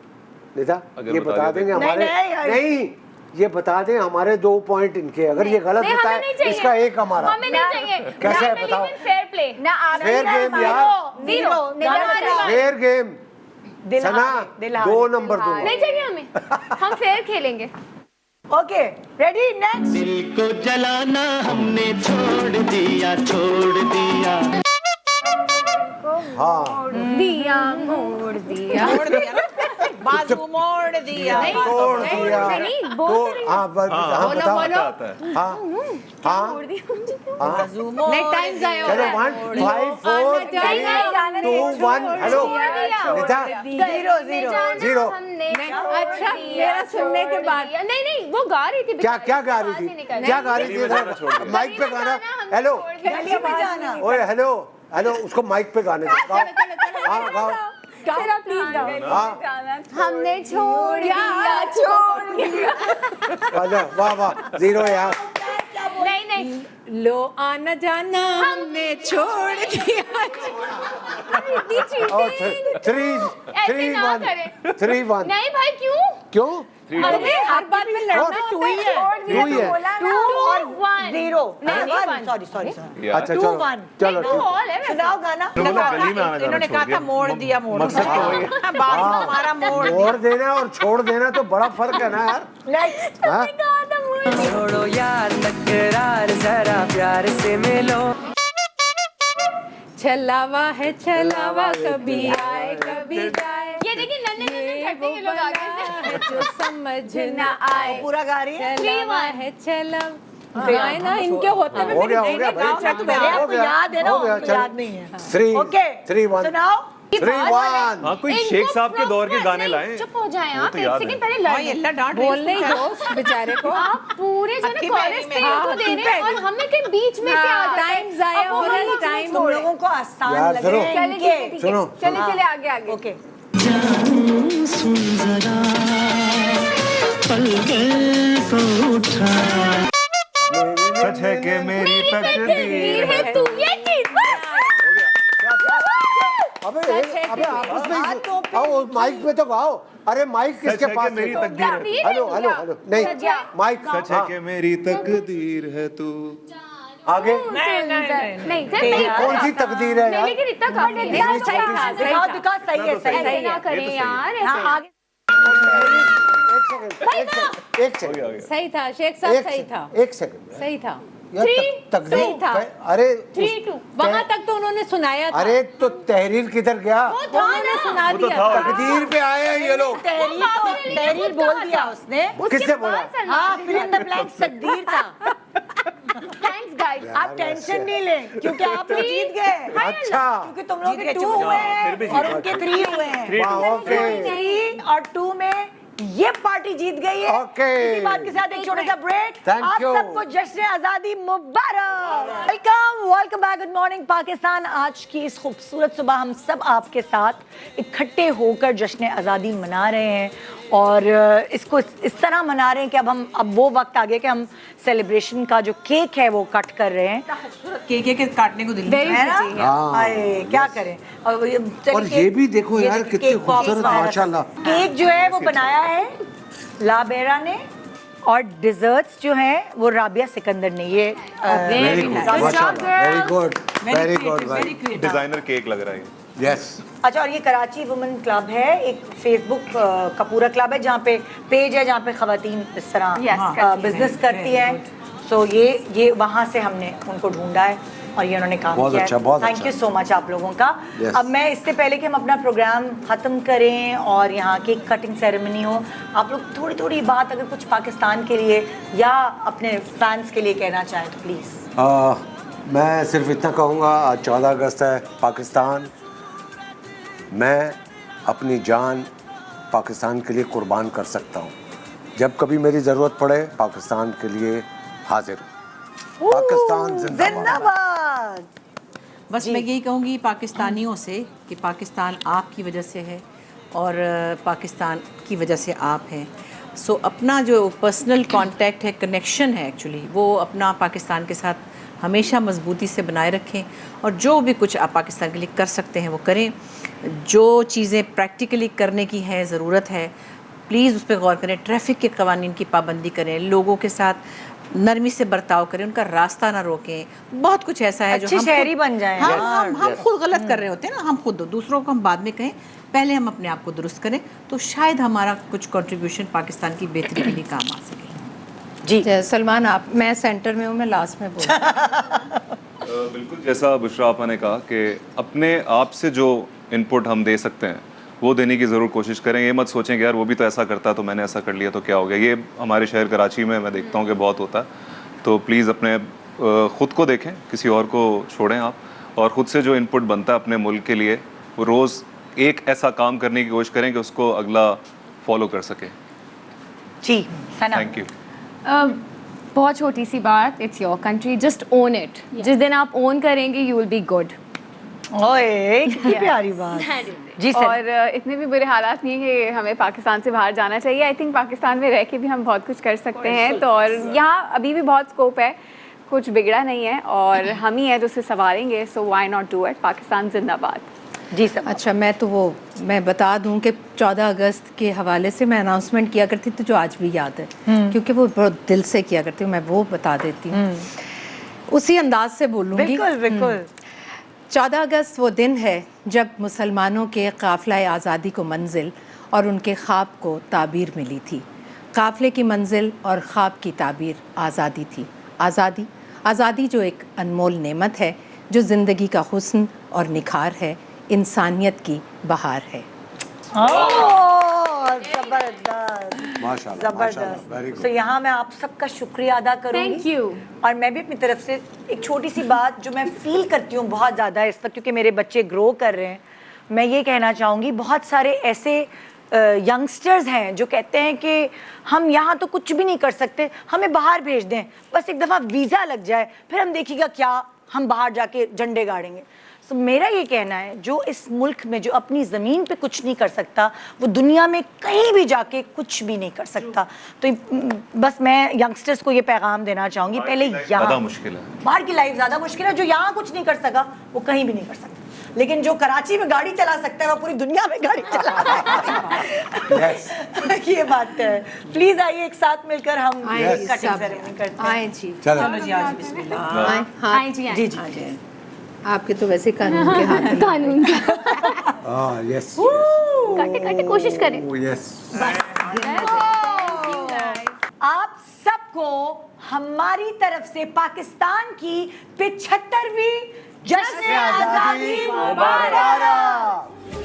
नेता अगर ये बता बता दिया देंगे तो- हमारे नहीं ये बता दें हमारे 2 पॉइंट इनके अगर ये गलत नहीं, हमें बताए नहीं चाहिए। इसका 1 हमारा हमें नहीं चाहिए। कैसे है, ना बताओ। फेयर प्ले ना आप फेयर गेम यार 0 फेयर गेम सना 2 नंबर दूंगा नहीं चाहिए हमें हम फेयर खेलेंगे। ओके रेडी नेक्स्ट दिल को जलाना हमने छोड़ दिया हाँ दिया मोड़ दिया बाजू मोड़ दिया तोड़ दिया नहीं, बोल तो रही हाँ हाँ बोलो, बताओ बोलो। हाँ हाँ बाजू मोड़ नहीं, टाइम जाया हो चलो रहा है। 1 5 4 3 2 1 हेलो निता 0 अच्छा मेरा सुनने के बाद नहीं नहीं वो गा रही थी क्या क्या गा रही थी क्या गा रही थी माइक पे गाना हेलो ओए हेलो हेलो उसको माइक पे गाने दो गाओ हाँ गाओ हाँ हमने छोड़ दिया वाह वाह वाह 0 यार नहीं नहीं लो आना जाना हमने छोड़ दिया। और 3 ऐसे ना करें। 3 1 नहीं भाई क्यों क्यों अरे हर बात में लड़ना और होता है। टू ही है अच्छा चलो चलो सुनाओ गाना इन्होंने कहा था मोड़ दिया मोड़ मकसद तो वही है। बाजू हमारा मोड़ मोड़ देना और छोड़ देना तो बड़ा फर्क है ना यार हाँ? छोड़ो यार तकरार जरा प्यार से मिलो छलावा है छलावा कभी आए कभी जाए ये देखिए नन्हे नन्हे घटने के लोग आगे से है जो समझ न आए पूरा गा रही है छलावा है छलावा गाए ना इनके होते हुए हो गया भाई आपको याद है ना हो गया, आपको चलो। याद नहीं है 3 ओके 3 1 सुनाओ 3 1 हाँ कोई शेख साहब के दौर के गाने लाए चुप हो जाए आप तो एक याद सेकंड है। पहले भाई लड़ अल्लाह डांट बोलने ही दो उस बेचारे को। आप पूरे जो हथी ना कॉलेज पैरी पे में, इनको दे रहे हैं और हमें के बीच में से आ जाता है टाइम जाया हो रहा है टाइम तुम लोगों को आसान यार, लग सुनो। रहे हैं इनके सुनो चले चले आगे आगे ओके सच है कि मेरी तकदीर है तू ये चीज अबे अबे आपस में आओ माइक पे तो गाओ अरे माइक किसके पास है मेरी तकदीर है हेलो हेलो हेलो नहीं माइक सच है कि मेरी तकदीर है तू आगे नहीं कौन सी तकदीर है यार लेकिन इतना काफी दिखाओ दिखाओ सही है सही ऐसे है ना करें यार हाँ, ऐसे आगे एक सेकंड सही था शेख साहब सही था एक सेकंड सही था यार तकदीर सही था। अरे 3 2 वहां तक तो उन्होंने सुनाया था अरे तो तहरीर किधर गया उन्होंने सुना दिया था। तकदीर पे आए हैं ये लोग तहरीर बोल दिया उसने किससे बोला हाँ फिर इन द ब्लैंक्स तकदीर था थैंक्स गाइस आप टेंशन नहीं लें क्योंकि आप लोग जीत गए अच्छा क्योंकि तुम लोग के 2 हुए हैं और उनके 3 हुए हैं वाह, ओके 3 और 2 में ये पार्टी जीत गई है ओके। इसी बात के साथ एक छोटा सा ब्रेक Thank आप you। सबको जश्न आजादी मुबारक welcome back good morning Pakistan आज की इस खूबसूरत सुबह हम सब आपके साथ इकट्ठे होकर जश्न आज़ादी मना रहे हैं और इसको इस तरह मना रहे हैं कि अब वो वक्त आ गया कि हम सेलिब्रेशन का जो केक है वो कट कर रहे हैं केक काटने को दिल है ना अरे क्या करें और ये भी देखो यार कितने खूबसूरत माशाल्लाह केक जो है वो बनाया है लाबेरा ने और डिजर्ट्स जो हैं वो राबिया सिकंदर ने ये वेरी गुड माशाल्लाह वेरी गुड भाई डिजाइनर केक लग रहा है यस अच्छा और ये कराची वुमेन क्लब है एक फेसबुक का पूरा क्लब है जहाँ पे पेज है जहाँ पे खवातीन इस तरह बिजनेस करती हैं सो ये वहाँ से हमने उनको ढूंढा है और ये उन्होंने काम बहुत किया अच्छा, है बहुत थैंक अच्छा। यू सो मच आप लोगों का Yes. अब मैं इससे पहले कि हम अपना प्रोग्राम ख़त्म करें और यहाँ केक कटिंग सेरेमनी हो आप लोग थोड़ी थोड़ी बात अगर कुछ पाकिस्तान के लिए या अपने फैंस के लिए कहना चाहें तो प्लीज़ मैं सिर्फ इतना कहूँगा आज 14 अगस्त है पाकिस्तान मैं अपनी जान पाकिस्तान के लिए कुर्बान कर सकता हूँ जब कभी मेरी ज़रूरत पड़े पाकिस्तान के लिए हाजिर हूँ पाकिस्तान जिंदाबाद बस मैं यही कहूँगी पाकिस्तानियों से कि पाकिस्तान आपकी वजह से है और पाकिस्तान की वजह से आप हैं सो अपना जो पर्सनल कांटेक्ट है कनेक्शन है एक्चुअली वो अपना पाकिस्तान के साथ हमेशा मजबूती से बनाए रखें और जो भी कुछ आप पाकिस्तान के लिए कर सकते हैं वो करें जो चीज़ें प्रैक्टिकली करने की है ज़रूरत है प्लीज़ उस पर गौर करें ट्रैफिक के कवानीन की पाबंदी करें लोगों के साथ नरमी से बर्ताव करें उनका रास्ता ना रोकें बहुत कुछ ऐसा है जो हम शहरी बन जाएं हम खुद गलत कर रहे होते हैं ना हम खुद दूसरों को हम बाद में कहें पहले हम अपने आप को दुरुस्त करें तो शायद हमारा कुछ कंट्रीब्यूशन पाकिस्तान की बेहतरी के लिए काम आ सके जी सलमान आप मैं सेंटर में हूँ मैं लास्ट में बोलूँ बिल्कुल जैसा बुशरा आपा ने कहा कि अपने आप से जो इनपुट हम दे सकते हैं वो देने की ज़रूर कोशिश करें। ये मत सोचें कि यार वो भी तो ऐसा करता तो मैंने ऐसा कर लिया तो क्या हो गया। ये हमारे शहर कराची में मैं देखता हूँ कि बहुत होता है। तो प्लीज़ अपने ख़ुद को देखें, किसी और को छोड़ें आप, और ख़ुद से जो इनपुट बनता है अपने मुल्क के लिए वो रोज़ एक ऐसा काम करने की कोशिश करें कि उसको अगला फॉलो कर सके। जी सना, थैंक यू। बहुत छोटी सी बात, it's your country, just own it. जिस दिन आप ओन करेंगे यू विल बी गुड। ओए कितनी प्यारी बात। जी सर। और इतने भी बुरे हालात नहीं है कि हमें पाकिस्तान से बाहर जाना चाहिए। आई थिंक पाकिस्तान में रह के भी हम बहुत कुछ कर सकते हैं। तो और यहाँ अभी भी बहुत स्कोप है, कुछ बिगड़ा नहीं है और हम ही हैं जो उसे संवारेंगे। So why not do it. Pakistan जिंदाबाद। जी सर। अच्छा, मैं बता दूं कि 14 अगस्त के हवाले से मैं अनाउंसमेंट किया करती थी जो आज भी याद है, क्योंकि वो बहुत दिल से किया करती हूँ। मैं वो बता देती हूँ, उसी अंदाज से बोलूँगी। बिल्कुल बिल्कुल। 14 अगस्त वो दिन है जब मुसलमानों के काफ़िला आज़ादी को मंजिल और उनके ख्वाब को ताबीर मिली थी। काफ़िले की मंजिल और ख्वाब की ताबीर आज़ादी थी। आज़ादी जो एक अनमोल नेमत है, जो ज़िंदगी का हुस्न और निखार है, इंसानियत की बहार है। जबरदस्त, माशाल्लाह, जबरदस्त। very good। तो यहाँ मैं आप सबका शुक्रिया अदा करूँगी। Thank you। और मैं भी अपनी तरफ से एक छोटी सी बात जो मैं फील करती हूँ बहुत ज़्यादा इस वक्त, क्योंकि मेरे बच्चे ग्रो कर रहे हैं, मैं ये कहना चाहूँगी बहुत सारे ऐसे यंगस्टर्स हैं जो कहते हैं कि हम यहाँ तो कुछ भी नहीं कर सकते, हमें बाहर भेज दें, बस एक दफ़ा वीज़ा लग जाए, फिर हम देखिएगा क्या हम बाहर जाके झंडे गाड़ेंगे। तो मेरा ये कहना है जो इस मुल्क में जो अपनी ज़मीन पे कुछ नहीं कर सकता वो दुनिया में कहीं भी जाके कुछ भी नहीं कर सकता। तो बस मैं यंगस्टर्स को ये पैगाम देना चाहूँगी, पहले यहाँ मुश्किल है, बाहर की लाइफ ज़्यादा मुश्किल है। जो यहाँ कुछ नहीं कर सका वो कहीं भी नहीं कर सकता, लेकिन जो कराची में गाड़ी चला सकता है वो पूरी दुनिया में गाड़ी चला सकता है। ये बात है। प्लीज आइए एक साथ मिलकर हम कटिंग सेरेमनी करते हैं। आए जी, चलो जी, आज बिस्मिल्लाह। हाँ जी, जी जी। आपके तो वैसे कानून के हाथ में। कानून यस, काटे काटे कोशिश करें। यस। आप सबको हमारी तरफ से पाकिस्तान की 75वीं जश्न-ए-आज़ादी मुबारक।